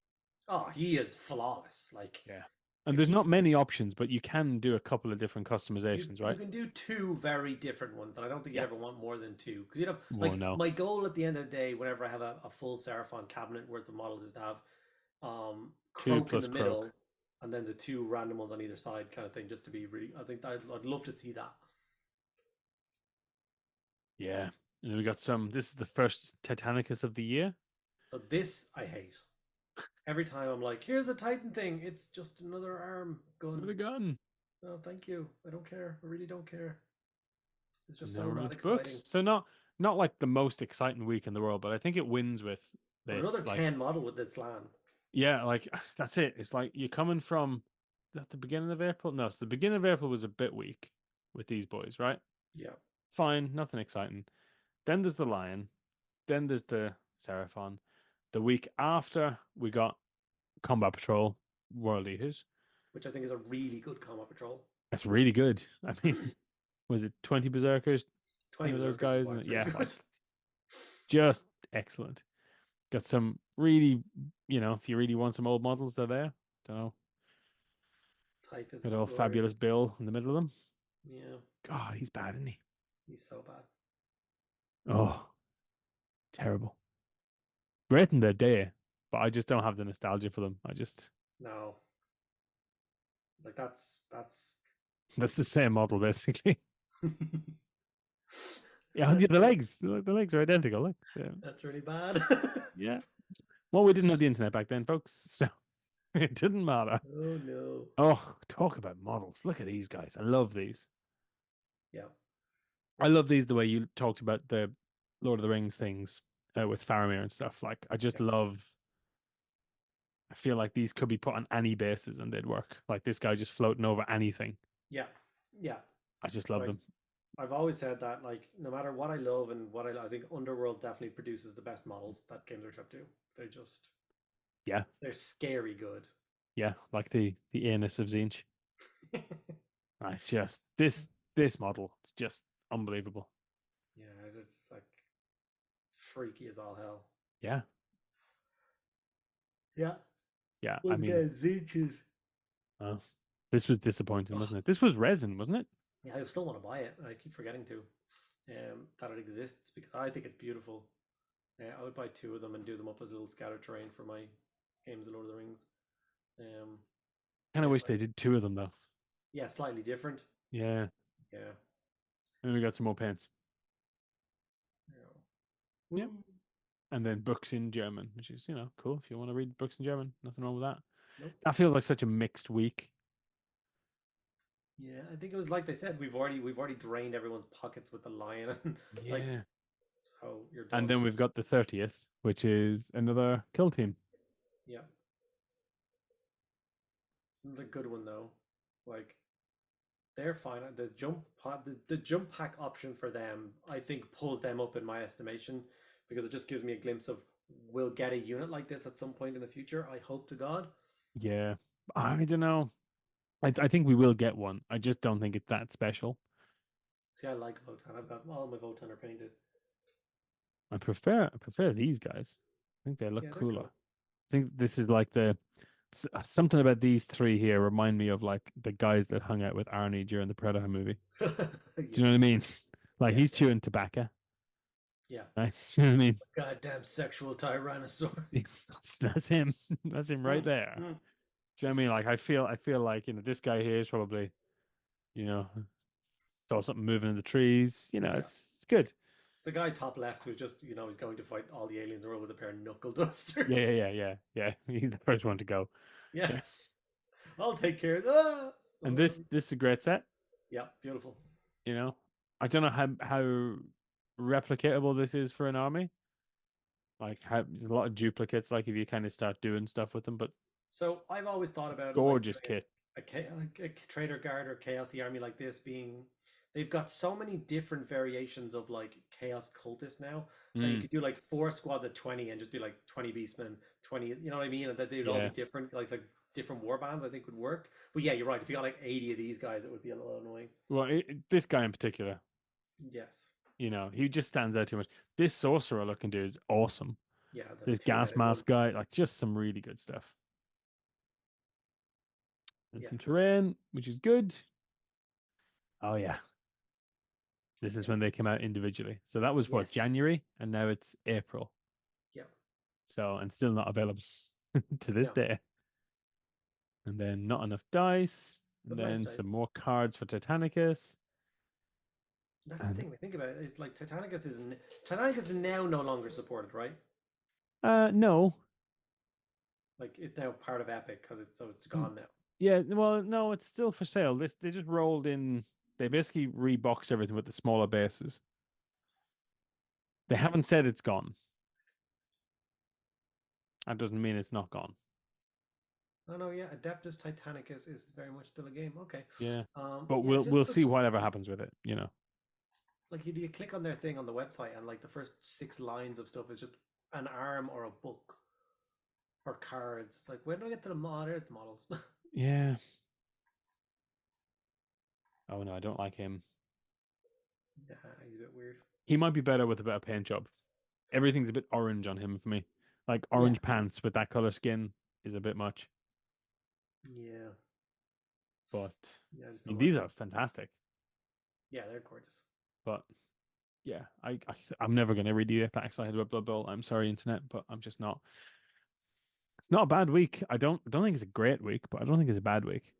Oh, he is flawless. Yeah. And Like there's not he's many options, but you can do a couple of different you customizations, you right? can do two very different ones, and I don't think you'd Yeah. ever want more than two because you know, Well, like no. my goal at the end of the day, whenever I have a full Seraphon cabinet worth of models, is to have Two Croak in plus the Croak. middle, and then the two random ones on either side, kind of thing, just to be really. I think I'd love to see that. Yeah. And then we got some. This is the first Titanicus of the year. So this I hate. Every time I'm like, here's a Titan thing. It's just another arm gun. With a gun. No, thank you. I don't care. I really don't care. It's And just now so we're on not to exciting. books. So not like the most exciting week in the world, but I think it wins with But another this. Like, 10 model with this land. yeah, like that's it. It's like you're coming from at the beginning of April. No, so the beginning of April was a bit weak with these boys, right? Yeah. Fine, nothing exciting. Then there's the Lion. Then there's the Seraphon. The week after, we got Combat Patrol World Eaters. Which I think is a really good combat patrol. That's really good. I mean, was it 20 Berserkers? 20 20 of those Berserkers is guys? why And it's really yeah, good. like just excellent. Got some really, if you really want some old models, they're there. Don't know. Typhus Got is all fabulous glorious. Bill in the middle of them. Yeah, God, he's bad, isn't he? he's so bad. Oh, terrible. Great in their day, but I just don't have the nostalgia for them. I just No. Like that's that's the same model basically. Yeah, that's, the legs, the legs are identical. Look, yeah. that's really bad. Yeah. Well, we didn't have the internet back then, folks, so it didn't matter. Oh no. Oh, talk about models. Look at these guys. I love these. Yeah. I love these the way you talked about the Lord of the Rings things with Faramir and stuff. Like, I just Yeah. love. I feel like these could be put on any bases and they'd work. Like this guy just floating over anything. Yeah. Yeah. I just love Like them. I've always said that like no matter what I love and what I think Underworld definitely produces the best models that Games Workshop do. They just Yeah, they're scary good. yeah. Like the anus of Zinch. I just this model. It's just unbelievable. Yeah, it's like freaky as all hell. Yeah, Yeah. yeah. I Those mean, guys zinches. oh, this was disappointing, Ugh. wasn't it? This was resin, wasn't it? Yeah, I still want to buy it. I keep forgetting to. That it exists because I think it's beautiful. I would buy two of them and do them up as a little scatter terrain for my games of Lord of the Rings. Um, Kind yeah, of wish they did two of them though. yeah, slightly different. Yeah. Yeah. And we got some more paints. Yeah. Yeah. And then books in German, which is, cool. If you want to read books in German, nothing wrong with that. Nope. That feels like such a mixed week. Yeah, I think it was like they said, we've already drained everyone's pockets with the lion and like Yeah. so you're And done. then we've got the 30th, which is another kill team. Yeah. It's another good one though. Like they're fine. The jump pack option for them, I think, pulls them up in my estimation because it just gives me a glimpse of we'll get a unit like this at some point in the future. I hope to God. Yeah. I don't know. I think we will get one. I just don't think it's that special. See, I like Votan. I've got all my Votan are painted. I prefer these guys. I think they look Yeah, they're cooler. cool. I think this is like the something about these three here remind me of like the guys that hung out with Arnie during the Predator movie. Do you know what I Yes. mean? Like Yes. he's chewing tobacco, Yeah. right? You know what I mean? Goddamn sexual tyrannosaur. That's him. That's him right there. Mm. Do you know what I mean? Like I feel like this guy here is probably you know saw something moving in the trees. Yeah. It's good. It's the guy top left who just, he's going to fight all the aliens in the world with a pair of knuckle Yeah, dusters. yeah, yeah, yeah, yeah. He's the first one to go. Yeah. Yeah. I'll take care of that. And this is a great set. Yeah, beautiful. You know, I don't know how replicatable this is for an army. Like how there's a lot of duplicates. Like if you kind of start doing stuff with them, but So I've always thought about like gorgeous kit. like a trader guard or chaos army like this being they've got so many different variations of like chaos cultists now that you Mm, could do like 4 squads of 20 and just do like 20 beastmen, 20, you know what I mean, and that they'd all be yeah. different, like different war bands I think would work. But yeah, you're right, if you got like 80 of these guys it would be a little annoying. Well, this guy in particular, Yes. he just stands out too much. This sorcerer looking dude is awesome. Yeah, the This gas two-headed one. mask guy, like just some really good stuff. And Yeah. some terrain, which is good. Oh yeah. This is when they came out individually. So that was what, Yes. January, and now it's April. Yeah. So and still not available to this No. day. And then not enough dice. And But nice then dice. some more cards for Titanicus. That's the And thing. Think about it. It's like Titanicus is now no longer supported, right? no. Like it's now part of Epic because it's Mm, gone now. yeah, well, no, it's still for sale. This they just rolled in. They basically reboxed everything with the smaller bases. They haven't said it's gone. That doesn't mean it's not gone. Oh no, yeah, Adeptus Titanicus is very much still a game. Okay. Yeah, but Yeah, it we'll just see looks whatever happens with it. like you click on their thing on the website and like the first 6 lines of stuff is just an arm or a book or cards. It's like when do I get to the model? There's the models. Yeah. Oh no, I don't like him. Yeah, he's a bit weird. He might be better with a better paint job. Everything's a bit orange on him for me. Like Yeah, orange pants with that color skin is a bit much. yeah, But yeah. I just I mean, don't like these them. are fantastic. Yeah, they're gorgeous. But yeah, I'm never gonna read the attacks I had with Blood Bowl. I'm sorry, internet, but I'm just not. It's not a bad week. I don't think it's a great week, but I don't think it's a bad week.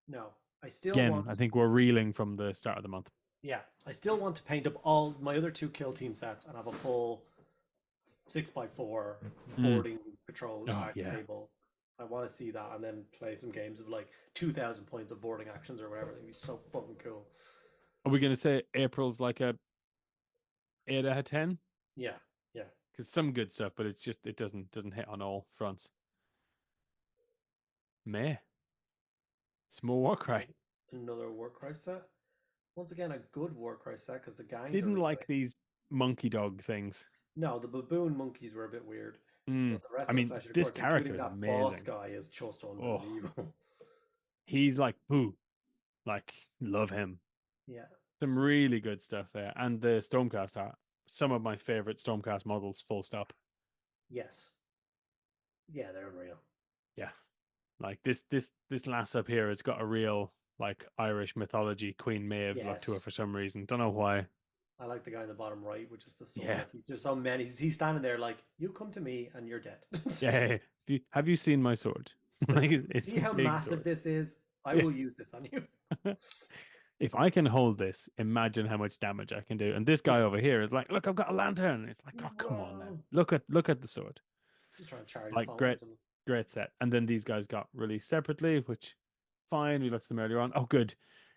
No, I still Again, I want. think we're reeling from the start of the month. Yeah, I still want to paint up all my other 2 kill team sets and have a full 6x4 Mm. boarding patrol Oh yeah. table. I want to see that and then play some games of like 2,000 points of boarding actions or whatever. It'd be so fucking cool. Are we gonna say April's like a 8 out of 10? Yeah, yeah. Because some good stuff, but it's just it doesn't hit on all fronts. Meh. Small Warcry. Another Warcry set. Once again, a good Warcry set because the gangs are Didn't really like nice. these monkey dog things. No, the baboon monkeys were a bit weird, Mm. but the rest I of the mean, Flesh of the this Court, character including is that boss amazing. guy, is just Oh, unbelievable. he's like boo. Like love him. Yeah. Some really good stuff there, and the Stormcast art. Some of my favorite Stormcast models. Full stop. Yes. Yeah, they're unreal. Yeah, like this lass up here has got a real like Irish mythology Queen Maeve look to her Yes. for some reason. Don't know why. I like the guy in the bottom right, which is the sun. Yeah, Like he's just so many. He's standing there like, you come to me and you're dead. yeah. Have you seen my sword? Like it's See a how big massive sword. this is? I Yeah. will use this on you. If I can hold this, imagine how much damage I can do. And this guy over here is like, look, I've got a lantern. It's like, oh, come on now. Whoa. Look at the sword. He's trying to charge your Like phone or great, something. great set. And then these guys got released separately, which fine. We looked at them earlier on. Oh, good.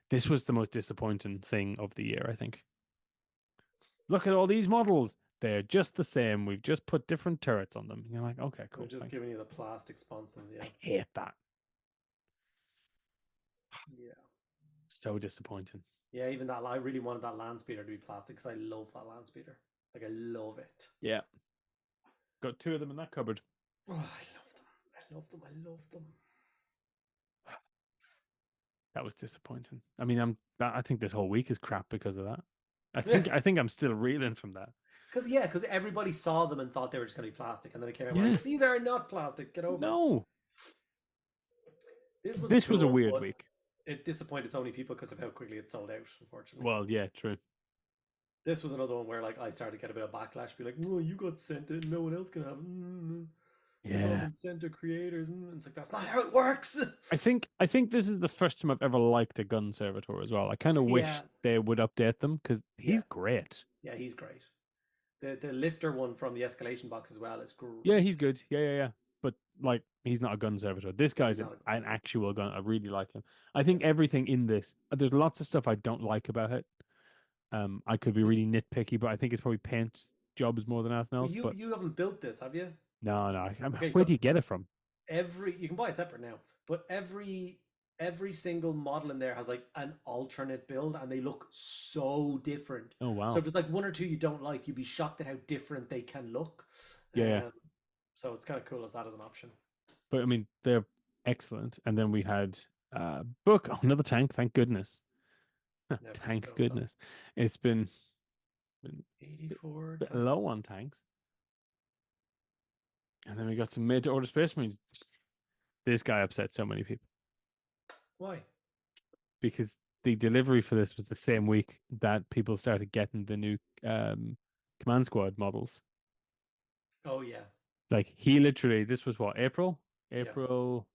This was the most disappointing thing of the year, I think. Look at all these models. They're just the same. We've just put different turrets on them. You're like, okay, We're cool. just Thanks. giving you the plastic sponsons, yeah. I hate that. Yeah. So disappointing. Yeah, even that, I really wanted that land speeder to be plastic because I love that land speeder. Like, I love it. Yeah. Got 2 of them in that cupboard. Oh, I love them. I love them. I love them. That was disappointing. I mean, I think this whole week is crap because of that. I think I'm still reeling from that. Because everybody saw them and thought they were just going to be plastic, and then they came out Yeah. like, these are not plastic. Get over it. No. This was This was a cool, weird but week. it disappointed so many people because of how quickly it sold out. Unfortunately, Well, yeah, true. this was another one where like I started to get a bit of backlash, be like, "No, you got sent it, no one else can have it. They've all Yeah. been sent to creators." And it's like that's not how it works. I think this is the first time I've ever liked a gun servitor as well. I kind of wish Yeah, they would update them because yeah, he's great. yeah. He's great. The lifter one from the escalation box as well is Yeah, great. he's good. Yeah, yeah, yeah. But like, he's not a gun servitor. This guy's He's not a an no. actual gun. I really like him. I Yeah. think everything in this. There's lots of stuff I don't like about it. I could be really nitpicky, but I think it's probably paint jobs more than anything But else. you But you haven't built this, have you? no, no. Okay, Where so do you get it from? every you can buy it separate now, but every single model in there has like an alternate build, and they look so different. Oh So wow. if there's like one or two you don't like, you'd be shocked at how different they can look. Yeah, yeah. Um, so it's kind of cool as that as an option. But I mean, they're excellent. And then we had book. Oh, another tank. Thank goodness. Yeah, pretty Tank cool though. goodness. It's been a bit, 84 bit low tanks. on tanks. And then we got some mid to order space marines. This guy upset so many people Why? because the delivery for this was the same week that people started getting the new command squad models. Oh yeah, Like he literally, this was what, April? yeah. April,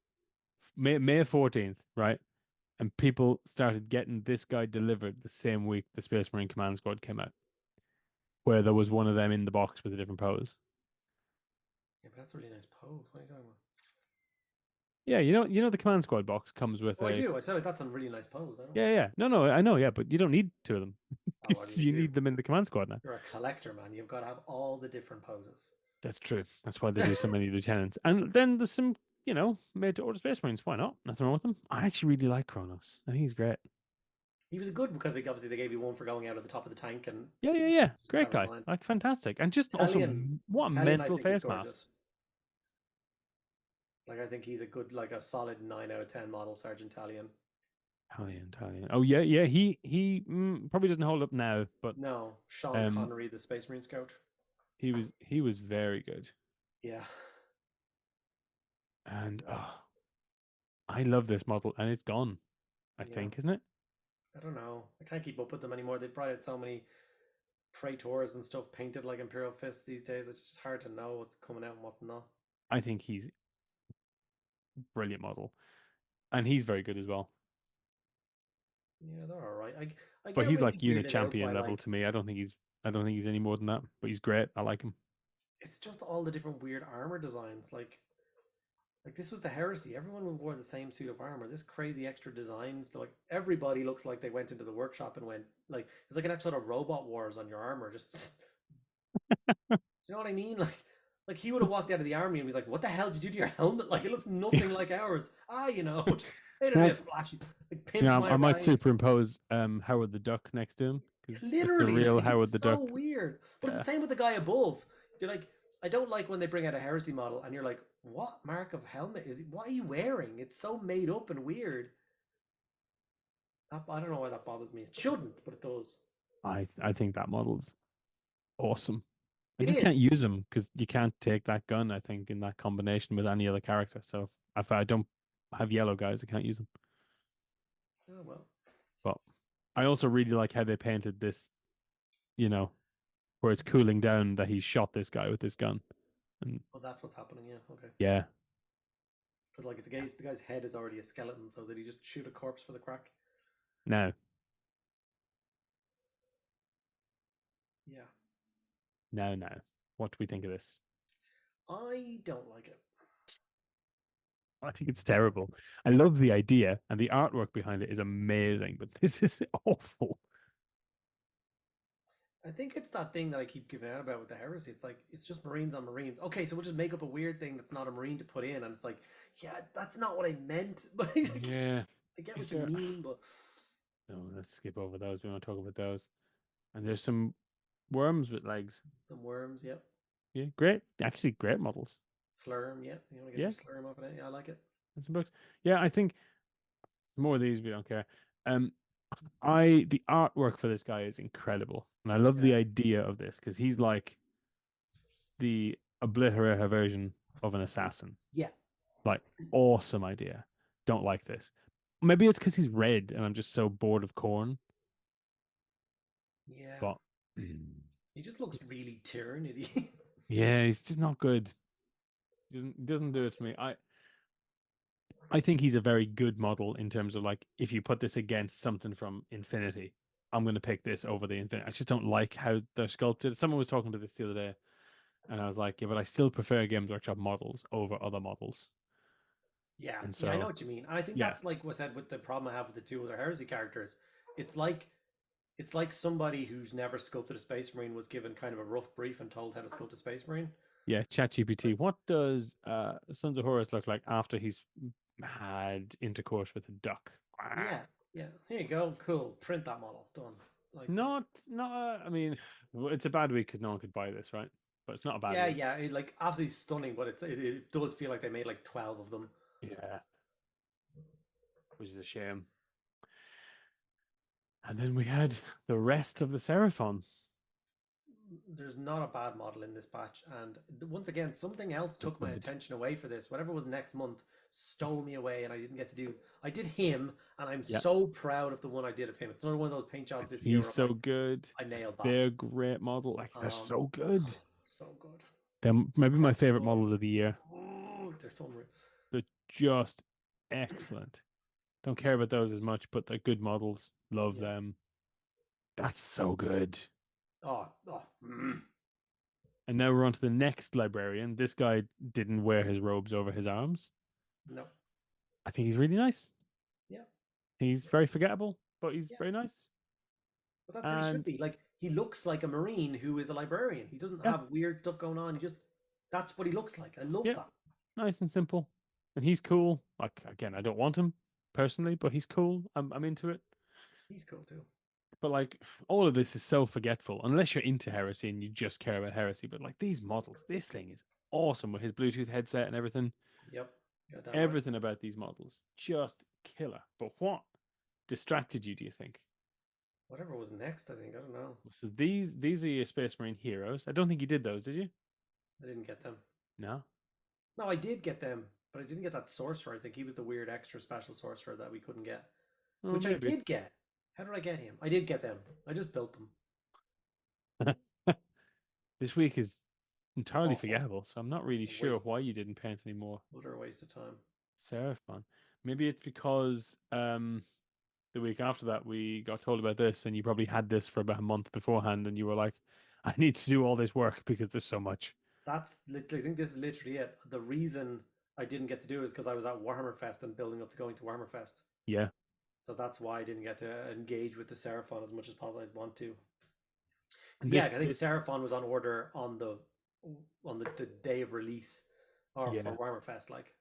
May 14th, right? And people started getting this guy delivered the same week the Space Marine Command Squad came out, where there was one of them in the box with a different pose. Yeah, but that's a really nice pose. What are you talking about? Yeah, you know the Command Squad box comes with Oh, I a. do. I said that's a really nice pose. I don't. Yeah, yeah. No, no, I know, yeah, but you don't need two of them Oh, what do because you you do? need them in the Command Squad now. You're a collector, man. You've got to have all the different poses. That's true. That's why they do so many lieutenants. And then there's some, made to order Space Marines. Why not? Nothing wrong with them. I actually really like Kronos. I think he's great. He was good because obviously they gave you one for going out at the top of the tank, and Yeah, yeah, yeah. it's a Great clever guy. design. Like fantastic. And just also Italian, what a Italian, I mental think is face mask. gorgeous. Like I think he's a good, like a solid 9 out of 10 model Sergeant Italian. Italian. Oh yeah, yeah. He probably doesn't hold up now, but No, Sean um, Connery, the Space Marine Scout. he was very good. Yeah, And I love this model, and it's gone. I yeah. think, isn't it? I don't know. I can't keep up with them anymore. They brought out so many Praetors and stuff painted like Imperial Fists these days. It's just hard to know what's coming out and what's not. I think he's a brilliant model, and he's very good as well. Yeah, they're all right. I But get he's really like unit weirded out champion by level like to me. I don't think he's any more than that. But he's great. I like him. it's just all the different weird armor designs. Like this was the heresy. Everyone wore the same suit of armor. This crazy extra designs. Like everybody looks like they went into the workshop and went like it's like an episode of Robot Wars on your armor. Just you know what I mean? Like he would have walked out of the army and be like, "What the hell did you do to your helmet? Like it looks nothing like ours." Just made it a Well, bit flashy. Like you pimped know, my I might ride. superimpose Howard the Duck next to him because it's the Literally, real like Howard it's the so Duck. weird. But it's Yeah. the same with the guy above. You're like, I don't like when they bring out a heresy model and you're like, what mark of helmet is he? What are you wearing? It's so made up and weird. I don't know why that bothers me. It shouldn't, but it does. I think that model's awesome. I It just can't is. use him because you can't take that gun, I think, in that combination with any other character. So if I don't have yellow guys, I can't use them. Oh well. But I also really like how they painted this, you know, where it's cooling down that he shot this guy with this gun. And Oh, that's what's happening. Yeah. Okay. yeah, Because like the guy's head is already a skeleton, so did he just shoot a corpse for the crack? now, Yeah. now. What do we think of this? I don't like it. I think it's terrible. I love the idea and the artwork behind it is amazing, but this is awful. I think it's that thing that I keep giving out about with the heresy. It's like it's just Marines on Marines. Okay, so we'll just make up a weird thing that's not a Marine to put in, and it's like, yeah, that's not what I meant. But Yeah. I get Is what you there? mean. But No, let's skip over those. We want to talk about those. And there's some worms with legs. some worms, yep. Yeah, great. Actually, great models. Slurm, yeah. You want to get Yeah, your slurm off of it? Yeah, I like it. and some books. Yeah, I think more of these. We don't care. Um, the artwork for this guy is incredible, and I love Yeah, the idea of this because he's like the obliterator version of an assassin. yeah. Like awesome idea. don't like this. Maybe it's because he's red and I'm just so bored of corn. Yeah, But he just looks really Tyranidy. yeah, he's just not good. He doesn't do it to me. I think he's a very good model in terms of like if you put this against something from Infinity, I'm going to pick this over the Infinity. I just don't like how they're sculpted. Someone was talking about this the other day, and I was like, yeah, but I still prefer Games Workshop models over other models. Yeah, And yeah, I know so, what you mean. And I think yeah, that's like what I said with the problem I have with the two other heresy characters. It's like somebody who's never sculpted a space marine was given kind of a rough brief and told how to sculpt a space marine. yeah, Like, ChatGPT. What does Sons of Horus look like after he's had intercourse with a duck? Ah. yeah, yeah. Here you go. Cool. Print that model. Done. Like, Not. I mean, well, it's a bad week because no one could buy this, right? But it's not a bad yeah, week. yeah. Like absolutely stunning, but it does feel like they made like 12 of them. Yeah, which is a shame. And then we had the rest of the Seraphon. There's not a bad model in this batch, and once again, something else So took my good. attention away for this. Whatever was next month stole me away, and I didn't get to do. I did him, and I'm Yeah, so proud of the one I did of him. It's another one of those paint jobs and this year he's where I'm so like, good. I nailed that. They're great model. Like they're Um, so good. so good. They're maybe my They're favorite so, models of the year. they're so unreal. They're just excellent. Don't care about those as much, but they're good models. Love Yeah. them. That's so good. Oh. And now we're on to the next librarian. This guy didn't wear his robes over his arms. No. I think he's really nice. Yeah. He's very forgettable, but he's Yeah. very nice. But that's how he should And be. Like he looks like a marine who is a librarian. He doesn't yeah, have weird stuff going on. He just that's what he looks like. I love yeah, that. nice and simple. And he's cool. Like again, I don't want him personally, but he's cool. I'm into it. He's cool too. But like all of this is so forgetful unless you're into heresy and you just care about heresy. But like these models, this thing is awesome with his Bluetooth headset and everything. Yep. Got damn right. Everything about these models just killer. But what distracted you, do you think? Whatever was next, I think. I don't know. So these are your Space Marine heroes. I don't think you did those, did you? I didn't get them. No. No, I did get them, but I didn't get that sorcerer. I think he was the weird extra special sorcerer that we couldn't get. Oh, Which I maybe. did get. How did I get him? I did get them. I just built them. This week is entirely Awful. forgettable, so I'm not really A sure waste. why you didn't paint any more Utter waste of time. Seraphon. Maybe it's because the week after that we got told about this, and you probably had this for about a month beforehand, and you were like, "I need to do all this work because there's so much." That's literally, I think this is literally it. The reason I didn't get to do it is because I was at Warhammer Fest and building up to going to Warhammer Fest. Yeah, So that's why I didn't get to engage with the Seraphon as much as possible I'd want to. and Yeah, this I think this Seraphon was on order on the day of release or for yeah Warhammer Fest. Like,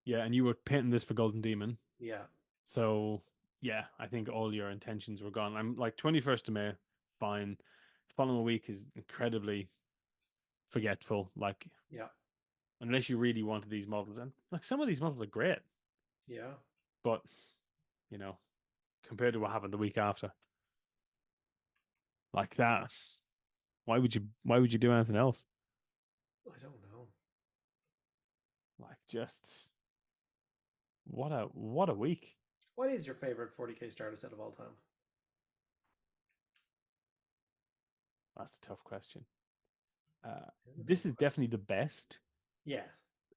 yeah, and you were painting this for Golden Demon, yeah, so yeah, I think all your intentions were gone. I'm like 21st of May, fine. The following week is incredibly forgetful. Like yeah, unless you really wanted these models, and like some of these models are great, yeah. but you know, compared to what happened the week after, like that, why would you do anything else? I don't know. Like just what a week. What is your favorite 40k starter set of all time? That's a tough question. It's a This tough is question. definitely the best. Yeah,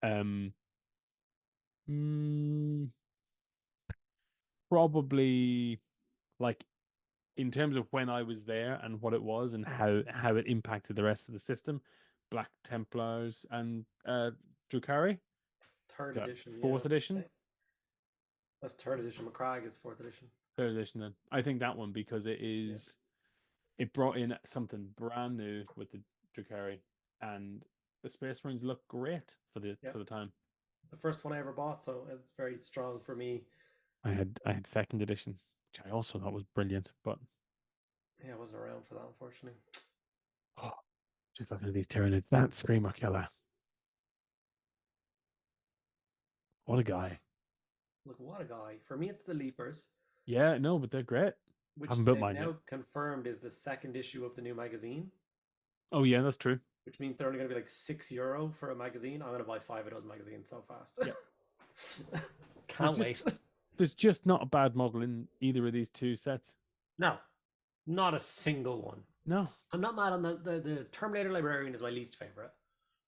Um, mm, probably like in terms of when I was there and what it was and how it impacted the rest of the system. Black Templars and Drukhari. third So edition. Yeah, fourth edition, that's third edition. McCrag is fourth edition. third edition. Then I think that one because Yeah, it brought in something brand new with the Drukhari, and the Space Marines look great yeah. for the time. It's the first one I ever bought, so it's very strong for me. I had second edition, which I also thought was brilliant. But Yeah, I wasn't around for that, unfortunately. oh, just looking at these Tyranids, that Screamer killer, what a Oh, guy! look, what a guy. For me, it's the Leapers, Yeah, no, but they're great. I haven't which built they've mine yet. now confirmed is the second issue of the new magazine, Oh yeah, that's true. which means they're only going to be like €6 for a magazine. I'm going to buy 5 of those magazines so fast. Yeah, Can't just wait. there's just not a bad model in either of these two sets. No, not a single one. No. I'm not mad on the Terminator Librarian is my least favorite.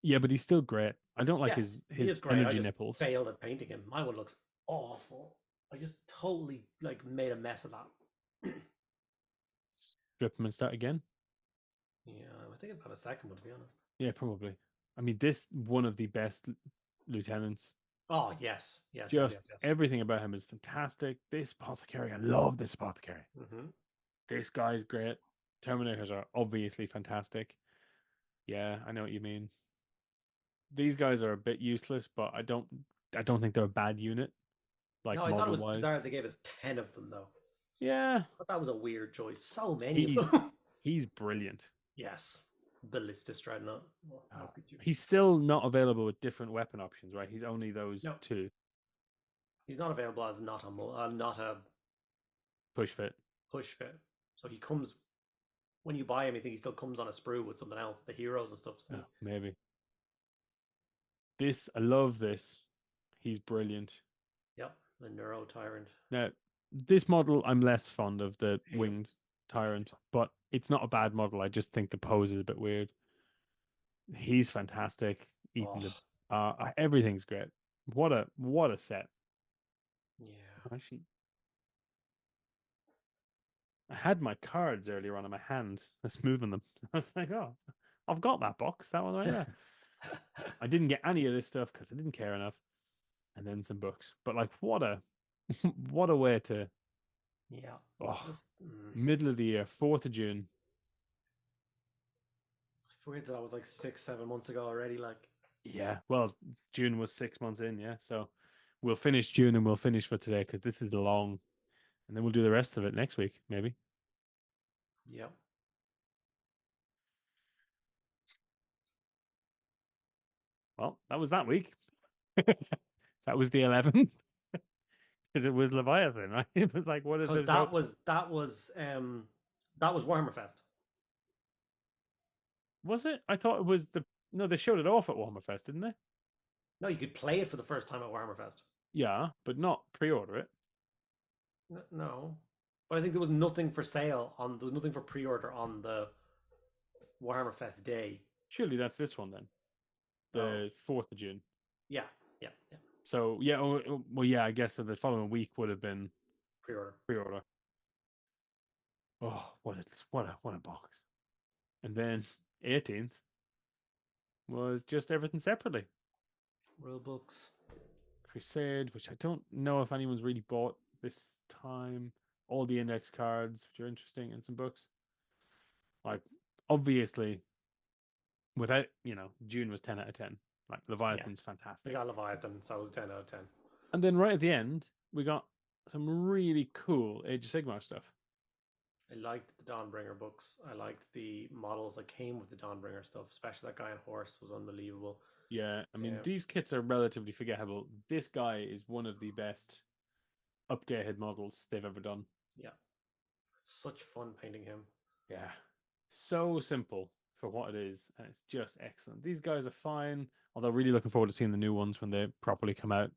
Yeah, but he's still great. I don't like Yes, he his is great. I energy just nipples. failed at painting him. My one looks awful. I just totally like made a mess of that. Strip him and start again. Yeah, I think I've got a second one to be honest. Yeah, probably. I mean, this one of the best lieutenants. Oh yes, yes, yes, Just yes, yes. everything about him is fantastic. This apothecary, I love this apothecary. Mm-hmm. This guy's great. Terminators are obviously fantastic. Yeah, I know what you mean. These guys are a bit useless, but I don't think they're a bad unit, No, like I thought it model was wise. bizarre they gave us 10 of them though. Yeah, But that was a weird choice. So many of he's them. he's brilliant. Yes. Ballista Dreadnought. Well, how could you? He's still not available with different weapon options, right? He's only those No, two. he's not available as not a Push fit. push fit. So he comes when you buy him. I think he still comes on a sprue with something else, the heroes and stuff. Oh, maybe. I love this. He's brilliant. Yep, the Neuro Tyrant. Now, this model, I'm less fond of the Hate him. winged tyrant, but it's not a bad model. I just think the pose is a bit weird. He's fantastic. Eating everything's great. What a set. Yeah. Actually, I had my cards earlier on in my hand. I was moving them. I was like, oh, I've got that box. That one right there. I didn't get any of this stuff because I didn't care enough. And then some books. But like, what a what a way to Yeah. middle of the year, 4th of June. It's weird that was like 6, 7 months ago already. Like, Yeah, well, June was 6 months in, yeah. So we'll finish June and we'll finish for today because this is long. And then we'll do the rest of it next week, maybe. yeah. Well, that was that week. That was the 11th. Because it was Leviathan, right? It was like, what is Because it? that was Warhammer Fest. Was it? I thought it was no, they showed it off at Warhammer Fest, didn't they? No, you could play it for the first time at Warhammer Fest. Yeah, but not pre-order it. No, but I think there was nothing for sale on. There was nothing for pre-order on the Warhammer Fest day. Surely that's this one then. The 4th of June. Yeah, yeah, yeah. So yeah, well, yeah, I guess so the following week would have been Pre-order. Oh, what a box! And then 18th was just everything separately. Rule books. Crusade, which I don't know if anyone's really bought this time. All the index cards, which are interesting, and some books. Like, obviously, without, June was 10 out of 10. Like, Leviathan's fantastic. We got Leviathan, so it was 10 out of 10. And then right at the end, we got some really cool Age of Sigmar stuff. I liked the Dawnbringer books. I liked the models that came with the Dawnbringer stuff, especially that guy on horse was unbelievable. Yeah, I mean, these kits are relatively forgettable. This guy is one of the best updated models they've ever done. Yeah. It's such fun painting him. Yeah. So simple for what it is, and it's just excellent. These guys are fine, although really looking forward to seeing the new ones when they properly come out.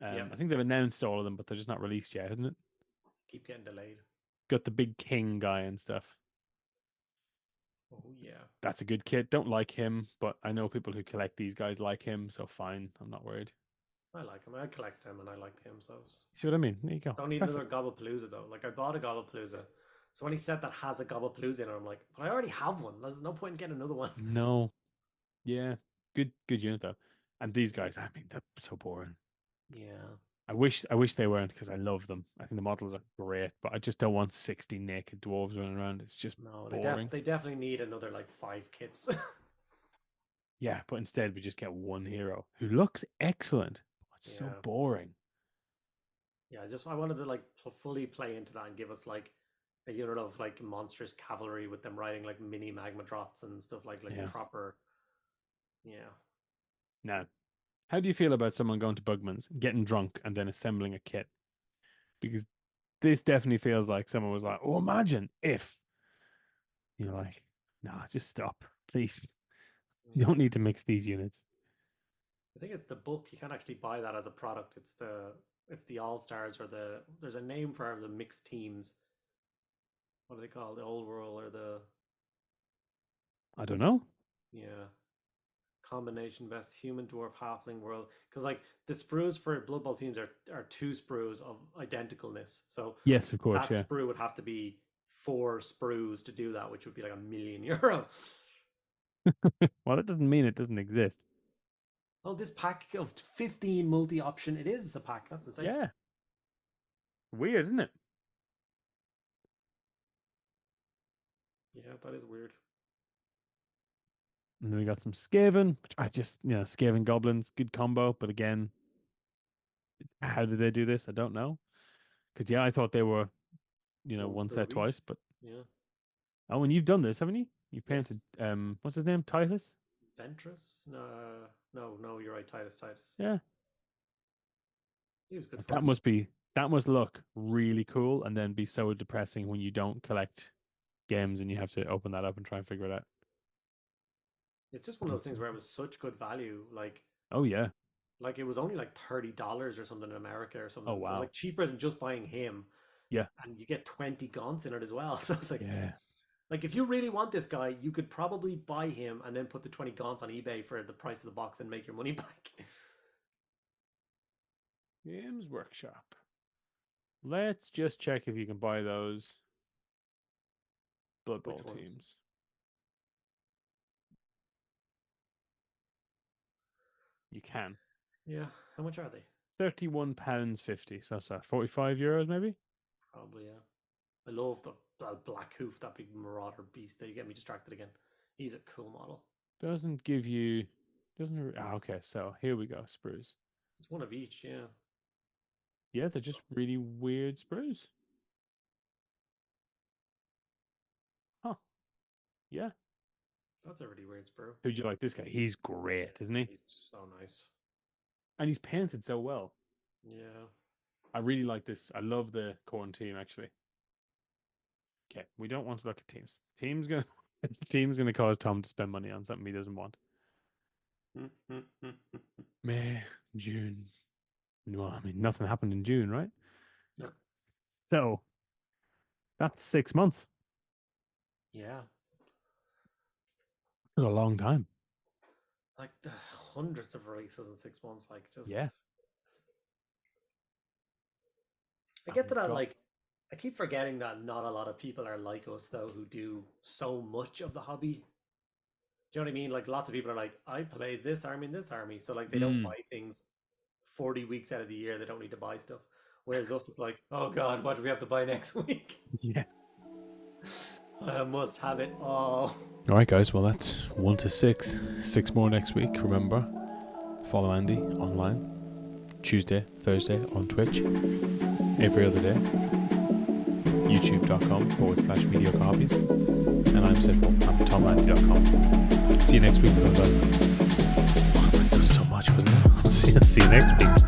I think they've announced all of them, but they're just not released yet, isn't it? Keep getting delayed. Got the big king guy and stuff. Oh, yeah. That's a good kit. Don't like him, but I know people who collect these guys like him, so fine. I'm not worried. I like him. I collect him and I like him, so... See what I mean? There you go. Don't need another Gobblepalooza, though. Like, I bought a Gobblepalooza. So when he said that has a Gobblepalooza in it, I'm like, but I already have one. There's no point in getting another one. No. Yeah. Good unit, though. And these guys, I mean, they're so boring. Yeah. I wish they weren't because I love them. I think the models are great, but I just don't want 60 naked dwarves running around. It's just boring. They definitely need another like 5 kits. Yeah, but instead we just get one hero who looks excellent. It's so boring. Yeah, I wanted to like fully play into that and give us like a unit of like monstrous cavalry with them riding like mini magmadrots and stuff like proper. Yeah. Now, how do you feel about someone going to Bugman's, getting drunk, and then assembling a kit? Because this definitely feels like someone was like, oh, imagine if. You're like, nah, just stop, please. You don't need to mix these units. I think it's the book. You can't actually buy that as a product. It's the All Stars or there's a name for the mixed teams. What are they called? The Old World or the I don't know. yeah combination best human dwarf halfling world, because like the sprues for Blood Bowl teams are two sprues of identicalness. So Yes, of course, that yeah. sprue would have to be 4 sprues to do that, which would be like €1,000,000. Well, that doesn't mean it doesn't exist. Oh, this pack of 15 multi-option. It is a pack. That's insane. Yeah. Weird, isn't it? Yeah, that is weird. And then we got some Skaven, which Skaven goblins, good combo. But again, how did they do this? I don't know. Because I thought they were, one sprue set of each. twice. But Yeah. oh, and you've done this, haven't you? You Yes. painted what's his name? Titus? Ventress? No, you're right. Titus. Yeah. He was good That fun. must look really cool, and then be so depressing when you don't collect games and you have to open that up and try and figure it out. It's just one of those things where it was such good value. Oh yeah. Like it was only like $30 or something in America or something. Oh So it wow. was like cheaper than just buying him. Yeah. And you get 20 gaunts in it as well. So it's like, Yeah. like if you really want this guy, you could probably buy him and then put the 20 gaunts on eBay for the price of the box and make your money back. Games Workshop. Let's just check if you can buy those Blood Bowl Which ones? teams. You can. Yeah. How much are they? £31.50. So that's €45 maybe? Probably, yeah. I love the Black Hoof, that big marauder beast. There, you get me distracted again. He's a cool model. Doesn't give you. Doesn't. Okay, so here we go. Sprues. It's one of each, yeah. Yeah, they're just really weird sprues. Huh. Yeah. That's a really weird sprue. Who'd you like this guy? He's great, isn't he? He's so nice. And he's painted so well. Yeah. I really like this. I love the corn team, actually. Okay, we don't want to look at teams. Team's gonna cause Tom to spend money on something he doesn't want. May, June. No, I mean nothing happened in June, right? No. So that's 6 months. Yeah. That's a long time. Like the hundreds of releases in 6 months, like just Yeah. I get to that, like I keep forgetting that not a lot of people are like us though, who do so much of the hobby. Do you know what I mean? Like lots of people are like, I played this army and this army. So like they don't buy things 40 weeks out of the year. They don't need to buy stuff. Whereas us, it's like, oh God, what do we have to buy next week? Yeah. I must have it all. All right, guys. Well, that's 1 to 6. 6 more next week. Remember, follow Andy online. Tuesday, Thursday on Twitch. Every other day. YouTube.com/Mediocre Hobbies. And I'm simple. I'm TomAndy.com. See you next week for the. Oh, that was so much, wasn't it? See you next week.